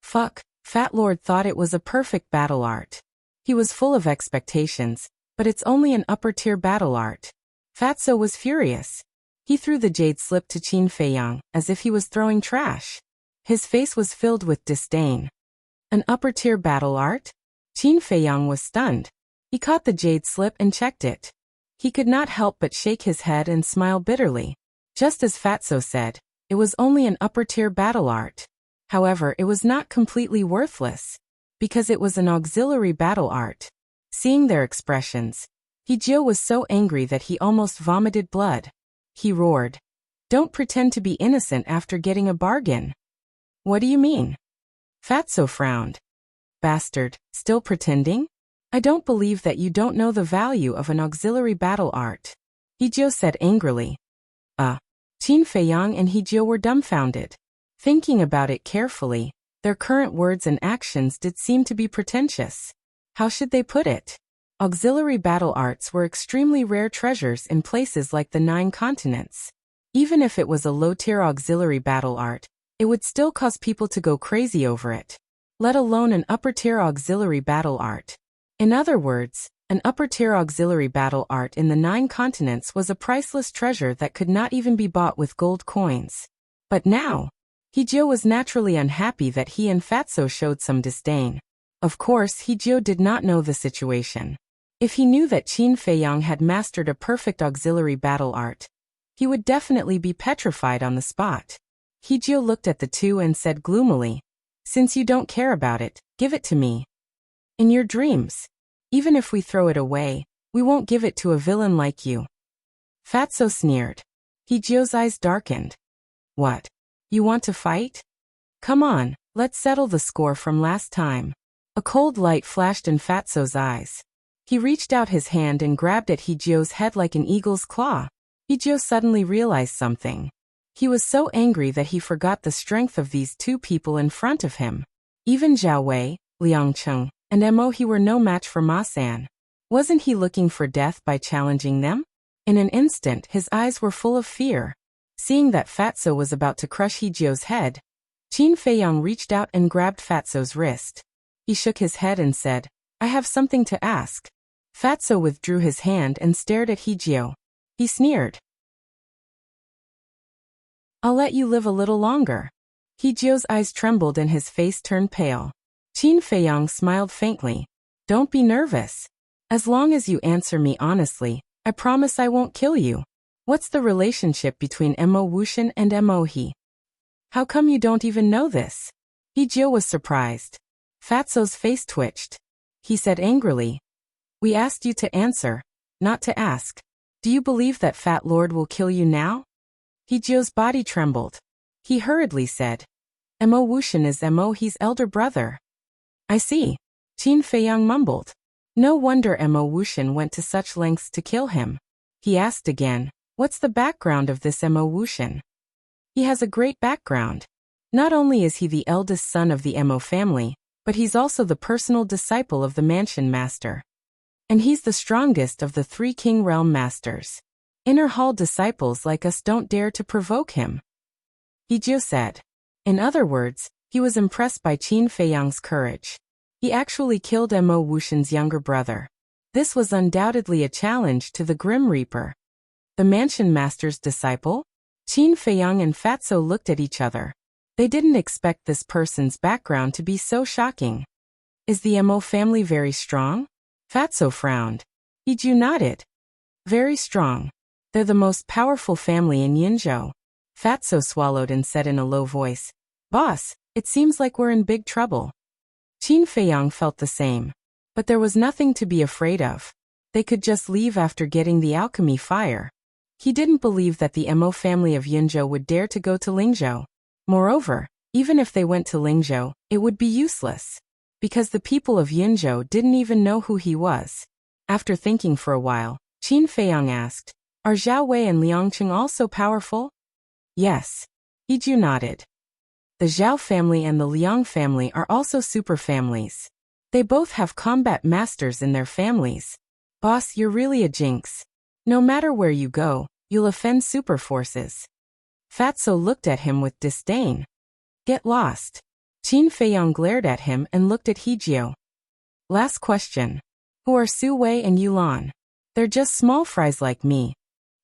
"Fuck." Fat Lord thought it was a perfect battle art. He was full of expectations, but it's only an upper-tier battle art. Fatso was furious. He threw the jade slip to Qin Feiyang as if he was throwing trash. His face was filled with disdain. An upper-tier battle art? Qin Feiyang was stunned. He caught the jade slip and checked it. He could not help but shake his head and smile bitterly. Just as Fatso said, it was only an upper-tier battle art. However, it was not completely worthless, because it was an auxiliary battle art. Seeing their expressions, Hijio was so angry that he almost vomited blood. He roared, "Don't pretend to be innocent after getting a bargain." "What do you mean?" Fatso frowned. "Bastard, still pretending? I don't believe that you don't know the value of an auxiliary battle art," Hijio said angrily. Qin Feiyang and Hijio were dumbfounded. Thinking about it carefully, their current words and actions did seem to be pretentious. How should they put it? Auxiliary battle arts were extremely rare treasures in places like the 9 continents. Even if it was a low-tier auxiliary battle art, it would still cause people to go crazy over it, let alone an upper-tier auxiliary battle art. In other words, an upper-tier auxiliary battle art in the 9 continents was a priceless treasure that could not even be bought with gold coins. But now, Hijio was naturally unhappy that he and Fatso showed some disdain. Of course, Hijio did not know the situation. If he knew that Qin Feiyang had mastered a perfect auxiliary battle art, he would definitely be petrified on the spot. Hijio looked at the two and said gloomily, "Since you don't care about it, give it to me. In your dreams. Even if we throw it away, we won't give it to a villain like you." Fatso sneered. Hijio's eyes darkened. "What? You want to fight? Come on, let's settle the score from last time." A cold light flashed in Fatso's eyes. He reached out his hand and grabbed at Hijio's head like an eagle's claw. Hijio suddenly realized something. He was so angry that he forgot the strength of these two people in front of him. Even Zhao Wei, Liang Cheng, and Mo He were no match for Ma San. Wasn't he looking for death by challenging them? In an instant, his eyes were full of fear. Seeing that Fatso was about to crush Hijio's head, Qin Feiyang reached out and grabbed Fatso's wrist. He shook his head and said, "I have something to ask." Fatso withdrew his hand and stared at Hijio. He sneered. "I'll let you live a little longer." Hijio's eyes trembled and his face turned pale. Qin Feiyang smiled faintly. "Don't be nervous. As long as you answer me honestly, I promise I won't kill you. What's the relationship between Mo Wuxian and Mo He? How come you don't even know this?" Hijio was surprised. Fatso's face twitched. He said angrily, "We asked you to answer, not to ask. Do you believe that Fat Lord will kill you now?" Hijio's body trembled. He hurriedly said, "Mo Wuxian is Mo He's elder brother." "I see," Qin Feiyang mumbled. No wonder Mo Wuxian went to such lengths to kill him. He asked again, "What's the background of this Mo Wuxian?" "He has a great background. Not only is he the eldest son of the Mo family, but he's also the personal disciple of the mansion master. And he's the strongest of the 3 King Realm masters. Inner hall disciples like us don't dare to provoke him, Hijio said. In other words, he was impressed by Qin Feiyang's courage. He actually killed Mo Wuxian's younger brother. This was undoubtedly a challenge to the Grim Reaper. The mansion master's disciple? Qin Feiyang and Fatso looked at each other. They didn't expect this person's background to be so shocking. Is the Mo family very strong? Fatso frowned. Hijio nodded. Very strong. They're the most powerful family in Yinzhou. Fatso swallowed and said in a low voice, Boss, it seems like we're in big trouble. Qin Feiyang felt the same. But there was nothing to be afraid of. They could just leave after getting the alchemy fire. He didn't believe that the Mo family of Yinzhou would dare to go to Lingzhou. Moreover, even if they went to Lingzhou, it would be useless. Because the people of Yinzhou didn't even know who he was. After thinking for a while, Qin Feiyang asked, Are Zhao Wei and Liangqing also powerful? Yes. Hijio nodded. The Zhao family and the Liang family are also super families. They both have combat masters in their families. Boss, you're really a jinx. No matter where you go, you'll offend super forces. Fatso looked at him with disdain. Get lost. Qin Feiyang glared at him and looked at Hijio. Last question. Who are Su Wei and Yulan? They're just small fries like me.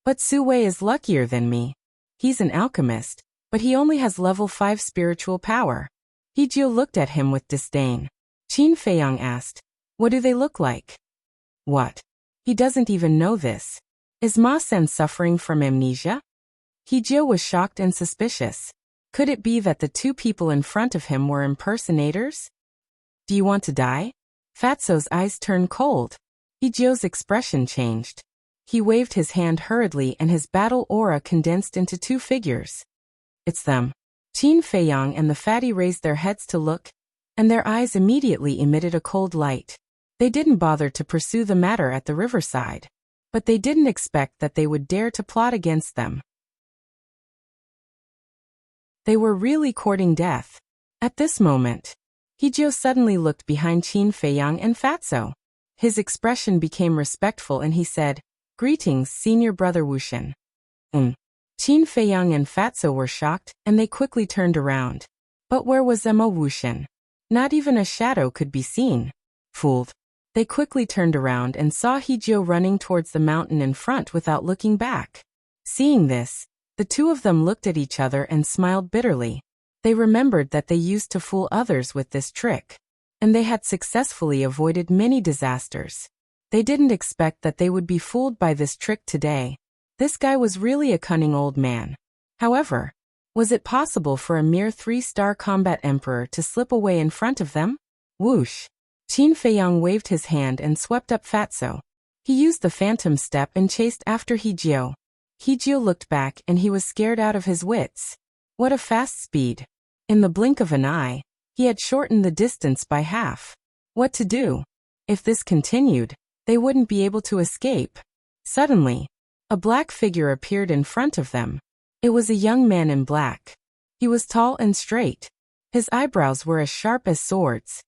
But Su Wei is luckier than me. He's an alchemist, but he only has level 5 spiritual power. Hijio looked at him with disdain. Qin Feiyang asked, What do they look like? What? He doesn't even know this. Is Ma-sen suffering from amnesia? Hijio was shocked and suspicious. Could it be that the 2 people in front of him were impersonators? Do you want to die? Fatso's eyes turned cold. Hijio's expression changed. He waved his hand hurriedly and his battle aura condensed into 2 figures. It's them. Qin Feiyang and the fatty raised their heads to look, and their eyes immediately emitted a cold light. They didn't bother to pursue the matter at the riverside. But they didn't expect that they would dare to plot against them. They were really courting death. At this moment, Hijio suddenly looked behind Qin Feiyang and Fatso. His expression became respectful and he said, Greetings, senior brother Wuxian. Qin Feiyang and Fatso were shocked, and they quickly turned around. But where was Mo Wuxian? Not even a shadow could be seen. Fooled. They quickly turned around and saw Hijio running towards the mountain in front without looking back. Seeing this, the 2 of them looked at each other and smiled bitterly. They remembered that they used to fool others with this trick. And they had successfully avoided many disasters. They didn't expect that they would be fooled by this trick today. This guy was really a cunning old man. However, was it possible for a mere 3-star combat emperor to slip away in front of them? Whoosh! Qin Feiyang waved his hand and swept up Fatso. He used the phantom step and chased after Hijio. Hijio looked back and he was scared out of his wits. What a fast speed! In the blink of an eye, he had shortened the distance by half. What to do? If this continued, they wouldn't be able to escape. Suddenly, a black figure appeared in front of them. It was a young man in black. He was tall and straight. His eyebrows were as sharp as swords.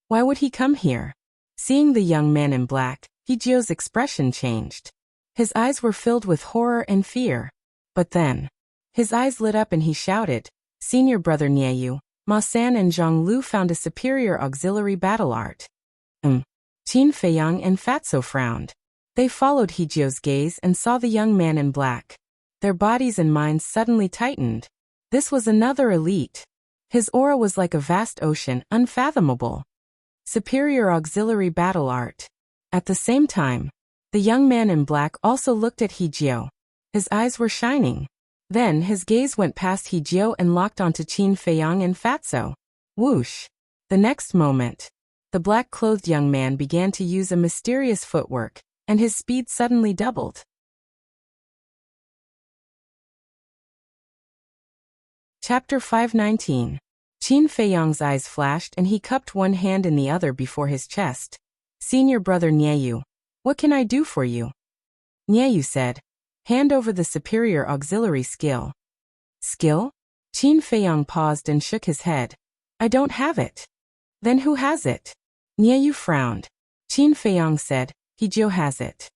Why would he come here? Seeing the young man in black, Hijio's expression changed. His eyes were filled with horror and fear. But then, his eyes lit up and he shouted, Senior brother Nieyu, Ma-san and Zhang Lu found a superior auxiliary battle art. Qin Feiyang and Fatso frowned. They followed Hijio's gaze and saw the young man in black. Their bodies and minds suddenly tightened. This was another elite. His aura was like a vast ocean, unfathomable. Superior auxiliary battle art. At the same time, the young man in black also looked at Hijio. His eyes were shining. Then his gaze went past Hijio and locked onto Qin Feiyang and Fatso. Whoosh! The next moment, the black-clothed young man began to use a mysterious footwork, and his speed suddenly doubled. Chapter 519. Qin Feiyang's eyes flashed and he cupped one hand in the other before his chest. Senior brother Nieyu, what can I do for you? Nieyu said, hand over the superior auxiliary skill. Skill? Qin Feiyong paused and shook his head. I don't have it. Then who has it? Nieyu frowned. Qin Feiyong said, Hijio has it.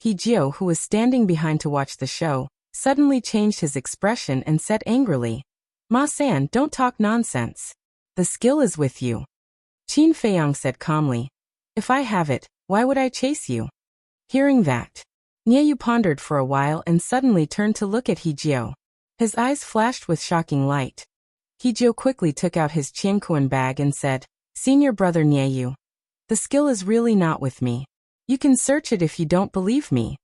Hijio, who was standing behind to watch the show, suddenly changed his expression and said angrily, Ma-san, don't talk nonsense. The skill is with you. Qin Feiyong said calmly, if I have it, why would I chase you? Hearing that, Nieyu pondered for a while and suddenly turned to look at Hijio. His eyes flashed with shocking light. Hijio quickly took out his Qianquan bag and said, Senior brother Nieyu, the skill is really not with me. You can search it if you don't believe me.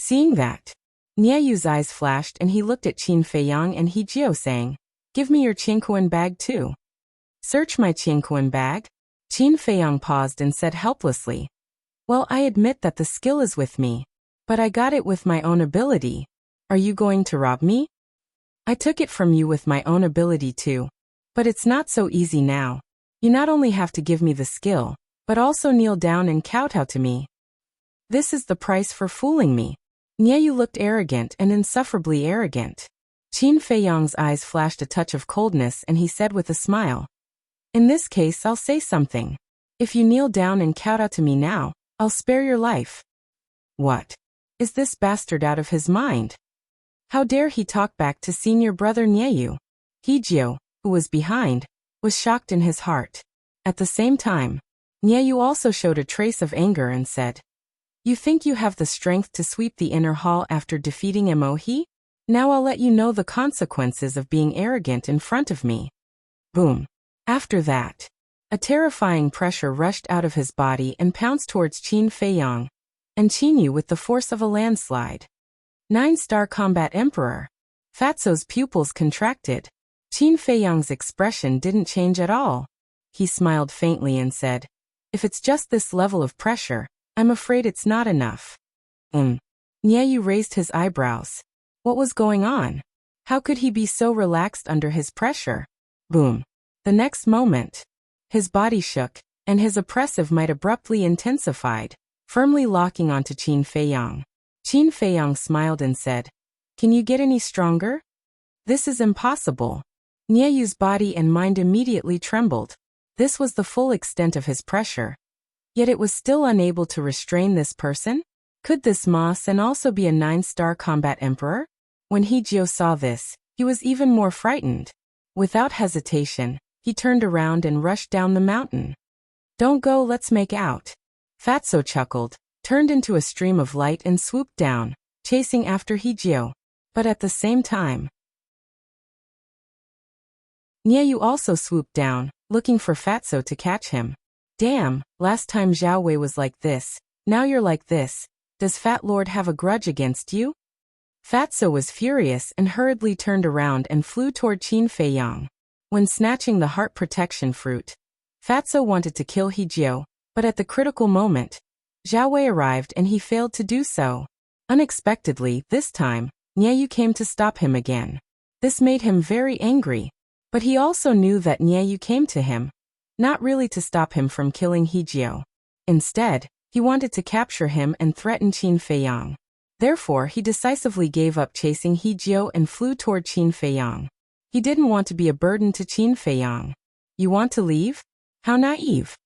Seeing that, Nieyu's eyes flashed and he looked at Qin Feiyong and Hijio saying, Give me your Qianquan bag too. Search my Qianquan bag? Qin Feiyong paused and said helplessly, Well, I admit that the skill is with me, but I got it with my own ability. Are you going to rob me? I took it from you with my own ability too. But it's not so easy now. You not only have to give me the skill, but also kneel down and kowtow to me. This is the price for fooling me. Nieyu looked arrogant and insufferably arrogant. Qin Feiyong's eyes flashed a touch of coldness and he said with a smile, In this case I'll say something. If you kneel down and kowtow to me now, I'll spare your life. What? Is this bastard out of his mind? How dare he talk back to senior brother Nieyu? Hijio, who was behind, was shocked in his heart. At the same time, Nieyu also showed a trace of anger and said, You think you have the strength to sweep the inner hall after defeating Emohi? Now I'll let you know the consequences of being arrogant in front of me. Boom. After that, a terrifying pressure rushed out of his body and pounced towards Qin Feiyong, and Qinyu with the force of a landslide. 9-star combat emperor. Fatso's pupils contracted. Qin Feiyong's expression didn't change at all. He smiled faintly and said, If it's just this level of pressure, I'm afraid it's not enough. Nieyu raised his eyebrows. What was going on? How could he be so relaxed under his pressure? Boom. The next moment, his body shook, and his oppressive might abruptly intensified, firmly locking onto Qin Feiyong. Qin Feiyong smiled and said, Can you get any stronger? This is impossible. Nieyu's body and mind immediately trembled. This was the full extent of his pressure. Yet it was still unable to restrain this person? Could this Ma-san also be a 9-star combat emperor? When Hijio saw this, he was even more frightened. Without hesitation, he turned around and rushed down the mountain. Don't go, let's make out. Fatso chuckled, turned into a stream of light and swooped down, chasing after Hijio. But at the same time, Nieyu also swooped down, looking for Fatso to catch him. Damn, last time Zhao Wei was like this, now you're like this. Does Fat Lord have a grudge against you? Fatso was furious and hurriedly turned around and flew toward Qin Feiyong. When snatching the heart protection fruit, Fatso wanted to kill Hijio, but at the critical moment, Zhao Wei arrived and he failed to do so. Unexpectedly, this time, Nieyu came to stop him again. This made him very angry. But he also knew that Nieyu came to him, not really to stop him from killing Hijio. Instead, he wanted to capture him and threaten Qin Feiyong. Therefore, he decisively gave up chasing Hijio and flew toward Qin Feiyong. He didn't want to be a burden to Qin Feiyong. You want to leave? How naive.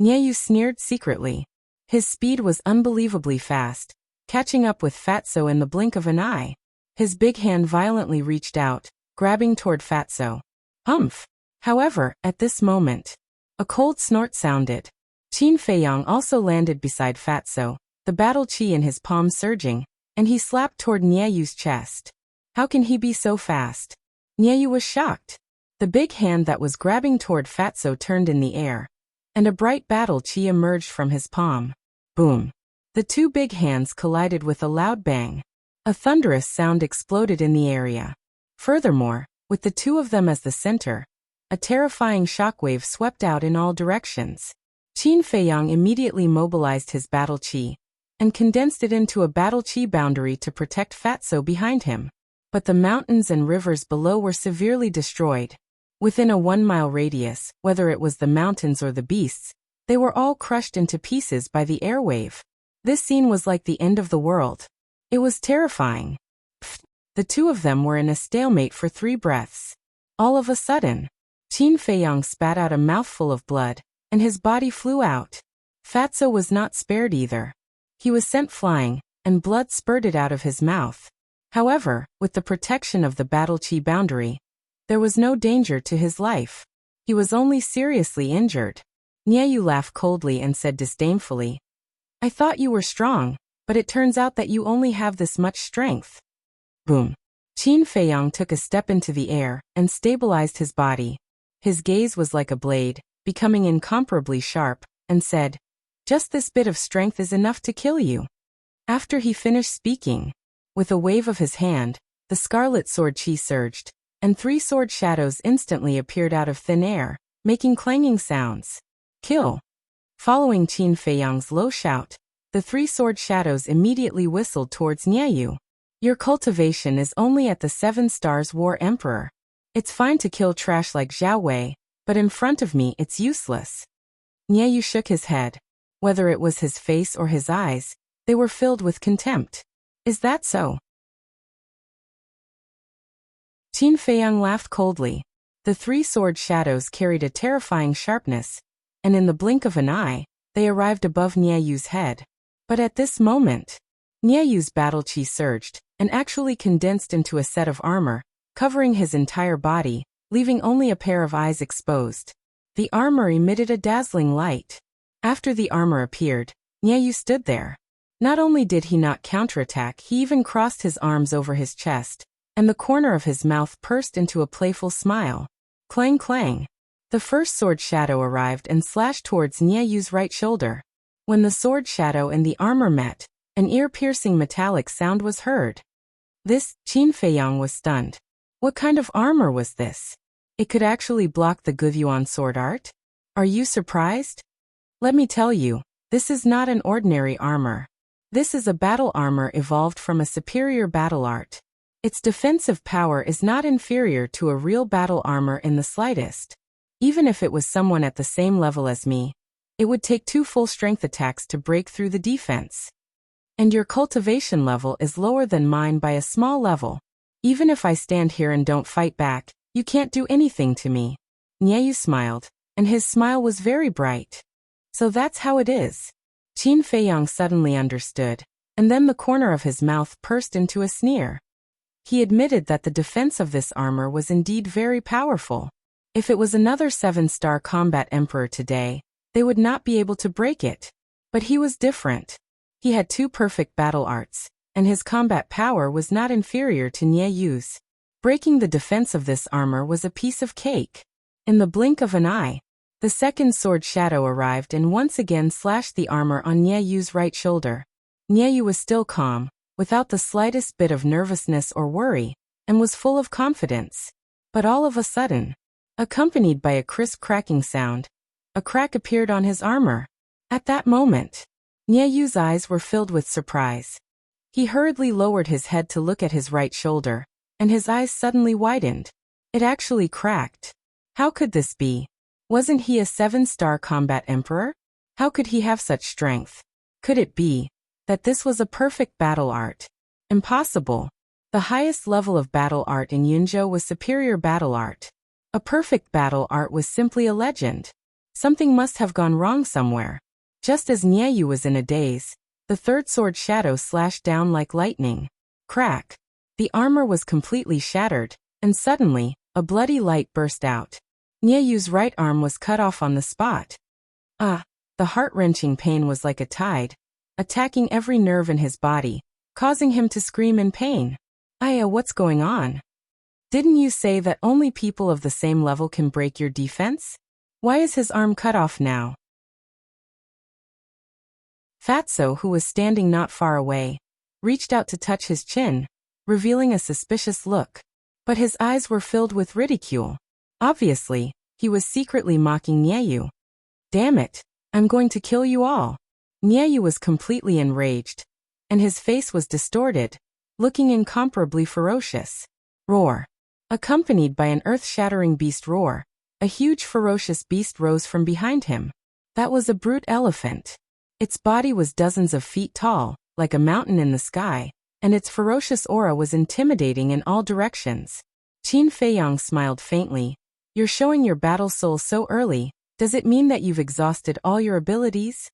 Nieyu sneered secretly. His speed was unbelievably fast, catching up with Fatso in the blink of an eye. His big hand violently reached out, grabbing toward Fatso. Humph! However, at this moment, a cold snort sounded. Qin Feiyong also landed beside Fatso, the battle chi in his palm surging, and he slapped toward Nieyu's chest. How can he be so fast? Nieyu was shocked. The big hand that was grabbing toward Fatso turned in the air, and a bright battle chi emerged from his palm. Boom! The two big hands collided with a loud bang. A thunderous sound exploded in the area. Furthermore, with the two of them as the center, a terrifying shockwave swept out in all directions. Qin Feiyong immediately mobilized his battle chi and condensed it into a battle chi boundary to protect Fatso behind him. But the mountains and rivers below were severely destroyed. Within a 1-mile radius, whether it was the mountains or the beasts, they were all crushed into pieces by the airwave. This scene was like the end of the world. It was terrifying. The two of them were in a stalemate for 3 breaths. All of a sudden, Qin Feiyang spat out a mouthful of blood, and his body flew out. Fatso was not spared either. He was sent flying, and blood spurted out of his mouth. However, with the protection of the battle chi boundary, there was no danger to his life. He was only seriously injured. Niayu laughed coldly and said disdainfully, "I thought you were strong, but it turns out that you only have this much strength." Boom. Qin Feiyang took a step into the air and stabilized his body. His gaze was like a blade, becoming incomparably sharp, and said, "Just this bit of strength is enough to kill you." After he finished speaking, with a wave of his hand, the scarlet sword chi surged, and 3 sword shadows instantly appeared out of thin air, making clanging sounds. Kill. Following Qin Feiyang's low shout, the 3 sword shadows immediately whistled towards Niayu. "Your cultivation is only at the 7 stars War Emperor. It's fine to kill trash like Zhao Wei, but in front of me it's useless." Niayu shook his head. Whether it was his face or his eyes, they were filled with contempt. "Is that so?" Qin Feiyang laughed coldly. The 3 sword shadows carried a terrifying sharpness, and in the blink of an eye, they arrived above Niayu's head. But at this moment, Niayu's battle chi surged, and actually condensed into a set of armor, covering his entire body, leaving only a pair of eyes exposed. The armor emitted a dazzling light. After the armor appeared, Niayu stood there. Not only did he not counterattack, he even crossed his arms over his chest, and the corner of his mouth pursed into a playful smile. Clang clang. The first sword shadow arrived and slashed towards Niayu's right shoulder. When the sword shadow and the armor met, an ear-piercing metallic sound was heard. Qin Feiyang was stunned. What kind of armor was this? It could actually block the Guvyuan sword art? Are you surprised? Let me tell you, this is not an ordinary armor. This is a battle armor evolved from a superior battle art. Its defensive power is not inferior to a real battle armor in the slightest. Even if it was someone at the same level as me, it would take 2 full strength attacks to break through the defense. And your cultivation level is lower than mine by a small level. Even if I stand here and don't fight back, you can't do anything to me." Niayu smiled, and his smile was very bright. "So that's how it is." Qin Feiyang suddenly understood, and then the corner of his mouth pursed into a sneer. He admitted that the defense of this armor was indeed very powerful. If it was another 7-star combat emperor today, they would not be able to break it. But he was different. He had 2 perfect battle arts, and his combat power was not inferior to Niayu's. Breaking the defense of this armor was a piece of cake. In the blink of an eye, the second sword shadow arrived and once again slashed the armor on Niayu's right shoulder. Niayu was still calm, without the slightest bit of nervousness or worry, and was full of confidence. But all of a sudden, accompanied by a crisp cracking sound, a crack appeared on his armor. At that moment, Niayu's eyes were filled with surprise. He hurriedly lowered his head to look at his right shoulder, and his eyes suddenly widened. It actually cracked. How could this be? Wasn't he a 7-star combat emperor? How could he have such strength? Could it be that this was a perfect battle art? Impossible. The highest level of battle art in Yunzhou was superior battle art. A perfect battle art was simply a legend. Something must have gone wrong somewhere. Just as Niayu was in a daze, the third sword shadow slashed down like lightning. Crack. The armor was completely shattered, and suddenly, a bloody light burst out. Niayu's right arm was cut off on the spot. The heart-wrenching pain was like a tide, attacking every nerve in his body, causing him to scream in pain. "Aya, what's going on? Didn't you say that only people of the same level can break your defense? Why is his arm cut off now?" Fatso, who was standing not far away, reached out to touch his chin, revealing a suspicious look. But his eyes were filled with ridicule. Obviously, he was secretly mocking Niayu. "Damn it, I'm going to kill you all." Niayu was completely enraged, and his face was distorted, looking incomparably ferocious. Roar. Accompanied by an earth-shattering beast roar, a huge ferocious beast rose from behind him. That was a brute elephant. Its body was dozens of feet tall, like a mountain in the sky, and its ferocious aura was intimidating in all directions. Qin Feiyang smiled faintly. You're showing your battle soul so early. Does it mean that you've exhausted all your abilities?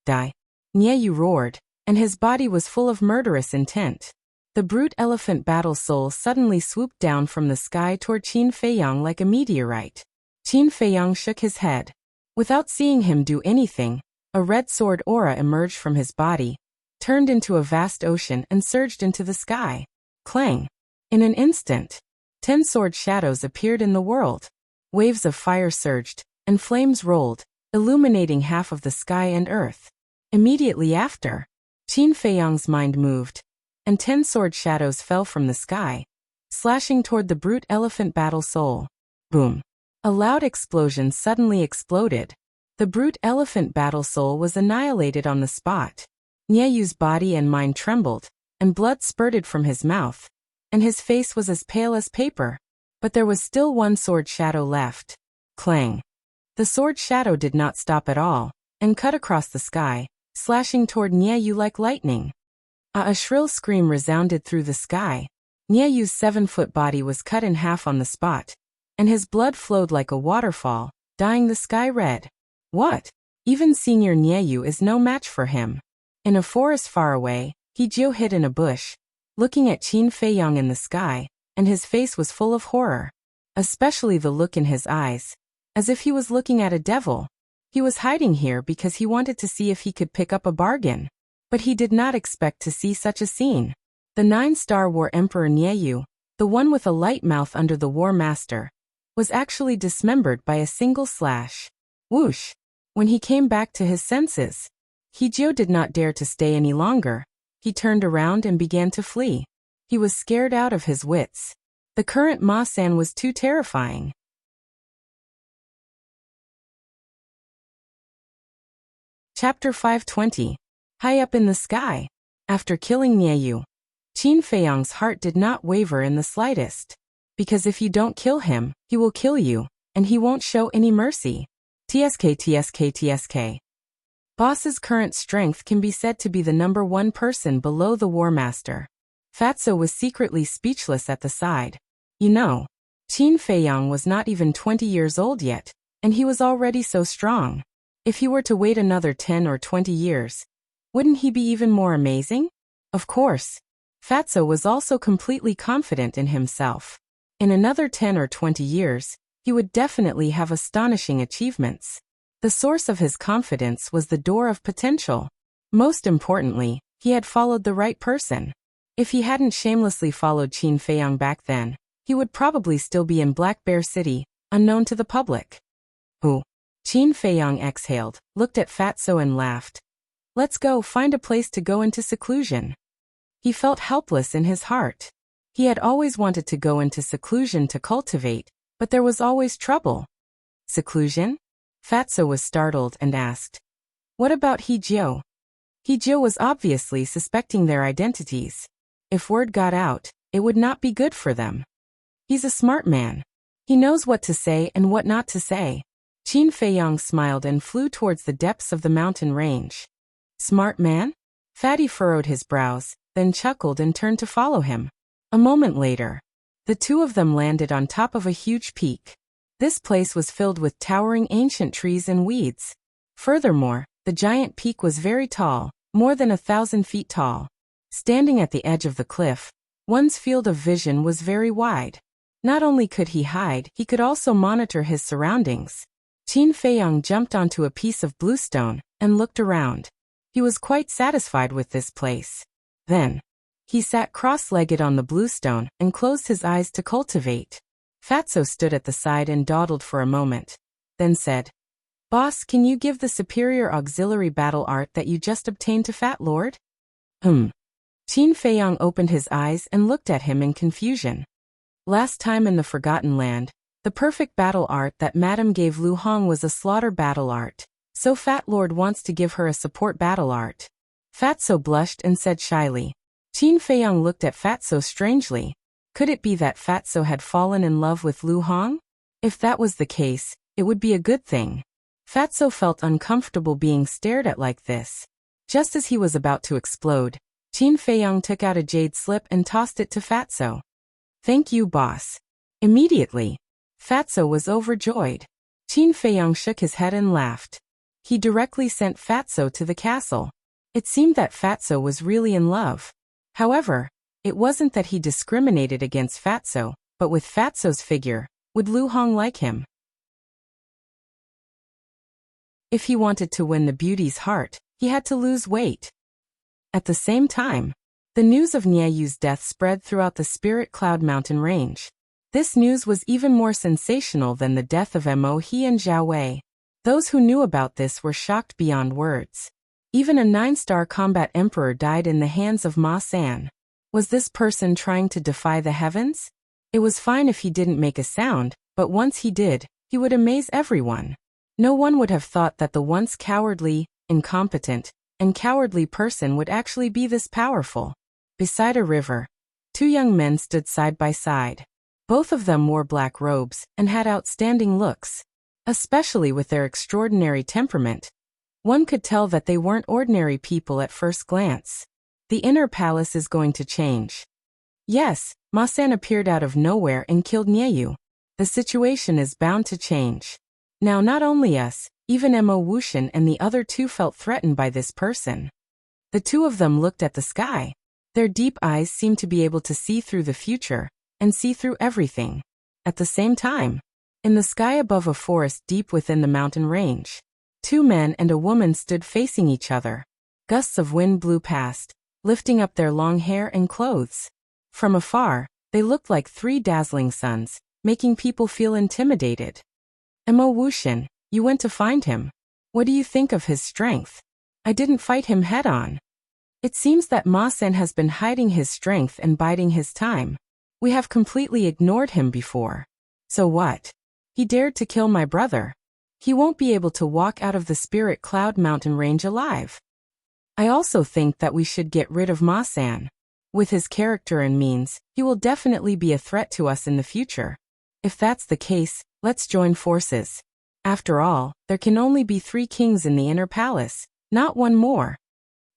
Die. Nieyu roared, and his body was full of murderous intent. The brute elephant battle soul suddenly swooped down from the sky toward Qin Feiyang like a meteorite. Qin Feiyang shook his head. Without seeing him do anything, a red sword aura emerged from his body, turned into a vast ocean and surged into the sky. Clang! In an instant, 10 sword shadows appeared in the world. Waves of fire surged, and flames rolled, illuminating half of the sky and earth. Immediately after, Qin Feiyang's mind moved, and 10 sword shadows fell from the sky, slashing toward the brute elephant battle soul. Boom! A loud explosion suddenly exploded. The brute elephant battle soul was annihilated on the spot. Nieyu's body and mind trembled, and blood spurted from his mouth, and his face was as pale as paper. But there was still one sword shadow left. Clang! The sword shadow did not stop at all, and cut across the sky, slashing toward Nieyu like lightning. A shrill scream resounded through the sky. Nieyu's 7-foot body was cut in half on the spot, and his blood flowed like a waterfall, dyeing the sky red. What? Even Senior Nieyu is no match for him. In a forest far away, Hijio hid in a bush, looking at Qin Feiyang in the sky, and his face was full of horror. Especially the look in his eyes, as if he was looking at a devil. He was hiding here because he wanted to see if he could pick up a bargain. But he did not expect to see such a scene. The 9-star War Emperor Nieyu, the one with a light mouth under the War Master, was actually dismembered by a single slash. Whoosh! When he came back to his senses, Hijio did not dare to stay any longer. He turned around and began to flee. He was scared out of his wits. The current Ma-san was too terrifying. Chapter 520. High up in the sky. After killing Nieyu, Qin Feiyang's heart did not waver in the slightest. Because if you don't kill him, he will kill you, and he won't show any mercy. TSK. Boss's current strength can be said to be the number 1 person below the War Master. Fatso was secretly speechless at the side. You know, Qin Feiyang was not even 20 years old yet, and he was already so strong. If he were to wait another 10 or 20 years, wouldn't he be even more amazing? Of course. Fatso was also completely confident in himself. In another 10 or 20 years, he would definitely have astonishing achievements. The source of his confidence was the door of potential. Most importantly, he had followed the right person. If he hadn't shamelessly followed Qin Feiyang back then, he would probably still be in Black Bear City, unknown to the public. Ooh. Qin Feiyang exhaled, looked at Fatso and laughed. Let's go find a place to go into seclusion. He felt helpless in his heart. He had always wanted to go into seclusion to cultivate, but there was always trouble. Seclusion? Fatso was startled and asked. What about Hijio? Hijio was obviously suspecting their identities. If word got out, it would not be good for them. He's a smart man. He knows what to say and what not to say. Qin Feiyang smiled and flew towards the depths of the mountain range. Smart man? Fatty furrowed his brows, then chuckled and turned to follow him. A moment later, the two of them landed on top of a huge peak. This place was filled with towering ancient trees and weeds. Furthermore, the giant peak was very tall, more than 1,000 feet tall. Standing at the edge of the cliff, one's field of vision was very wide. Not only could he hide, he could also monitor his surroundings. Qin Feiyang jumped onto a piece of bluestone and looked around. He was quite satisfied with this place. Then, he sat cross-legged on the bluestone and closed his eyes to cultivate. Fatso stood at the side and dawdled for a moment, then said, Boss, can you give the superior auxiliary battle art that you just obtained to Fat Lord? Qin Feiyang opened his eyes and looked at him in confusion. Last time in the Forgotten Land, the perfect battle art that Madame gave Lu Hong was a slaughter battle art, so Fat Lord wants to give her a support battle art. Fatso blushed and said shyly. Qin Feiyang looked at Fatso strangely. Could it be that Fatso had fallen in love with Lu Hong? If that was the case, it would be a good thing. Fatso felt uncomfortable being stared at like this. Just as he was about to explode, Qin Feiyang took out a jade slip and tossed it to Fatso. Thank you, boss. Immediately, Fatso was overjoyed. Qin Feiyang shook his head and laughed. He directly sent Fatso to the castle. It seemed that Fatso was really in love. However, it wasn't that he discriminated against Fatso, but with Fatso's figure, would Lu Hong like him? If he wanted to win the beauty's heart, he had to lose weight. At the same time, the news of Nieyu's death spread throughout the Spirit Cloud Mountain range. This news was even more sensational than the death of Mo He and Zhao Wei. Those who knew about this were shocked beyond words. Even a 9-star combat emperor died in the hands of Ma San. Was this person trying to defy the heavens? It was fine if he didn't make a sound, but once he did, he would amaze everyone. No one would have thought that the once cowardly, incompetent, and cowardly person would actually be this powerful. Beside a river, 2 young men stood side by side. Both of them wore black robes and had outstanding looks. Especially with their extraordinary temperament, one could tell that they weren't ordinary people at first glance. The inner palace is going to change. Yes, Ma San appeared out of nowhere and killed Nieyu. The situation is bound to change. Now not only us, even Mo Wuxian and the other 2 felt threatened by this person. The 2 of them looked at the sky. Their deep eyes seemed to be able to see through the future, and see through everything. At the same time, in the sky above a forest deep within the mountain range, 2 men and a woman stood facing each other. Gusts of wind blew past, lifting up their long hair and clothes. From afar, they looked like 3 dazzling suns, making people feel intimidated. Mo Wuxian, you went to find him. What do you think of his strength? I didn't fight him head-on. It seems that Ma San has been hiding his strength and biding his time. We have completely ignored him before. So what? He dared to kill my brother. He won't be able to walk out of the Spirit Cloud Mountain range alive. I also think that we should get rid of Ma San. With his character and means, he will definitely be a threat to us in the future. If that's the case, let's join forces. After all, there can only be 3 kings in the inner palace, not one more.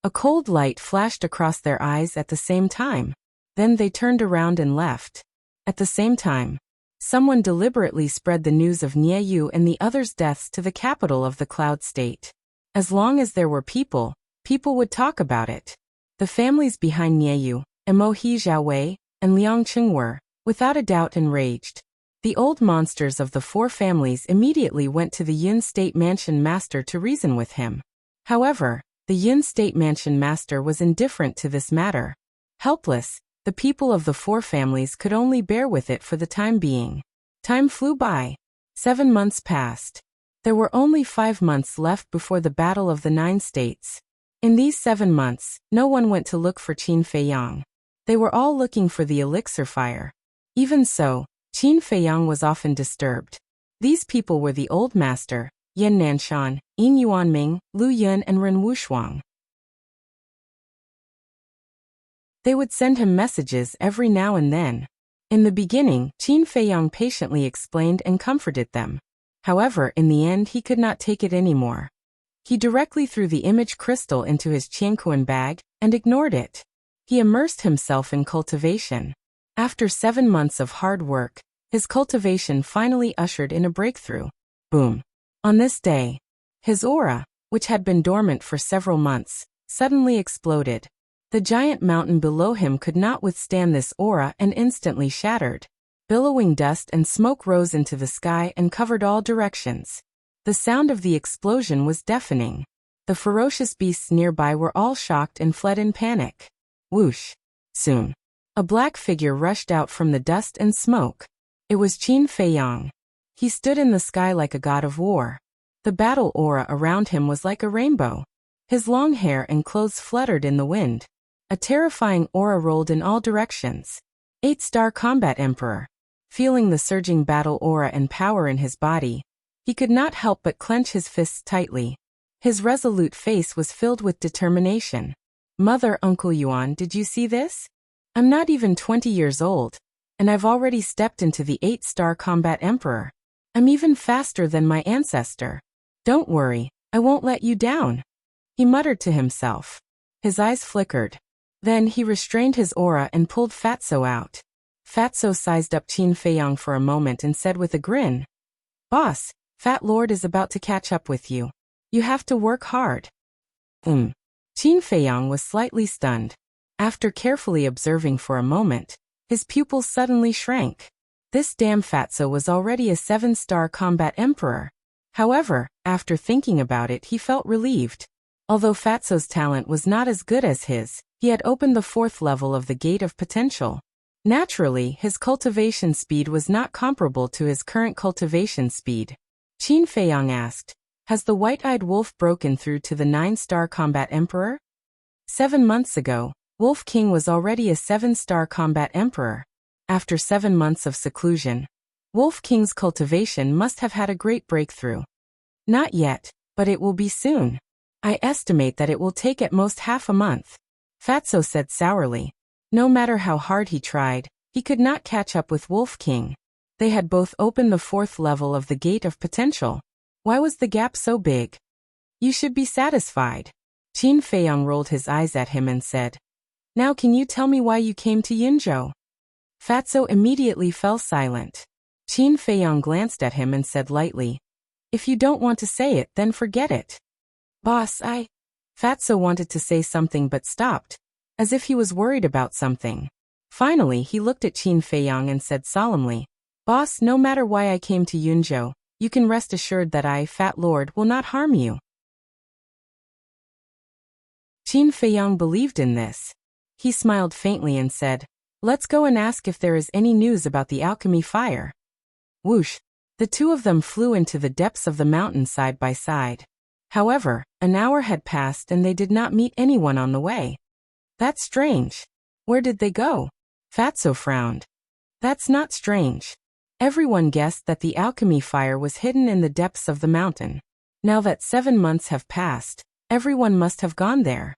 A cold light flashed across their eyes at the same time. Then they turned around and left. At the same time, someone deliberately spread the news of Nieyu and the others' deaths to the capital of the Cloud State. As long as there were people, people would talk about it. The families behind Nieyu, Mo He, Zhao Wei, and Liang Qing were, without a doubt, enraged. The old monsters of the 4 families immediately went to the Yun State Mansion Master to reason with him. However, the Yun State Mansion Master was indifferent to this matter. Helpless, the people of the 4 families could only bear with it for the time being. Time flew by. 7 months passed. There were only 5 months left before the Battle of the 9 States. In these 7 months, no one went to look for Qin Feiyang. They were all looking for the elixir fire. Even so, Qin Feiyang was often disturbed. These people were the Old Master, Yan Nanshan, Ying Yuanming, Lu Yun and Ren Wushuang. They would send him messages every now and then. In the beginning, Qin Feiyang patiently explained and comforted them. However, in the end he could not take it anymore. He directly threw the image crystal into his Qianquan bag and ignored it. He immersed himself in cultivation. After 7 months of hard work, his cultivation finally ushered in a breakthrough. Boom. On this day, his aura, which had been dormant for several months, suddenly exploded. The giant mountain below him could not withstand this aura and instantly shattered. Billowing dust and smoke rose into the sky and covered all directions. The sound of the explosion was deafening. The ferocious beasts nearby were all shocked and fled in panic. Whoosh. Soon, a black figure rushed out from the dust and smoke. It was Qin Feiyang. He stood in the sky like a god of war. The battle aura around him was like a rainbow. His long hair and clothes fluttered in the wind. A terrifying aura rolled in all directions. 8-star combat emperor. Feeling the surging battle aura and power in his body, he could not help but clench his fists tightly. His resolute face was filled with determination. Mother, Uncle Yuan, did you see this? I'm not even 20 years old, and I've already stepped into the 8-star combat emperor. I'm even faster than my ancestor. Don't worry, I won't let you down. He muttered to himself. His eyes flickered. Then he restrained his aura and pulled Fatso out. Fatso sized up Qin Feiyang for a moment and said with a grin, "Boss, Fat Lord is about to catch up with you. You have to work hard." Qin Feiyang was slightly stunned. After carefully observing for a moment, his pupils suddenly shrank. This damn Fatso was already a 7-star combat emperor. However, after thinking about it, he felt relieved. Although Fatso's talent was not as good as his, he had opened the 4th level of the Gate of Potential. Naturally, his cultivation speed was not comparable to his current cultivation speed. Qin Feiyang asked, "Has the white-eyed wolf broken through to the 9-star combat emperor?" 7 months ago, Wolf King was already a 7-star combat emperor. After 7 months of seclusion, Wolf King's cultivation must have had a great breakthrough. "Not yet, but it will be soon. I estimate that it will take at most half a month," Fatso said sourly. No matter how hard he tried, he could not catch up with Wolf King. They had both opened the 4th level of the Gate of Potential. Why was the gap so big? "You should be satisfied." Qin Feiyang rolled his eyes at him and said, "Now can you tell me why you came to Yunzhou?" Fatso immediately fell silent. Qin Feiyang glanced at him and said lightly, "If you don't want to say it, then forget it." "Boss, Fatso wanted to say something but stopped, as if he was worried about something. Finally, he looked at Qin Feiyang and said solemnly, "Boss, no matter why I came to Yunzhou, you can rest assured that I, Fat Lord, will not harm you." Qin Feiyang believed in this. He smiled faintly and said, "Let's go and ask if there is any news about the alchemy fire." Whoosh! The two of them flew into the depths of the mountain side by side. However, an hour had passed and they did not meet anyone on the way. "That's strange. Where did they go?" Fatso frowned. "That's not strange. Everyone guessed that the alchemy fire was hidden in the depths of the mountain. Now that 7 months have passed, everyone must have gone there."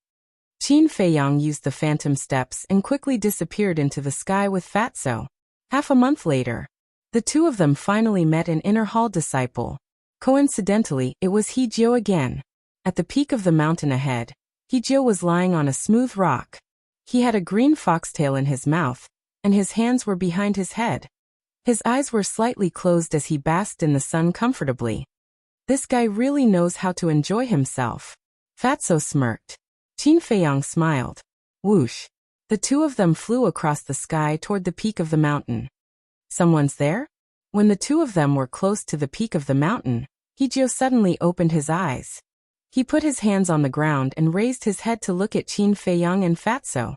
Qin Feiyang used the phantom steps and quickly disappeared into the sky with Fatso. Half a month later, the two of them finally met an inner hall disciple. Coincidentally, it was Hejiao again. At the peak of the mountain ahead, Hejiao was lying on a smooth rock. He had a green foxtail in his mouth, and his hands were behind his head. His eyes were slightly closed as he basked in the sun comfortably. "This guy really knows how to enjoy himself." Fatso smirked. Qin Feiyang smiled. Whoosh! The two of them flew across the sky toward the peak of the mountain. "Someone's there?" When the two of them were close to the peak of the mountain, Hejiao suddenly opened his eyes. He put his hands on the ground and raised his head to look at Qin Feiyang and Fatso.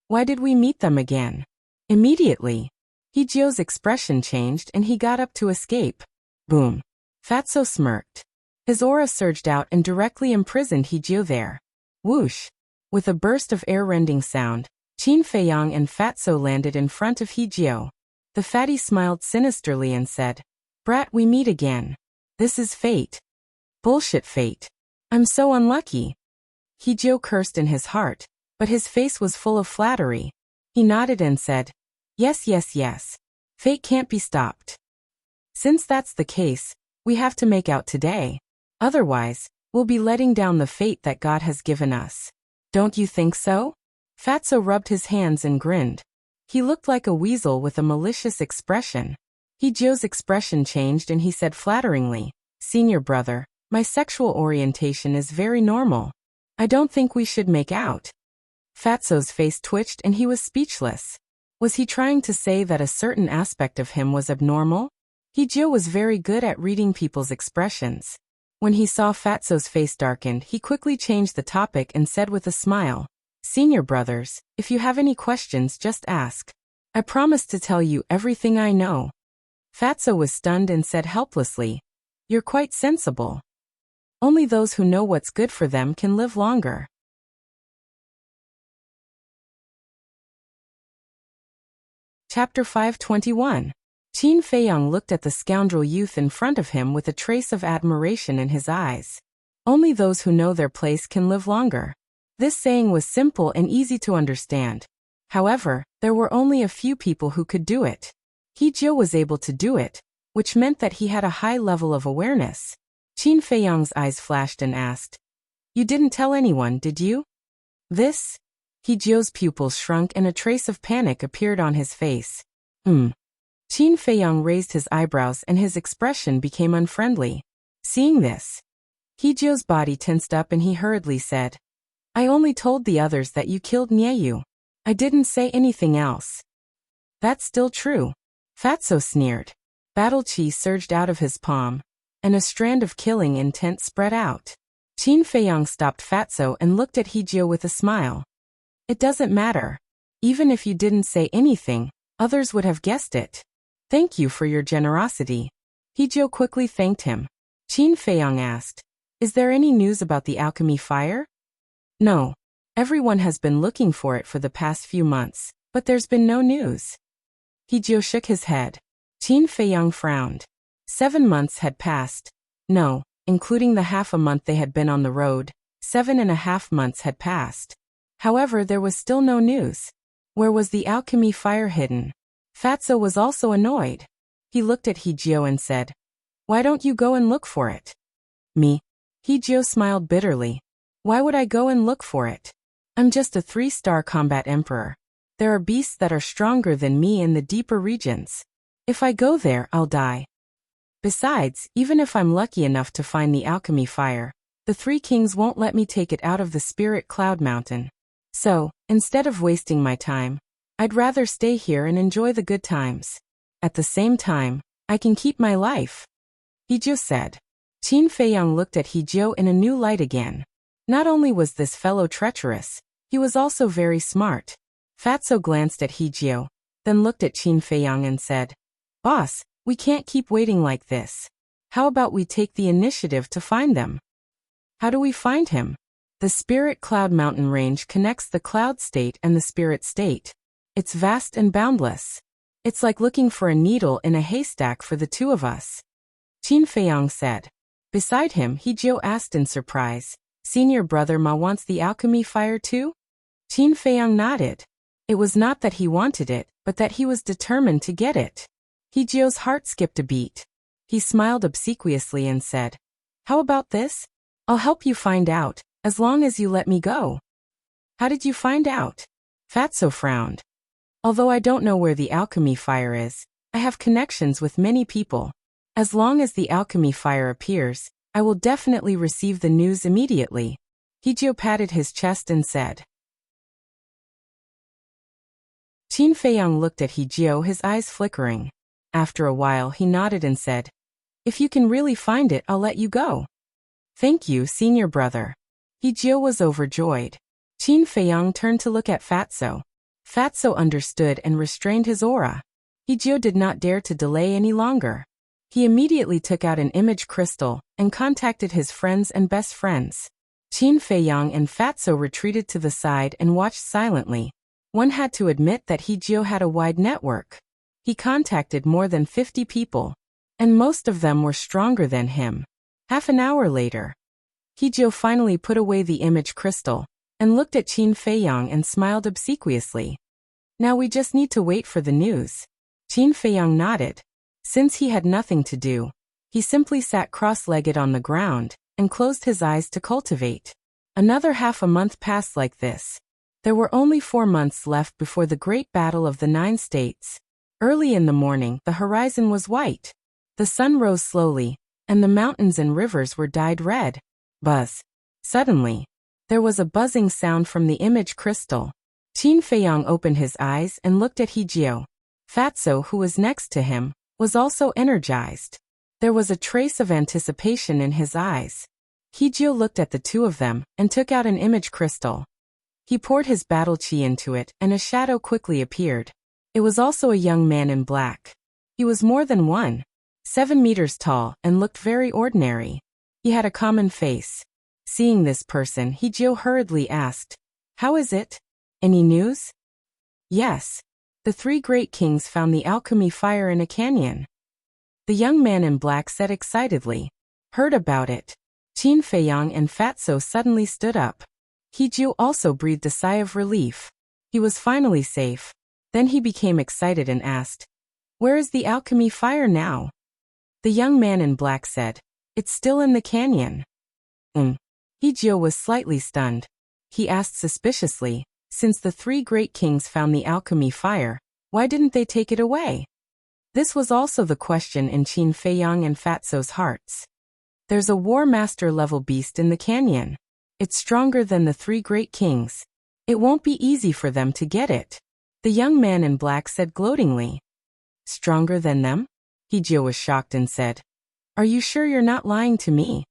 "Why did we meet them again?" Immediately, Hejiao's expression changed and he got up to escape. Boom! Fatso smirked. His aura surged out and directly imprisoned Hejiao there. Whoosh! With a burst of air-rending sound, Qin Feiyang and Fatso landed in front of Hejiao. The fatty smiled sinisterly and said, "Brat, we meet again. This is fate." "Bullshit fate. I'm so unlucky." Hejiao cursed in his heart, but his face was full of flattery. He nodded and said, Yes. Fate can't be stopped. Since that's the case, we have to make out today. Otherwise, we'll be letting down the fate that God has given us. Don't you think so?" Fatso rubbed his hands and grinned. He looked like a weasel with a malicious expression. Hejiao's expression changed and he said flatteringly, "Senior brother, my sexual orientation is very normal. I don't think we should make out." Fatso's face twitched and he was speechless. Was he trying to say that a certain aspect of him was abnormal? Hejiao was very good at reading people's expressions. When he saw Fatso's face darkened, he quickly changed the topic and said with a smile, "Senior brothers, if you have any questions, just ask. I promise to tell you everything I know." Fatso was stunned and said helplessly, "You're quite sensible. Only those who know what's good for them can live longer." Chapter 521. Qin Feiyang looked at the scoundrel youth in front of him with a trace of admiration in his eyes. Only those who know their place can live longer. This saying was simple and easy to understand. However, there were only a few people who could do it. Hejiao was able to do it, which meant that he had a high level of awareness. Qin Feiyang's eyes flashed and asked, "You didn't tell anyone, did you?" "This?" Hejiao's pupils shrunk and a trace of panic appeared on his face. Hmm. Qin Feiyang raised his eyebrows and his expression became unfriendly. Seeing this, Hijio's body tensed up and he hurriedly said, I only told the others that you killed Nieyu. I didn't say anything else. That's still true. Fatso sneered. Battle chi surged out of his palm, and a strand of killing intent spread out. Qin Feiyang stopped Fatso and looked at Hijio with a smile. It doesn't matter. Even if you didn't say anything, others would have guessed it. Thank you for your generosity. Hijio quickly thanked him. Qin Feiyang asked, Is there any news about the alchemy fire? No. Everyone has been looking for it for the past few months, but there's been no news. Hijio shook his head. Qin Feiyang frowned. 7 months had passed. No, including the half a month they had been on the road, 7.5 months had passed. However, there was still no news. Where was the alchemy fire hidden? Fatso was also annoyed. He looked at Hijio and said, Why don't you go and look for it? Me? Hijio smiled bitterly. Why would I go and look for it? I'm just a 3-star combat emperor. There are beasts that are stronger than me in the deeper regions. If I go there, I'll die. Besides, even if I'm lucky enough to find the alchemy fire, the 3 kings won't let me take it out of the spirit cloud mountain. So, instead of wasting my time, I'd rather stay here and enjoy the good times. At the same time, I can keep my life. Hijio said. Qin Feiyang looked at Hijio in a new light again. Not only was this fellow treacherous, he was also very smart. Fatso glanced at Hijio, then looked at Qin Feiyang and said, Boss, we can't keep waiting like this. How about we take the initiative to find them? How do we find him? The Spirit Cloud Mountain Range connects the Cloud State and the Spirit State. It's vast and boundless. It's like looking for a needle in a haystack for the 2 of us. Qin Feiyang said. Beside him, Hijio asked in surprise, Senior brother Ma wants the alchemy fire too? Qin Feiyang nodded. It was not that he wanted it, but that he was determined to get it. Hijio's heart skipped a beat. He smiled obsequiously and said, How about this? I'll help you find out, as long as you let me go. How did you find out? Fatso frowned. Although I don't know where the alchemy fire is, I have connections with many people. As long as the alchemy fire appears, I will definitely receive the news immediately. Hijio patted his chest and said. Qin Feiyang looked at Hijio, his eyes flickering. After a while he nodded and said, If you can really find it, I'll let you go. Thank you, senior brother. Hijio was overjoyed. Qin Feiyang turned to look at Fatso. Fatso understood and restrained his aura. Hijio did not dare to delay any longer. He immediately took out an image crystal and contacted his friends and best friends. Qin Feiyang and Fatso retreated to the side and watched silently. One had to admit that Hijio had a wide network. He contacted more than 50 people, and most of them were stronger than him. Half an hour later, Hijio finally put away the image crystal and looked at Qin Feiyang and smiled obsequiously. Now we just need to wait for the news. Qin Feiyang nodded. Since he had nothing to do, he simply sat cross-legged on the ground and closed his eyes to cultivate. Another half a month passed like this. There were only 4 months left before the great battle of the 9 states. Early in the morning, the horizon was white. The sun rose slowly, and the mountains and rivers were dyed red. Buzz. Suddenly, there was a buzzing sound from the image crystal. Qin Feiyang opened his eyes and looked at Hijio. Fatso, who was next to him, was also energized. There was a trace of anticipation in his eyes. Hijio looked at the 2 of them and took out an image crystal. He poured his battle chi into it and a shadow quickly appeared. It was also a young man in black. He was more than 1.7 meters tall and looked very ordinary. He had a common face. Seeing this person, Hijio hurriedly asked, How is it? Any news? Yes. The 3 great kings found the alchemy fire in a canyon. The young man in black said excitedly. Heard about it. Qin Feiyang and Fatso suddenly stood up. Hijio also breathed a sigh of relief. He was finally safe. Then he became excited and asked, Where is the alchemy fire now? The young man in black said, It's still in the canyon. Hijio was slightly stunned. He asked suspiciously, Since the 3 great kings found the alchemy fire, Why didn't they take it away? This was also the question in Qin Feiyang and Fatso's hearts. There's a War Master level beast in the canyon. It's stronger than the 3 great kings. It won't be easy for them to get it. The young man in black said gloatingly. Stronger than them? Hijio was shocked and said, Are you sure you're not lying to me?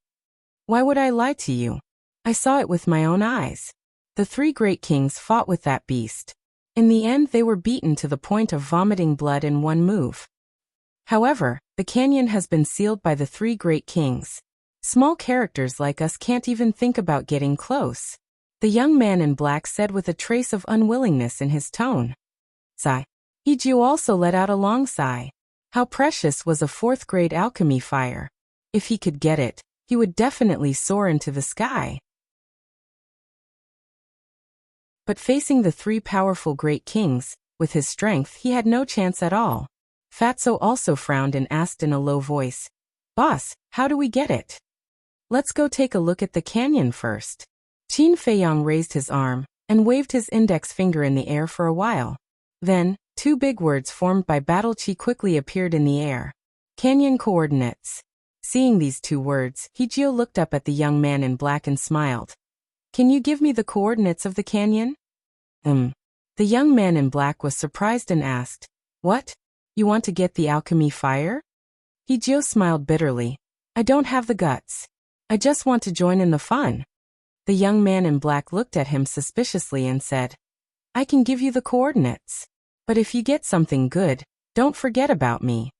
Why would I lie to you? I saw it with my own eyes. The 3 great kings fought with that beast. In the end they were beaten to the point of vomiting blood in one move. However, the canyon has been sealed by the 3 great kings. Small characters like us can't even think about getting close. The young man in black said with a trace of unwillingness in his tone. Sigh. Hijio also let out a long sigh. How precious was a 4th grade alchemy fire. If he could get it, he would definitely soar into the sky. But facing the 3 powerful great kings, with his strength he had no chance at all. Fatso also frowned and asked in a low voice, Boss, how do we get it? Let's go take a look at the canyon first. Qin Feiyang raised his arm and waved his index finger in the air for a while. Then, 2 big words formed by battle chi quickly appeared in the air. Canyon coordinates. Seeing these 2 words, Hijio looked up at the young man in black and smiled. Can you give me the coordinates of the canyon? The young man in black was surprised and asked, What? You want to get the alchemy fire? Hijio smiled bitterly. I don't have the guts. I just want to join in the fun. The young man in black looked at him suspiciously and said, I can give you the coordinates. But if you get something good, don't forget about me.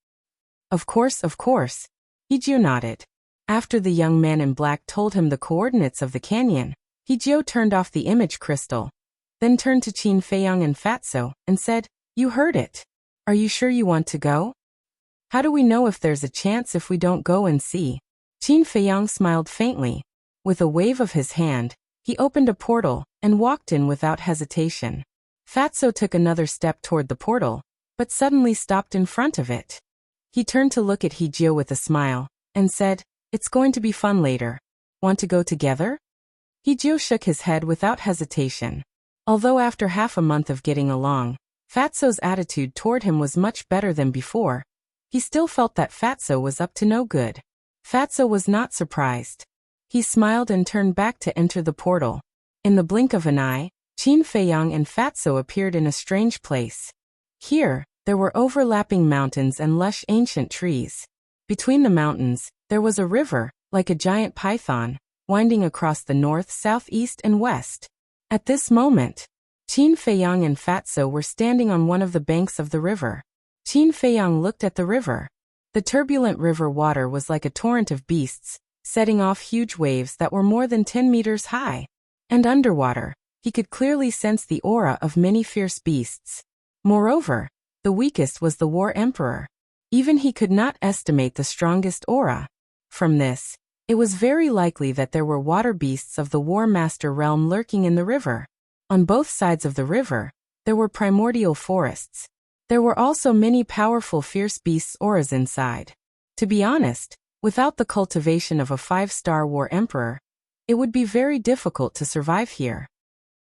Of course, Hijio nodded. After the young man in black told him the coordinates of the canyon, Hijio turned off the image crystal, then turned to Qin Feiyang and Fatso and said, You heard it. Are you sure you want to go? How do we know if there's a chance if we don't go and see? Qin Feiyang smiled faintly. With a wave of his hand, he opened a portal and walked in without hesitation. Fatso took another step toward the portal, but suddenly stopped in front of it. He turned to look at Hijio with a smile and said, It's going to be fun later. Want to go together? Hijio shook his head without hesitation. Although after half a month of getting along, Fatso's attitude toward him was much better than before, he still felt that Fatso was up to no good. Fatso was not surprised. He smiled and turned back to enter the portal. In the blink of an eye, Qin Feiyang and Fatso appeared in a strange place. Here, there were overlapping mountains and lush ancient trees. Between the mountains, there was a river, like a giant python, winding across the north, south, east, and west. At this moment, Qin Feiyang and Fatso were standing on one of the banks of the river. Qin Feiyang looked at the river. The turbulent river water was like a torrent of beasts, setting off huge waves that were more than 10 meters high. And underwater, he could clearly sense the aura of many fierce beasts. Moreover, the weakest was the War Emperor. Even he could not estimate the strongest aura. From this, it was very likely that there were water beasts of the War Master realm lurking in the river. On both sides of the river, there were primordial forests. There were also many powerful fierce beasts' auras inside. To be honest, without the cultivation of a 5-star War Emperor, it would be very difficult to survive here.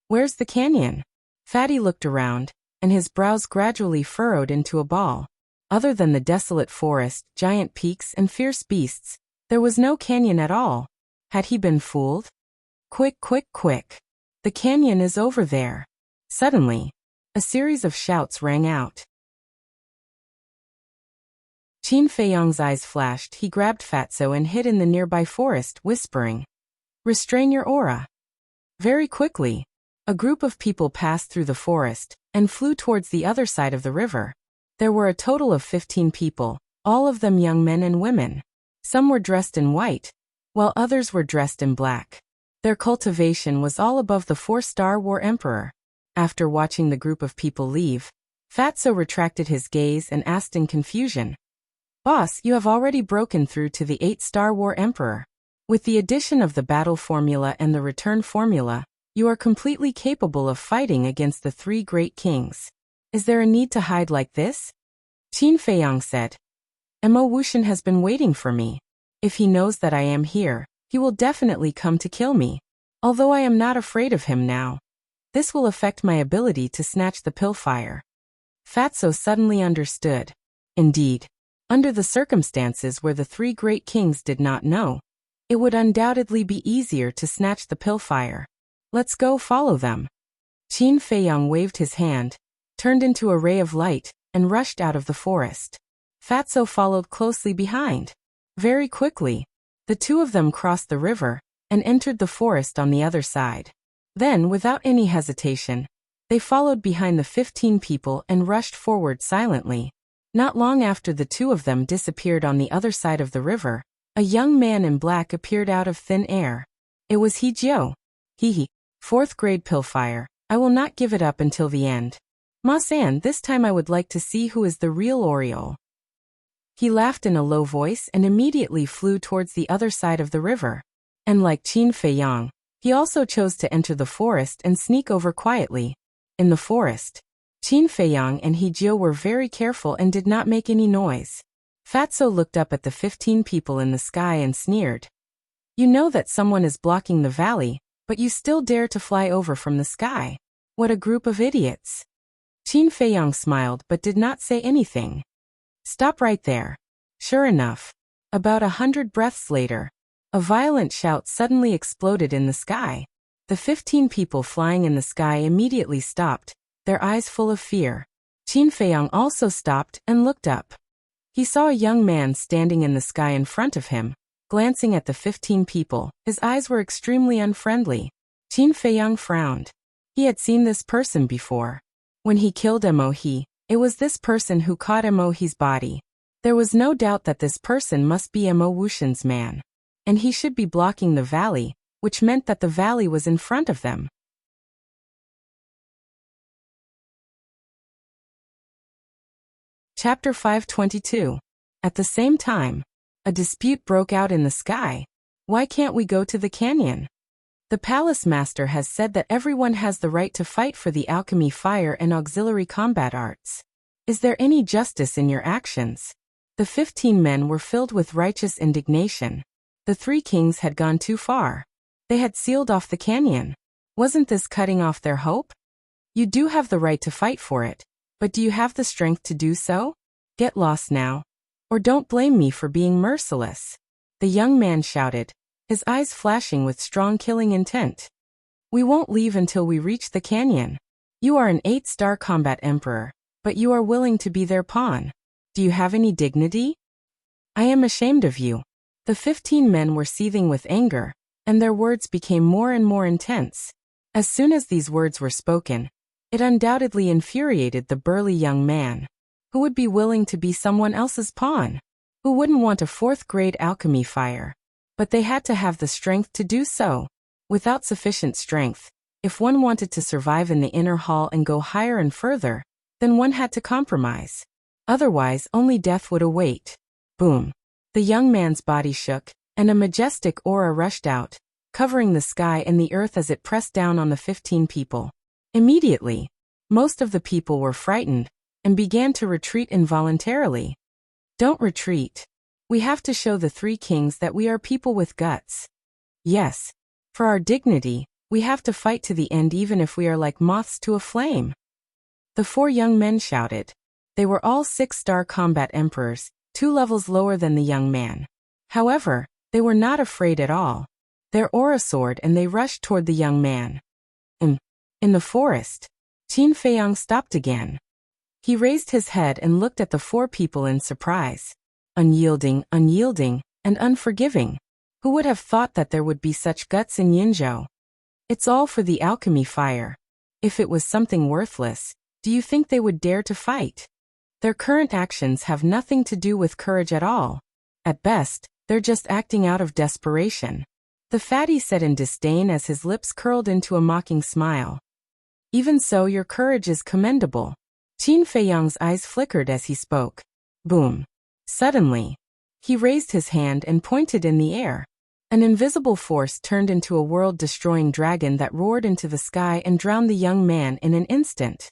Where's the canyon? Fatty looked around, and his brows gradually furrowed into a ball. Other than the desolate forest, giant peaks, and fierce beasts, there was no canyon at all. Had he been fooled? Quick, quick, quick. The canyon is over there. Suddenly, a series of shouts rang out. Qin Feiyang's eyes flashed. He grabbed Fatso and hid in the nearby forest, whispering, Restrain your aura. Very quickly, a group of people passed through the forest and flew towards the other side of the river. There were a total of 15 people, all of them young men and women. Some were dressed in white, while others were dressed in black. Their cultivation was all above the 4-star War Emperor. After watching the group of people leave, Fatso retracted his gaze and asked in confusion, Boss, you have already broken through to the 8-star War Emperor. With the addition of the battle formula and the return formula, you are completely capable of fighting against the 3 great kings. Is there a need to hide like this? Qin Feiyang said. Mo Wuxian has been waiting for me. If he knows that I am here, he will definitely come to kill me. Although I am not afraid of him now. This will affect my ability to snatch the pill fire. Fatso suddenly understood. Indeed, under the circumstances where the three great kings did not know, it would undoubtedly be easier to snatch the pillfire. Let's go follow them. Qin Feiyang waved his hand, turned into a ray of light, and rushed out of the forest. Fatso followed closely behind. Very quickly, the two of them crossed the river and entered the forest on the other side. Then, without any hesitation, they followed behind the 15 people and rushed forward silently. Not long after the two of them disappeared on the other side of the river, a young man in black appeared out of thin air. It was He Jiu. He, 4th grade pillfire. I will not give it up until the end. Ma-san, this time I would like to see who is the real Oriole. He laughed in a low voice and immediately flew towards the other side of the river. And like Qin Feiyang, he also chose to enter the forest and sneak over quietly. In the forest, Qin Feiyang and He Jiu were very careful and did not make any noise. Fatso looked up at the 15 people in the sky and sneered. You know that someone is blocking the valley, but you still dare to fly over from the sky. What a group of idiots. Qin Feiyang smiled but did not say anything. Stop right there. Sure enough, about 100 breaths later, a violent shout suddenly exploded in the sky. The 15 people flying in the sky immediately stopped, their eyes full of fear. Qin Feiyang also stopped and looked up. He saw a young man standing in the sky in front of him, glancing at the 15 people. His eyes were extremely unfriendly. Qin Feiyang frowned. He had seen this person before. When he killed Mo He, it was this person who caught Mo He's body. There was no doubt that this person must be Mo Wuxian's man. And he should be blocking the valley, which meant that the valley was in front of them. Chapter 522. At the same time, a dispute broke out in the sky. Why can't we go to the canyon? The palace master has said that everyone has the right to fight for the alchemy, fire, and auxiliary combat arts. Is there any justice in your actions? The 15 men were filled with righteous indignation. The three kings had gone too far. They had sealed off the canyon. Wasn't this cutting off their hope? You do have the right to fight for it, but do you have the strength to do so? Get lost now. Or don't blame me for being merciless. The young man shouted, his eyes flashing with strong killing intent. We won't leave until we reach the canyon. You are an 8-star combat emperor, but you are willing to be their pawn. Do you have any dignity? I am ashamed of you. The 15 men were seething with anger, and their words became more and more intense. As soon as these words were spoken, it undoubtedly infuriated the burly young man. Who would be willing to be someone else's pawn? Who wouldn't want a 4th grade alchemy fire? But they had to have the strength to do so. Without sufficient strength, if one wanted to survive in the inner hall and go higher and further, then one had to compromise. Otherwise, only death would await. Boom. The young man's body shook, and a majestic aura rushed out, covering the sky and the earth as it pressed down on the 15 people. Immediately, most of the people were frightened and began to retreat involuntarily. Don't retreat. We have to show the three kings that we are people with guts. Yes, for our dignity, we have to fight to the end even if we are like moths to a flame. The 4 young men shouted. They were all 6-star combat emperors, 2 levels lower than the young man. However, they were not afraid at all. Their aura soared and they rushed toward the young man. In the forest, Qin Feiyang stopped again. He raised his head and looked at the 4 people in surprise. Unyielding, and unforgiving. Who would have thought that there would be such guts in Yinzhou? It's all for the alchemy fire. If it was something worthless, do you think they would dare to fight? Their current actions have nothing to do with courage at all. At best, they're just acting out of desperation. The fatty said in disdain as his lips curled into a mocking smile. Even so, your courage is commendable. Qin Feiyang's eyes flickered as he spoke. Boom. Suddenly, he raised his hand and pointed in the air. An invisible force turned into a world-destroying dragon that roared into the sky and drowned the young man in an instant.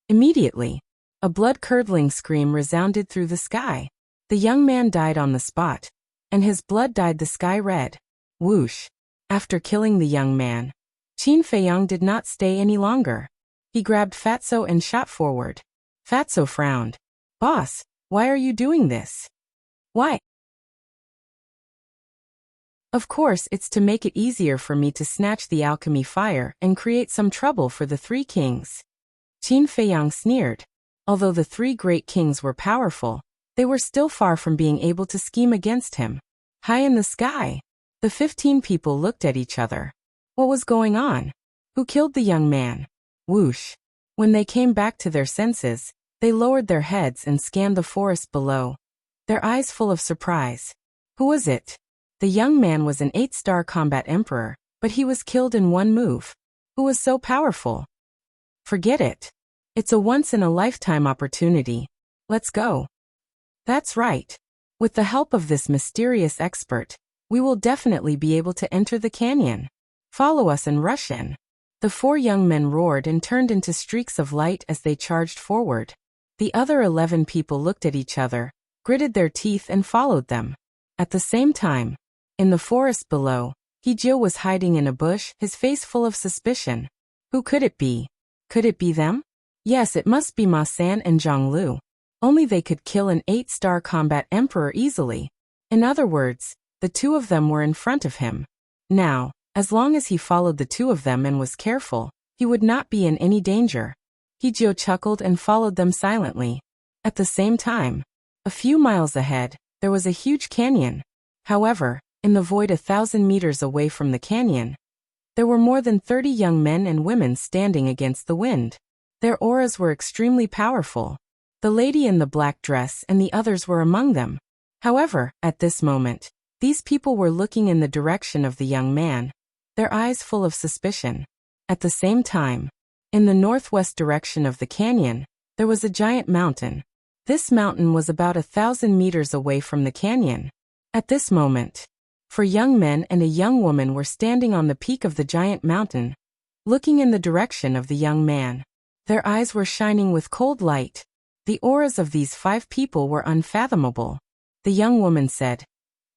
Immediately, a blood-curdling scream resounded through the sky. The young man died on the spot, and his blood dyed the sky red. Whoosh! After killing the young man, Qin Feiyang did not stay any longer. He grabbed Fatso and shot forward. Fatso frowned. Boss, why are you doing this? Why? Of course, it's to make it easier for me to snatch the alchemy fire and create some trouble for the three kings. Qin Feiyang sneered. Although the three great kings were powerful, they were still far from being able to scheme against him. High in the sky, the 15 people looked at each other. What was going on? Who killed the young man? Whoosh. When they came back to their senses, they lowered their heads and scanned the forest below, their eyes full of surprise. Who was it? The young man was an 8-star combat emperor, but he was killed in one move. Who was so powerful? Forget it. It's a once-in-a-lifetime opportunity. Let's go. That's right. With the help of this mysterious expert, we will definitely be able to enter the canyon. Follow us and rush in. The 4 young men roared and turned into streaks of light as they charged forward. The other 11 people looked at each other, gritted their teeth and followed them. At the same time, in the forest below, Hijio was hiding in a bush, his face full of suspicion. Who could it be? Could it be them? Yes, it must be Ma San and Zhang Lu. Only they could kill an 8-star combat emperor easily. In other words, the 2 of them were in front of him. Now, as long as he followed the 2 of them and was careful, he would not be in any danger. Hijio chuckled and followed them silently. At the same time, a few miles ahead, there was a huge canyon. However, in the void 1,000 meters away from the canyon, there were more than 30 young men and women standing against the wind. Their auras were extremely powerful. The lady in the black dress and the others were among them. However, at this moment, these people were looking in the direction of the young man, their eyes full of suspicion. At the same time, in the northwest direction of the canyon, there was a giant mountain. This mountain was about 1,000 meters away from the canyon. At this moment, 4 young men and a young woman were standing on the peak of the giant mountain, looking in the direction of the young man. Their eyes were shining with cold light. The auras of these 5 people were unfathomable. The young woman said,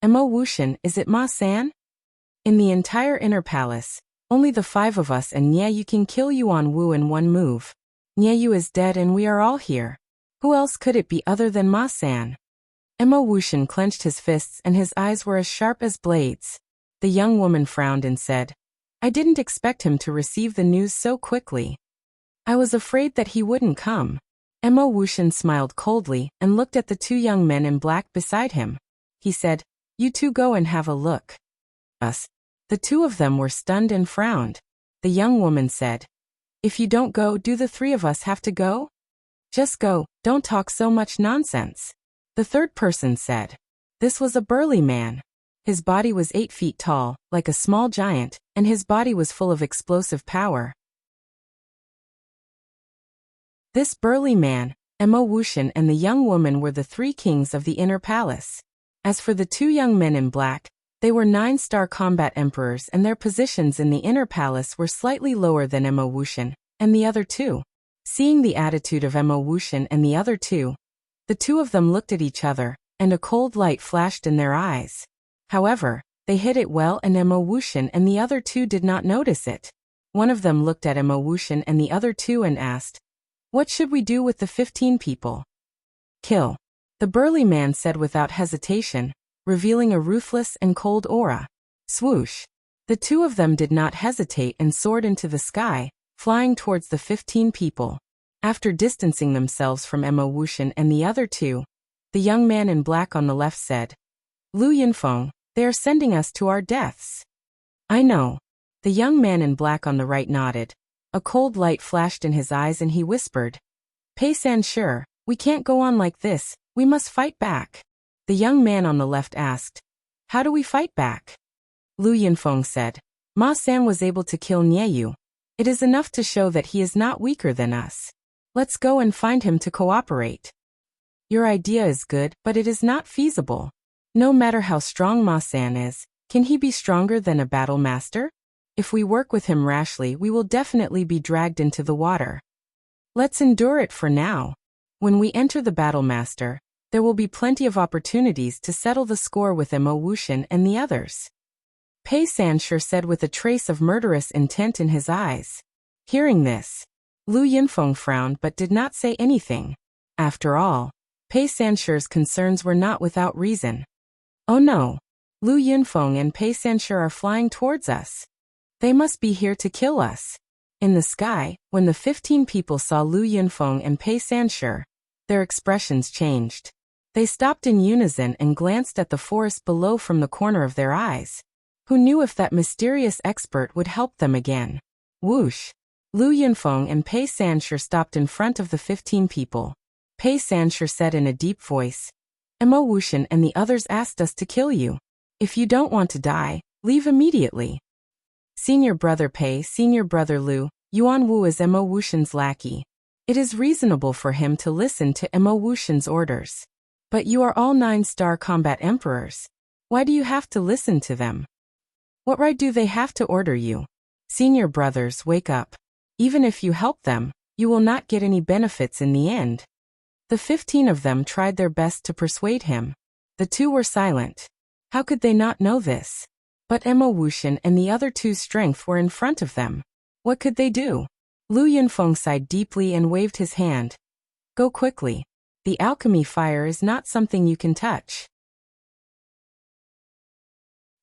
"Mo Wuxian, is it Ma San? In the entire inner palace, only the 5 of us and Nieyu can kill Yuan Wu in one move. Nieyu is dead and we are all here. Who else could it be other than Ma San?" Mo Wuxian clenched his fists and his eyes were as sharp as blades. The young woman frowned and said, "I didn't expect him to receive the news so quickly. I was afraid that he wouldn't come." Mo Wuxian smiled coldly and looked at the 2 young men in black beside him. He said, "You 2 go and have a look." Us. The 2 of them were stunned and frowned. The young woman said, "If you don't go, do the 3 of us have to go?" "Just go, don't talk so much nonsense." The third person said. This was a burly man. His body was 8 feet tall, like a small giant, and his body was full of explosive power. This burly man, Mo Wuxian, and the young woman were the 3 kings of the inner palace. As for the 2 young men in black, they were 9-star combat emperors and their positions in the inner palace were slightly lower than Mo Wuxian and the other 2. Seeing the attitude of Mo Wuxian and the other 2, the 2 of them looked at each other, and a cold light flashed in their eyes. However, they hid it well and Mo Wuxian and the other 2 did not notice it. One of them looked at Mo Wuxian and the other 2 and asked, "What should we do with the 15 people?" "Kill," the burly man said without hesitation, revealing a ruthless and cold aura. Swoosh. The 2 of them did not hesitate and soared into the sky, flying towards the 15 people. After distancing themselves from Mo Wuxian and the other 2, the young man in black on the left said, "Lu Yinfeng, they are sending us to our deaths." "I know." The young man in black on the right nodded. A cold light flashed in his eyes and he whispered, "Pei San, sure, we can't go on like this, we must fight back." The young man on the left asked, "How do we fight back?" Lu Yinfeng said, "Ma San was able to kill Nieyu. It is enough to show that he is not weaker than us. Let's go and find him to cooperate." "Your idea is good, but it is not feasible. No matter how strong Ma San is, can he be stronger than a battle master? If we work with him rashly, we will definitely be dragged into the water. Let's endure it for now. When we enter the battle master, there will be plenty of opportunities to settle the score with Mo Wuxian and the others." Pei Sanshur said with a trace of murderous intent in his eyes. Hearing this, Lu Yinfeng frowned but did not say anything. After all, Pei Sansher's concerns were not without reason. Oh no! Lu Yunfeng and Pei Sansher are flying towards us. They must be here to kill us. In the sky, when the 15 people saw Lu Yunfeng and Pei Sansher, their expressions changed. They stopped in unison and glanced at the forest below from the corner of their eyes. Who knew if that mysterious expert would help them again? Whoosh! Lu Yunfeng and Pei Sansher stopped in front of the 15 people. Pei Sansher said in a deep voice, "Mo Wuxian and the others asked us to kill you. If you don't want to die, leave immediately." Senior brother Pei, senior brother Lu, Yuan Wu is Mo Wuxian's lackey. It is reasonable for him to listen to Mo Wuxian's orders. But you are all 9-star combat emperors. Why do you have to listen to them? What right do they have to order you? Senior brothers, wake up. Even if you help them, you will not get any benefits in the end. The 15 of them tried their best to persuade him. The 2 were silent. How could they not know this? But Mo Wuxian and the other 2's strength were in front of them. What could they do? Lu Yunfeng sighed deeply and waved his hand. Go quickly. The alchemy fire is not something you can touch.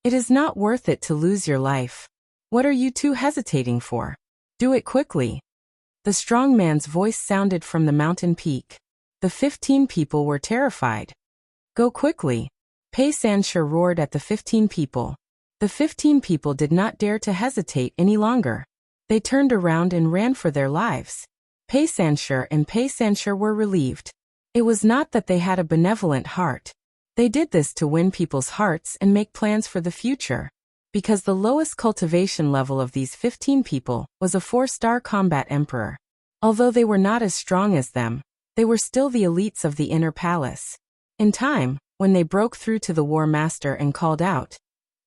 It is not worth it to lose your life. What are you 2 hesitating for? Do it quickly. The strong man's voice sounded from the mountain peak. The 15 people were terrified. Go quickly. Pei Sansher roared at the 15 people. The 15 people did not dare to hesitate any longer. They turned around and ran for their lives. Pei Sansher and Pei Sansher were relieved. It was not that they had a benevolent heart. They did this to win people's hearts and make plans for the future. Because the lowest cultivation level of these 15 people was a 4-star combat emperor. Although they were not as strong as them, they were still the elites of the inner palace. In time, when they broke through to the war master and called out,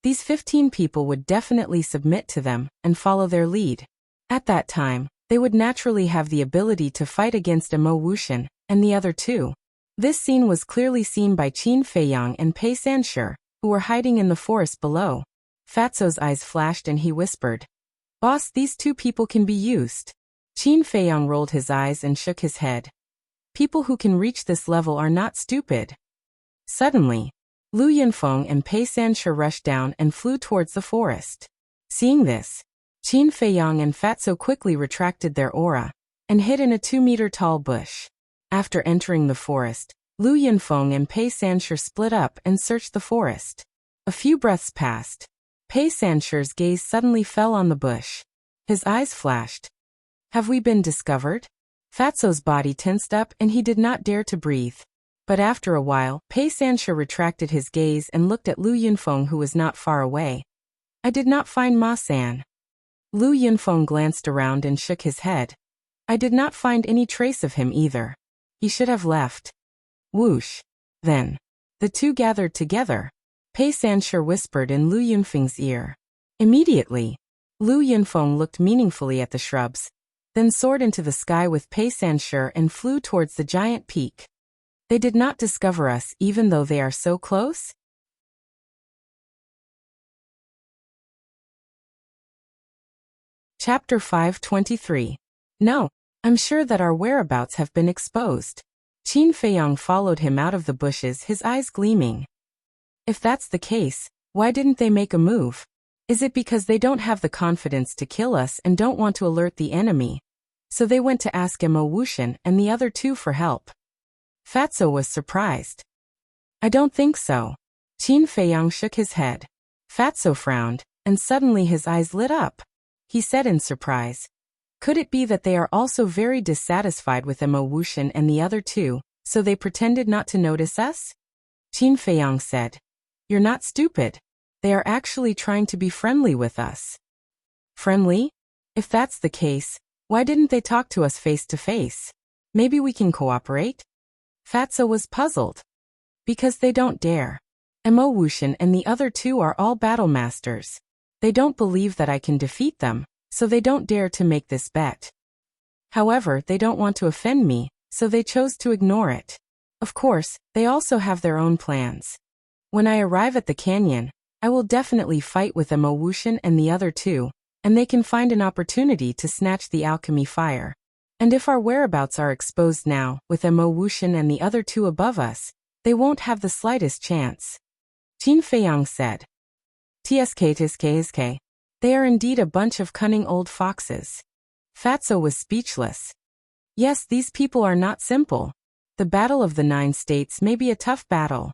these 15 people would definitely submit to them and follow their lead. At that time, they would naturally have the ability to fight against Mo Wuxian and the other 2. This scene was clearly seen by Qin Feiyang and Pei Sansher, who were hiding in the forest below. Fatso's eyes flashed and he whispered, "Boss, these 2 people can be used." Qin Feiyang rolled his eyes and shook his head. People who can reach this level are not stupid. Suddenly, Lu Yunfeng and Pei Sansher rushed down and flew towards the forest. Seeing this, Qin Feiyang and Fatso quickly retracted their aura and hid in a 2-meter-tall bush. After entering the forest, Lu Yunfeng and Pei Sansher split up and searched the forest. A few breaths passed. Pei Sansher's gaze suddenly fell on the bush. His eyes flashed. Have we been discovered? Fatso's body tensed up and he did not dare to breathe. But after a while, Pei Sansher retracted his gaze and looked at Lu Yunfeng, who was not far away. I did not find Ma-san. Lu Yunfeng glanced around and shook his head. I did not find any trace of him either. He should have left. Whoosh. Then, the 2 gathered together. Pei Sansher whispered in Lu Yunfeng's ear. Immediately, Lu Yunfeng looked meaningfully at the shrubs, then soared into the sky with Pei Sansher and flew towards the giant peak. They did not discover us even though they are so close? Chapter 523. No, I'm sure that our whereabouts have been exposed. Qin Feiyang followed him out of the bushes, his eyes gleaming. If that's the case, why didn't they make a move? Is it because they don't have the confidence to kill us and don't want to alert the enemy? So they went to ask Mo Wuxian and the other 2 for help. Fatso was surprised. I don't think so. Qin Feiyang shook his head. Fatso frowned, and suddenly his eyes lit up. He said in surprise, could it be that they are also very dissatisfied with Mo Wuxian and the other 2, so they pretended not to notice us? Qin Feiyang said, you're not stupid. They are actually trying to be friendly with us. Friendly? If that's the case, why didn't they talk to us face to face? Maybe we can cooperate? Fatso was puzzled. Because they don't dare. Mo Wuxian and the other 2 are all battle masters. They don't believe that I can defeat them, so they don't dare to make this bet. However, they don't want to offend me, so they chose to ignore it. Of course, they also have their own plans. When I arrive at the canyon, I will definitely fight with Mo Wuxian and the other 2, and they can find an opportunity to snatch the alchemy fire. And if our whereabouts are exposed now, with Mo Wuxian and the other two above us, they won't have the slightest chance. Qin Feiyang said. Tsk. They are indeed a bunch of cunning old foxes. Fatso was speechless. Yes, these people are not simple. The battle of the 9 states may be a tough battle.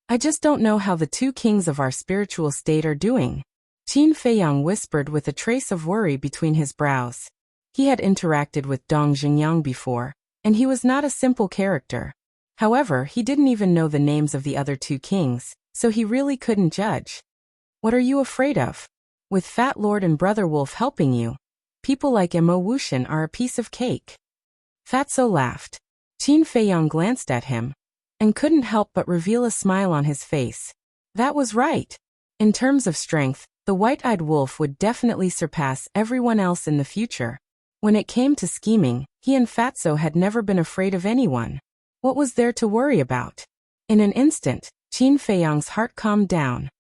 I just don't know how the 2 kings of our spiritual state are doing. Qin Feiyang whispered with a trace of worry between his brows. He had interacted with Dong Xingyang before, and he was not a simple character. However, he didn't even know the names of the other 2 kings, so he really couldn't judge. What are you afraid of? With Fat Lord and Brother Wolf helping you, people like Mo Wuxian are a piece of cake. Fatso laughed. Qin Feiyang glanced at him, and couldn't help but reveal a smile on his face. That was right. In terms of strength, the white-eyed wolf would definitely surpass everyone else in the future. When it came to scheming, he and Fatso had never been afraid of anyone. What was there to worry about? In an instant, Qin Feiyang's heart calmed down.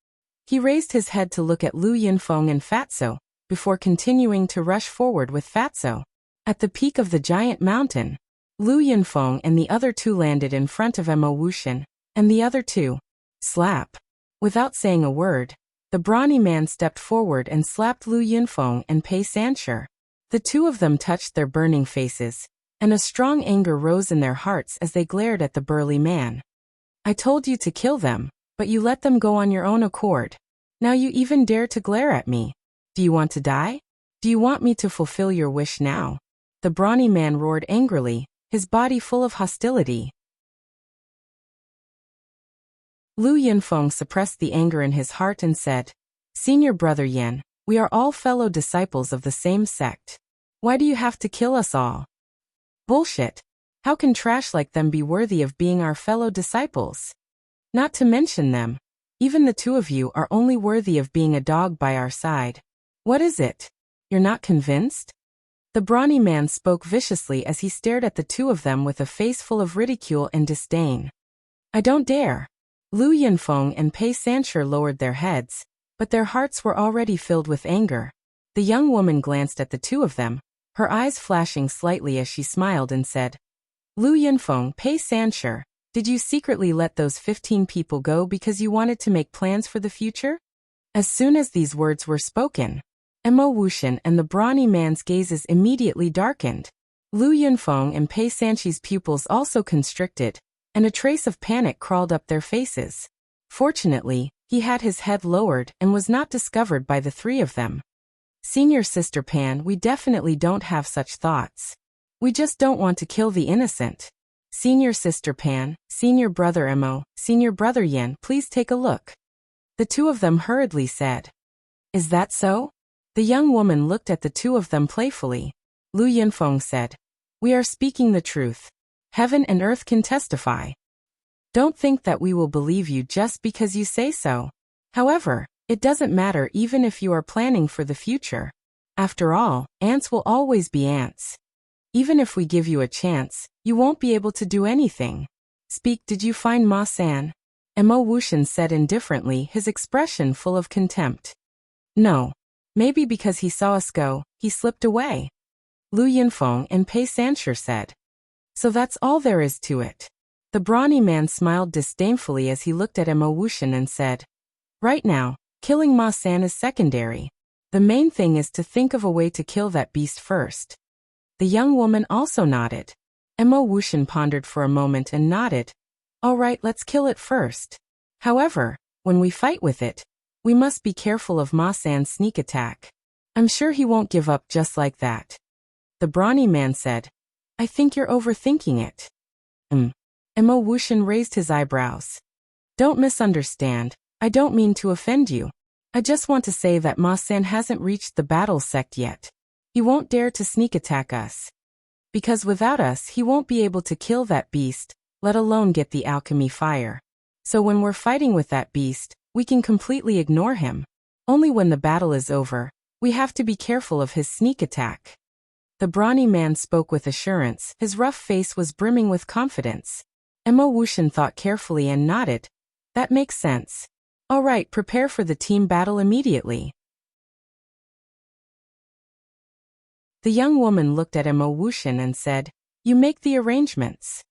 He raised his head to look at Lu Yinfeng and Fatso, before continuing to rush forward with Fatso. At the peak of the giant mountain, Lu Yinfeng and the other 2 landed in front of Mo Wuxian, and the other 2. Slap. Without saying a word, the brawny man stepped forward and slapped Lu Yinfeng and Pei Sanshi. The 2 of them touched their burning faces, and a strong anger rose in their hearts as they glared at the burly man. I told you to kill them, but you let them go on your own accord. Now you even dare to glare at me. Do you want to die? Do you want me to fulfill your wish now? The brawny man roared angrily, his body full of hostility. Lu Yinfeng suppressed the anger in his heart and said, Senior Brother Yan, we are all fellow disciples of the same sect. Why do you have to kill us all? Bullshit. How can trash like them be worthy of being our fellow disciples? Not to mention them. Even the 2 of you are only worthy of being a dog by our side. What is it? You're not convinced? The brawny man spoke viciously as he stared at the 2 of them with a face full of ridicule and disdain. I don't dare. Lu Yinfeng and Pei Sanshi lowered their heads, but their hearts were already filled with anger. The young woman glanced at the 2 of them, her eyes flashing slightly as she smiled and said, Lu Yinfeng, Pei Sanshi, did you secretly let those 15 people go because you wanted to make plans for the future? As soon as these words were spoken, Mo Wuxian and the brawny man's gazes immediately darkened. Lu Yinfeng and Pei Sanshi's pupils also constricted, and a trace of panic crawled up their faces. Fortunately, he had his head lowered and was not discovered by the 3 of them. Senior Sister Pan, we definitely don't have such thoughts. We just don't want to kill the innocent. Senior Sister Pan, Senior Brother Mo, Senior Brother Yan, please take a look. The 2 of them hurriedly said. Is that so? The young woman looked at the 2 of them playfully. Lu Yinfeng said, We are speaking the truth. Heaven and earth can testify. Don't think that we will believe you just because you say so. However, it doesn't matter even if you are planning for the future. After all, ants will always be ants. Even if we give you a chance, you won't be able to do anything. Speak, did you find Ma San? Mo Wuxian said indifferently, his expression full of contempt. No. Maybe because he saw us go, he slipped away. Lu Yinfeng and Pei Sanshi said. So that's all there is to it. The brawny man smiled disdainfully as he looked at Mo Wuxian and said, Right now, killing Ma San is secondary. The main thing is to think of a way to kill that beast first. The young woman also nodded. Mo Wuxian pondered for a moment and nodded. All right, let's kill it first. However, when we fight with it, we must be careful of Ma San's sneak attack. I'm sure he won't give up just like that. The brawny man said, I think you're overthinking it. Mo Wuxian raised his eyebrows. Don't misunderstand, I don't mean to offend you. I just want to say that Ma San hasn't reached the battle sect yet. He won't dare to sneak attack us. Because without us he won't be able to kill that beast, let alone get the alchemy fire. So when we're fighting with that beast, we can completely ignore him. Only when the battle is over, we have to be careful of his sneak attack. The brawny man spoke with assurance, his rough face was brimming with confidence. Mo Wuxian thought carefully and nodded. That makes sense. All right, prepare for the team battle immediately. The young woman looked at Mo Wuxian and said, "You make the arrangements."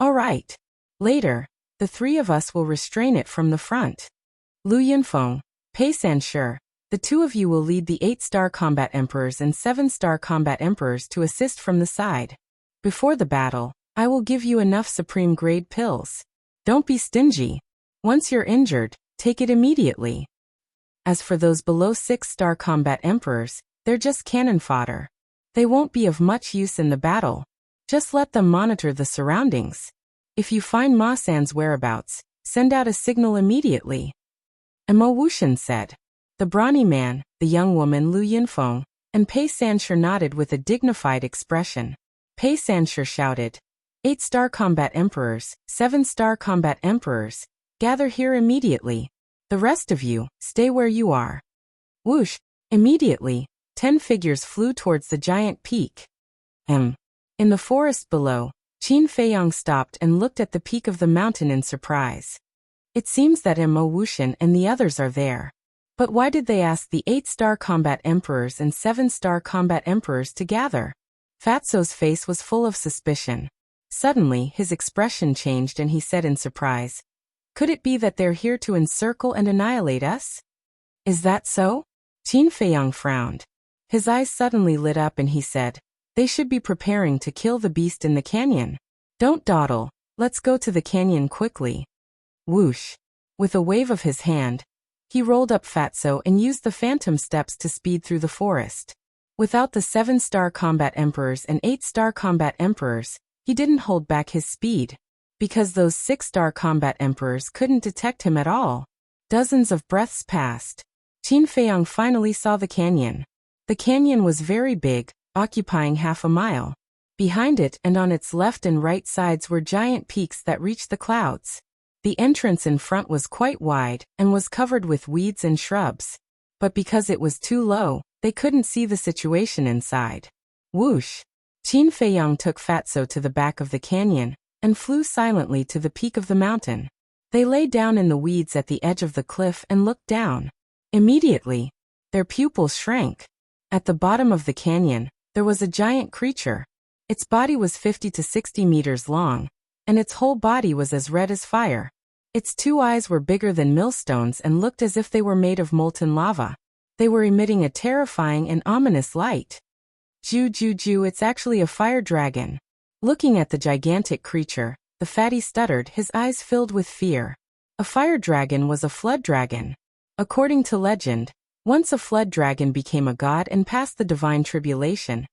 "All right. Later, the three of us will restrain it from the front. Lu Yunfeng, Pei Sanshi, the two of you will lead the 8-star combat emperors and 7-star combat emperors to assist from the side. Before the battle, I will give you enough supreme-grade pills. Don't be stingy. Once you're injured, take it immediately. As for those below 6-star combat emperors, they're just cannon fodder. They won't be of much use in the battle. Just let them monitor the surroundings. If you find Ma San's whereabouts, send out a signal immediately." Mo Wuxian said. The brawny man, the young woman Lu Yunfeng, and Pei Sanshi nodded with a dignified expression. Pei Sanshi shouted, 8-star combat emperors, 7-star combat emperors, gather here immediately. The rest of you, stay where you are. Whoosh! Immediately, 10 figures flew towards the giant peak. In the forest below, Qin Feiyang stopped and looked at the peak of the mountain in surprise. It seems that Mo Wuxian and the others are there. But why did they ask the 8-star combat emperors and 7-star combat emperors to gather? Fatso's face was full of suspicion. Suddenly, his expression changed and he said in surprise, "Could it be that they're here to encircle and annihilate us?" "Is that so?" Qin Feiyang frowned. His eyes suddenly lit up and he said, "They should be preparing to kill the beast in the canyon. Don't dawdle, let's go to the canyon quickly." Whoosh! With a wave of his hand, he rolled up Fatso and used the phantom steps to speed through the forest. Without the 7-star combat emperors and 8-star combat emperors, he didn't hold back his speed. Because those 6-star combat emperors couldn't detect him at all. Dozens of breaths passed. Qin Feiyang finally saw the canyon. The canyon was very big, occupying half a mile. Behind it and on its left and right sides were giant peaks that reached the clouds. The entrance in front was quite wide and was covered with weeds and shrubs. But because it was too low, they couldn't see the situation inside. Whoosh! Qin Feiyang took Fatso to the back of the canyon and flew silently to the peak of the mountain. They lay down in the weeds at the edge of the cliff and looked down. Immediately, their pupils shrank. At the bottom of the canyon, there was a giant creature. Its body was 50 to 60 meters long, and its whole body was as red as fire. Its 2 eyes were bigger than millstones and looked as if they were made of molten lava. They were emitting a terrifying and ominous light. Ju, it's actually a fire dragon. Looking at the gigantic creature, the fatty stuttered, his eyes filled with fear. A fire dragon was a flood dragon. According to legend, once a flood dragon became a god and passed the divine tribulation,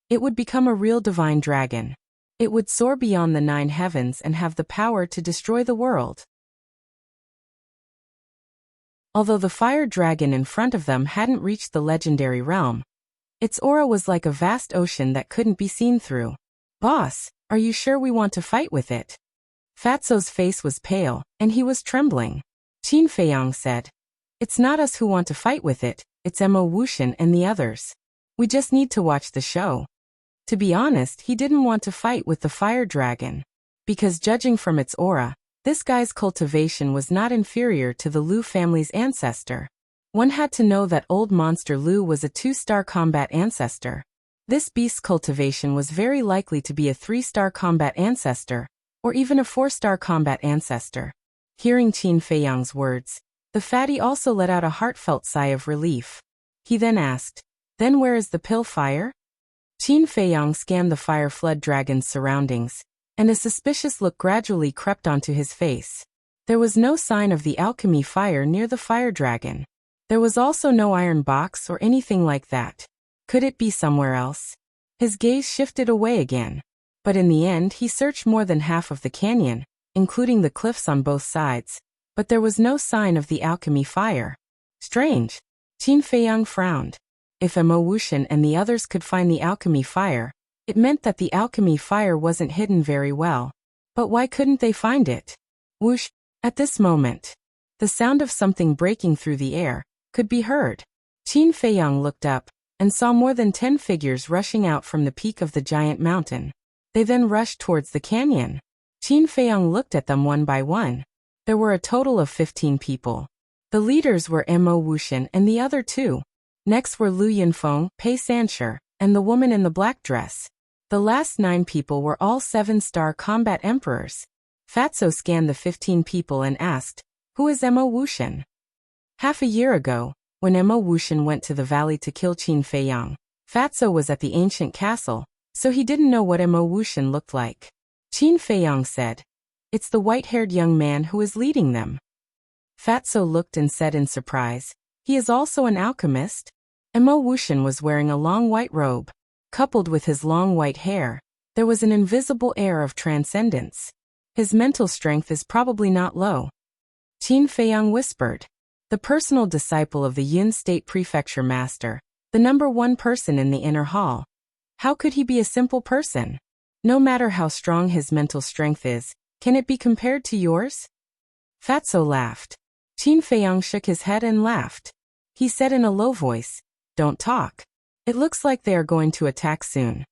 it would become a real divine dragon. It would soar beyond the 9 heavens and have the power to destroy the world. Although the fire dragon in front of them hadn't reached the legendary realm, its aura was like a vast ocean that couldn't be seen through. "Boss, are you sure we want to fight with it?" Fatso's face was pale, and he was trembling. Qin Feiyang said, "It's not us who want to fight with it, it's Mo Wuxian and the others. We just need to watch the show." To be honest, he didn't want to fight with the fire dragon. Because judging from its aura, this guy's cultivation was not inferior to the Lu family's ancestor. One had to know that old monster Lu was a 2-star combat ancestor. This beast's cultivation was very likely to be a 3-star combat ancestor, or even a 4-star combat ancestor. Hearing Qin Feiyang's words, the fatty also let out a heartfelt sigh of relief. He then asked, "Then where is the pill fire?" Qin Feiyang scanned the fire flood dragon's surroundings, and a suspicious look gradually crept onto his face. There was no sign of the alchemy fire near the fire dragon. There was also no iron box or anything like that. Could it be somewhere else? His gaze shifted away again. But in the end he searched more than half of the canyon, including the cliffs on both sides, but there was no sign of the alchemy fire. Strange. Qin Feiyang frowned. If Mo Wuxian and the others could find the alchemy fire, it meant that the alchemy fire wasn't hidden very well. But why couldn't they find it? Whoosh! At this moment, the sound of something breaking through the air could be heard. Qin Feiyang looked up and saw more than 10 figures rushing out from the peak of the giant mountain. They then rushed towards the canyon. Qin Feiyang looked at them one by one. There were a total of 15 people. The leaders were Mo Wuxian and the other 2. Next were Lu Yunfeng, Pei Sanshi, and the woman in the black dress. The last 9 people were all 7-star combat emperors. Fatso scanned the 15 people and asked, "Who is Emo Wuxian?" Half a year ago, when Emo Wuxian went to the valley to kill Qin Feiyang, Fatso was at the ancient castle, so he didn't know what Emo Wuxian looked like. Qin Feiyang said, "It's the white-haired young man who is leading them." Fatso looked and said in surprise, "He is also an alchemist?" Emo Wuxian was wearing a long white robe. Coupled with his long white hair, there was an invisible air of transcendence. His mental strength is probably not low. Qin Feiyang whispered. The personal disciple of the Yun State Prefecture Master, the #1 person in the inner hall. How could he be a simple person? No matter how strong his mental strength is, can it be compared to yours? Fatso laughed. Qin Feiyang shook his head and laughed. He said in a low voice, "Don't talk. It looks like they are going to attack soon."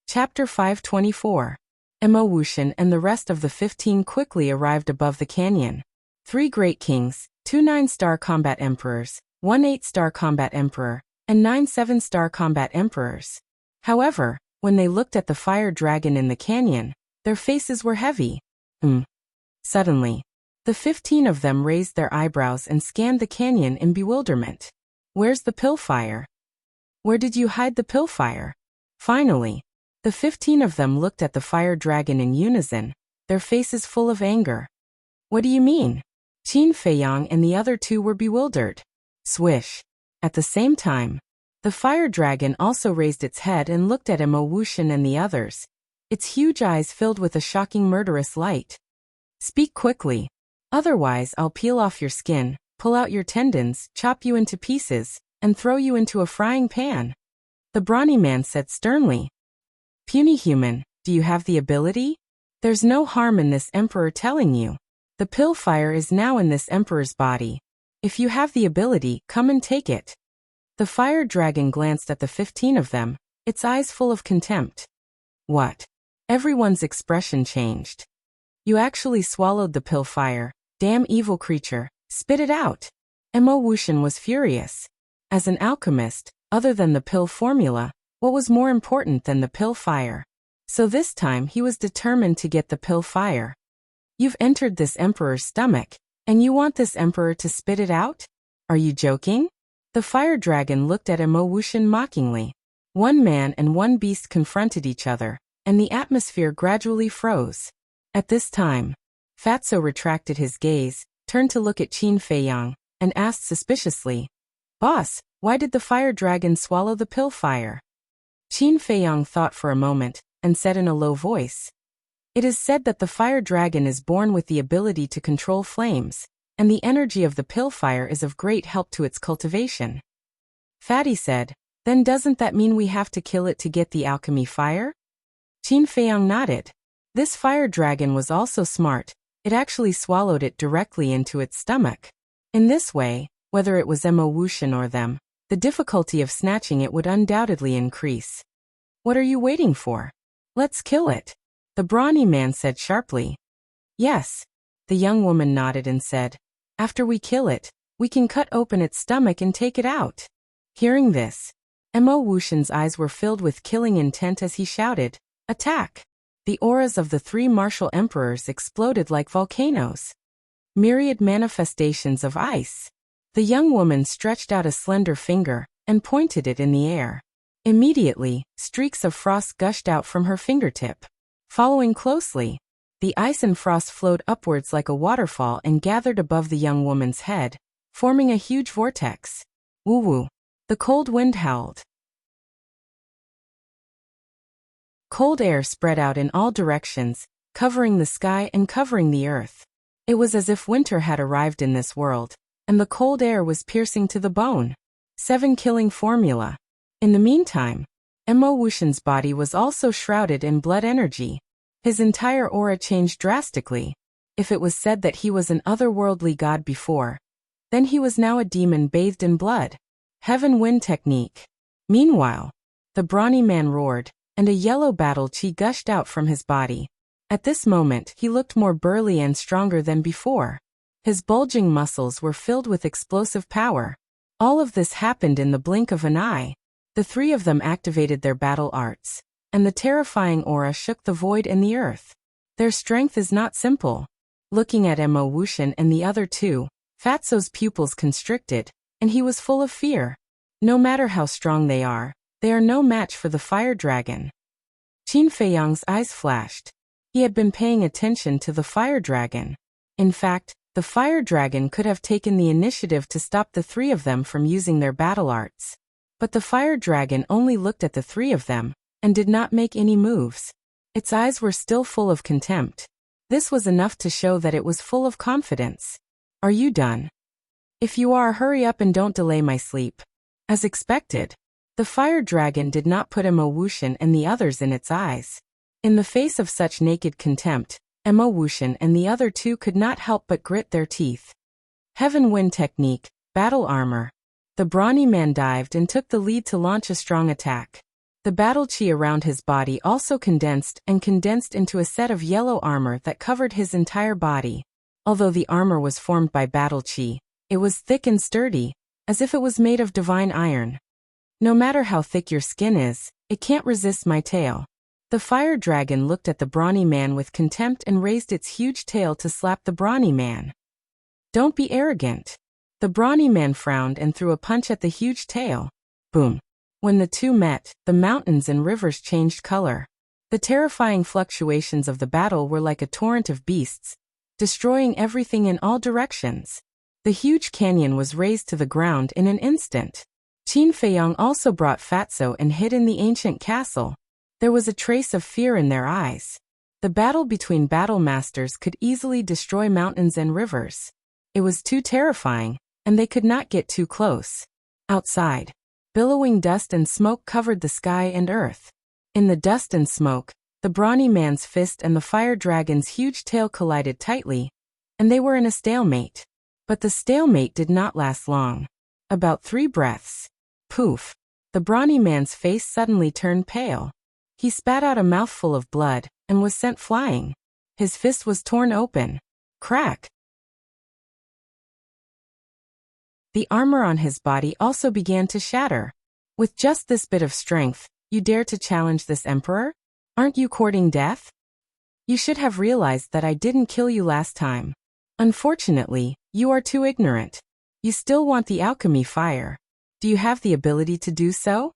Chapter 524. Emo Wuxian and the rest of the 15 quickly arrived above the canyon. 3 great kings, 2 9-star combat emperors, 1 8-star combat emperor, and 9 7-star combat emperors. However, when they looked at the fire dragon in the canyon, their faces were heavy. Suddenly, the 15 of them raised their eyebrows and scanned the canyon in bewilderment. "Where's the pillfire? Where did you hide the pillfire?" Finally, the 15 of them looked at the fire dragon in unison, their faces full of anger. "What do you mean?" Qin Feiyang and the other 2 were bewildered. Swish. At the same time, the fire dragon also raised its head and looked at Emo Wuxian and the others, its huge eyes filled with a shocking murderous light. "Speak quickly. Otherwise I'll peel off your skin, pull out your tendons, chop you into pieces, and throw you into a frying pan." The brawny man said sternly. "Puny human, do you have the ability? There's no harm in this emperor telling you. The pill fire is now in this emperor's body. If you have the ability, come and take it." The fire dragon glanced at the 15 of them, its eyes full of contempt. "What?" Everyone's expression changed. "You actually swallowed the pill fire. Damn evil creature, spit it out." Emo Wuxian was furious. As an alchemist, other than the pill formula, what was more important than the pill fire? So this time he was determined to get the pill fire. "You've entered this emperor's stomach, and you want this emperor to spit it out? Are you joking?" The fire dragon looked at Emo Wuxian mockingly. 1 man and 1 beast confronted each other, and the atmosphere gradually froze. At this time, Fatso retracted his gaze, turned to look at Qin Feiyang, and asked suspiciously, "Boss, why did the fire dragon swallow the pill fire?" Qin Feiyang thought for a moment, and said in a low voice, "It is said that the fire dragon is born with the ability to control flames, and the energy of the pill fire is of great help to its cultivation." Fatty said, "Then doesn't that mean we have to kill it to get the alchemy fire?" Qin Feiyang nodded. This fire dragon was also smart. It actually swallowed it directly into its stomach. In this way, whether it was Emo Wuxian or them, the difficulty of snatching it would undoubtedly increase. "What are you waiting for? Let's kill it," the brawny man said sharply. "Yes." The young woman nodded and said, "After we kill it, we can cut open its stomach and take it out." Hearing this, Emo Wuxian's eyes were filled with killing intent as he shouted, "Attack!" The auras of the 3 martial emperors exploded like volcanoes. Myriad manifestations of ice. The young woman stretched out a slender finger and pointed it in the air. Immediately, streaks of frost gushed out from her fingertip. Following closely, the ice and frost flowed upwards like a waterfall and gathered above the young woman's head, forming a huge vortex. Woo-woo. The cold wind howled. Cold air spread out in all directions, covering the sky and covering the earth. It was as if winter had arrived in this world, and the cold air was piercing to the bone. 7 killing formula. In the meantime, Emo Wuxian's body was also shrouded in blood energy. His entire aura changed drastically. If it was said that he was an otherworldly god before, then he was now a demon bathed in blood. Heaven wind technique. Meanwhile, the brawny man roared, and a yellow battle chi gushed out from his body. At this moment he looked more burly and stronger than before. His bulging muscles were filled with explosive power. All of this happened in the blink of an eye. The three of them activated their battle arts, and the terrifying aura shook the void and the earth. Their strength is not simple. Looking at Mo Wuxian and the other two, Fatso's pupils constricted, and he was full of fear. No matter how strong they are no match for the fire dragon. Qin Feiyang's eyes flashed. He had been paying attention to the fire dragon. In fact, the fire dragon could have taken the initiative to stop the three of them from using their battle arts. But the fire dragon only looked at the three of them, and did not make any moves. Its eyes were still full of contempt. This was enough to show that it was full of confidence. Are you done? If you are, hurry up and don't delay my sleep. As expected, the fire dragon did not put Mo Wuxian and the others in its eyes. In the face of such naked contempt, Mo Wuxian and the other two could not help but grit their teeth. Heaven Wind Technique, Battle Armor. The brawny man dived and took the lead to launch a strong attack. The battle chi around his body also condensed into a set of yellow armor that covered his entire body. Although the armor was formed by battle chi, it was thick and sturdy, as if it was made of divine iron. No matter how thick your skin is, it can't resist my tail. The fire dragon looked at the brawny man with contempt and raised its huge tail to slap the brawny man. Don't be arrogant. The brawny man frowned and threw a punch at the huge tail. Boom. When the two met, the mountains and rivers changed color. The terrifying fluctuations of the battle were like a torrent of beasts, destroying everything in all directions. The huge canyon was razed to the ground in an instant. Qin Feiyang also brought Fatso and hid in the ancient castle. There was a trace of fear in their eyes. The battle between battle masters could easily destroy mountains and rivers. It was too terrifying, and they could not get too close. Outside, billowing dust and smoke covered the sky and earth. In the dust and smoke, the brawny man's fist and the fire dragon's huge tail collided tightly, and they were in a stalemate. But the stalemate did not last long. About 3 breaths. Poof! The brawny man's face suddenly turned pale. He spat out a mouthful of blood, and was sent flying. His fist was torn open. Crack! The armor on his body also began to shatter. With just this bit of strength, you dare to challenge this emperor? Aren't you courting death? You should have realized that I didn't kill you last time. Unfortunately, you are too ignorant. You still want the alchemy fire. Do you have the ability to do so?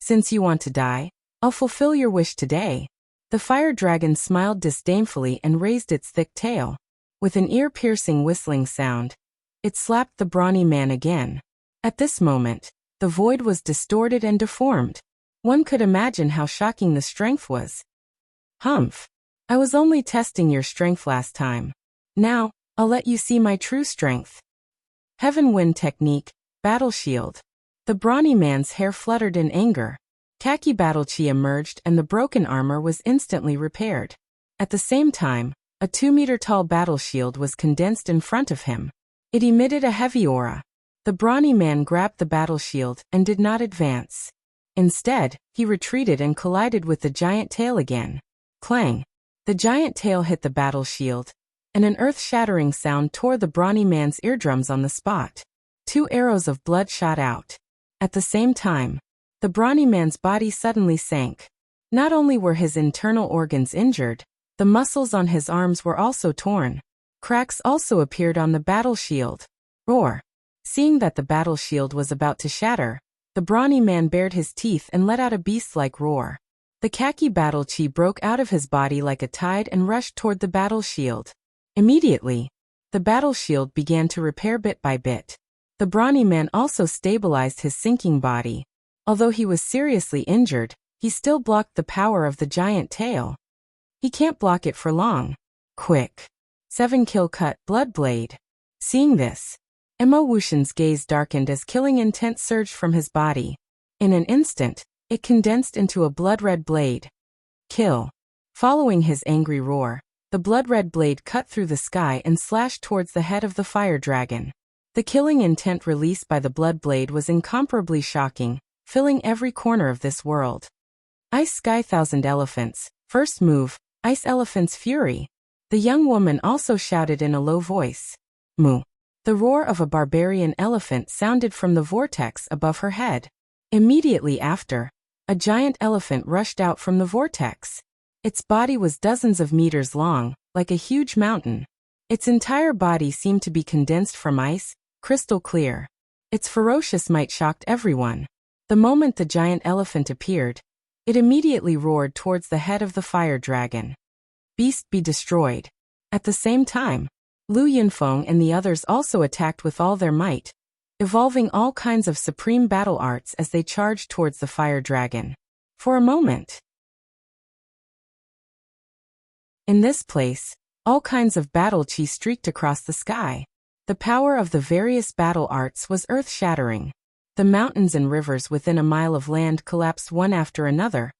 Since you want to die, I'll fulfill your wish today. The fire dragon smiled disdainfully and raised its thick tail. With an ear-piercing whistling sound, it slapped the brawny man again. At this moment, the void was distorted and deformed. One could imagine how shocking the strength was. Humph! I was only testing your strength last time. Now, I'll let you see my true strength. Heaven Wind Technique, Battle Shield. The brawny man's hair fluttered in anger. Khaki battle chi emerged and the broken armor was instantly repaired. At the same time, a 2-meter-tall battle shield was condensed in front of him. It emitted a heavy aura. The brawny man grabbed the battle shield and did not advance. Instead, he retreated and collided with the giant tail again. Clang! The giant tail hit the battle shield, and an earth-shattering sound tore the brawny man's eardrums on the spot. 2 arrows of blood shot out. At the same time, the brawny man's body suddenly sank. Not only were his internal organs injured, the muscles on his arms were also torn. Cracks also appeared on the battle shield. Roar! Seeing that the battle shield was about to shatter, the brawny man bared his teeth and let out a beast-like roar. The khaki battle chi broke out of his body like a tide and rushed toward the battle shield. Immediately, the battle shield began to repair bit by bit. The brawny man also stabilized his sinking body. Although he was seriously injured, he still blocked the power of the giant tail. He can't block it for long. Quick! 7-kill cut, blood blade. Seeing this, Mo Wuxian's gaze darkened as killing intent surged from his body. In an instant, it condensed into a blood-red blade. Kill! Following his angry roar, the blood-red blade cut through the sky and slashed towards the head of the fire dragon. The killing intent released by the blood blade was incomparably shocking, filling every corner of this world. Ice Sky Thousand Elephants, first move, Ice Elephant's Fury. The young woman also shouted in a low voice. Moo. The roar of a barbarian elephant sounded from the vortex above her head. Immediately after, a giant elephant rushed out from the vortex. Its body was dozens of meters long, like a huge mountain. Its entire body seemed to be condensed from ice, crystal clear. Its ferocious might shocked everyone. The moment the giant elephant appeared, it immediately roared towards the head of the fire dragon. Beast be destroyed. At the same time, Lu Yunfeng and the others also attacked with all their might, evolving all kinds of supreme battle arts as they charged towards the fire dragon. For a moment, in this place, all kinds of battle chi streaked across the sky. The power of the various battle arts was earth-shattering. The mountains and rivers within a mile of land collapsed one after another,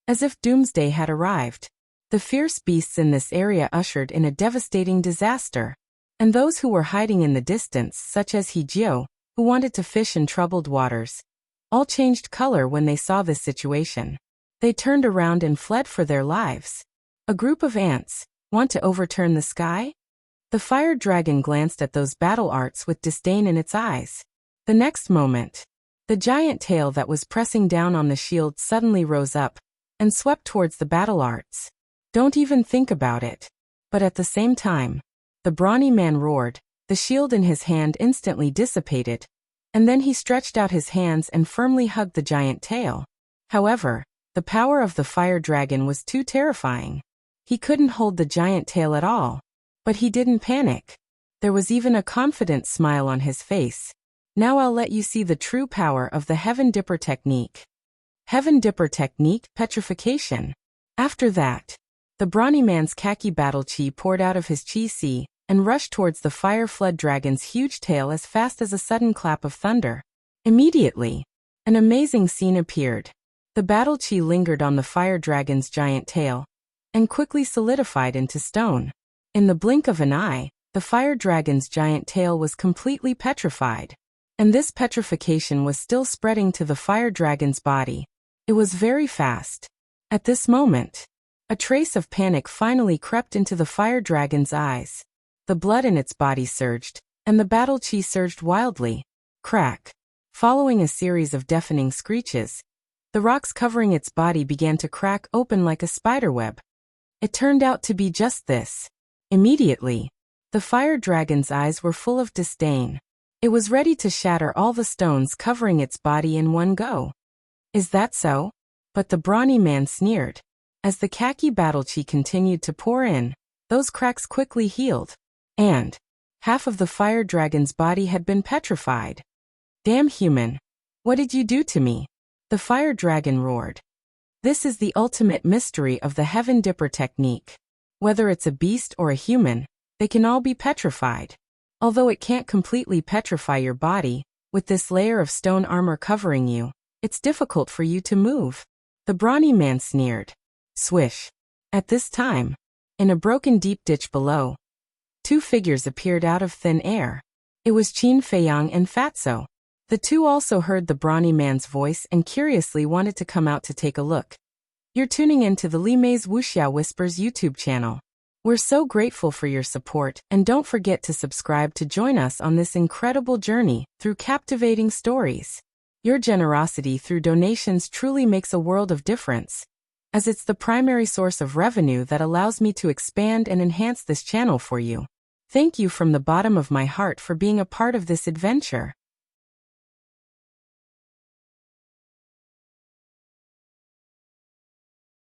as if doomsday had arrived. The fierce beasts in this area ushered in a devastating disaster, and those who were hiding in the distance, such as He Jiu, who wanted to fish in troubled waters, all changed color when they saw this situation. They turned around and fled for their lives. A group of ants, want to overturn the sky? The fire dragon glanced at those battle arts with disdain in its eyes. The next moment, the giant tail that was pressing down on the shield suddenly rose up and swept towards the battle arts. Don't even think about it. But at the same time, the brawny man roared, the shield in his hand instantly dissipated, and then he stretched out his hands and firmly hugged the giant tail. However, the power of the fire dragon was too terrifying. He couldn't hold the giant tail at all. But he didn't panic. There was even a confident smile on his face. Now I'll let you see the true power of the Heaven Dipper technique. Heaven Dipper technique, petrification. After that, the brawny man's khaki battle chi poured out of his chi sea and rushed towards the fire flood dragon's huge tail as fast as a sudden clap of thunder. Immediately, an amazing scene appeared. The battle chi lingered on the fire dragon's giant tail and quickly solidified into stone. In the blink of an eye, the fire dragon's giant tail was completely petrified. And this petrification was still spreading to the fire dragon's body. It was very fast. At this moment, a trace of panic finally crept into the fire dragon's eyes. The blood in its body surged, and the battle chi surged wildly. Crack. Following a series of deafening screeches, the rocks covering its body began to crack open like a spiderweb. It turned out to be just this. Immediately, the fire dragon's eyes were full of disdain. It was ready to shatter all the stones covering its body in one go. Is that so? But the brawny man sneered. As the khaki battle chi continued to pour in, those cracks quickly healed. And half of the fire dragon's body had been petrified. Damn human! What did you do to me? The fire dragon roared. This is the ultimate mystery of the Heaven Dipper technique. Whether it's a beast or a human, they can all be petrified. Although it can't completely petrify your body, with this layer of stone armor covering you, it's difficult for you to move. The brawny man sneered. Swish. At this time, in a broken deep ditch below, two figures appeared out of thin air. It was Qin Feiyang and Fatso. The two also heard the brawny man's voice and curiously wanted to come out to take a look. You're tuning in to the Li Mei's Wuxia Whispers YouTube channel. We're so grateful for your support, and don't forget to subscribe to join us on this incredible journey through captivating stories. Your generosity through donations truly makes a world of difference, as it's the primary source of revenue that allows me to expand and enhance this channel for you. Thank you from the bottom of my heart for being a part of this adventure.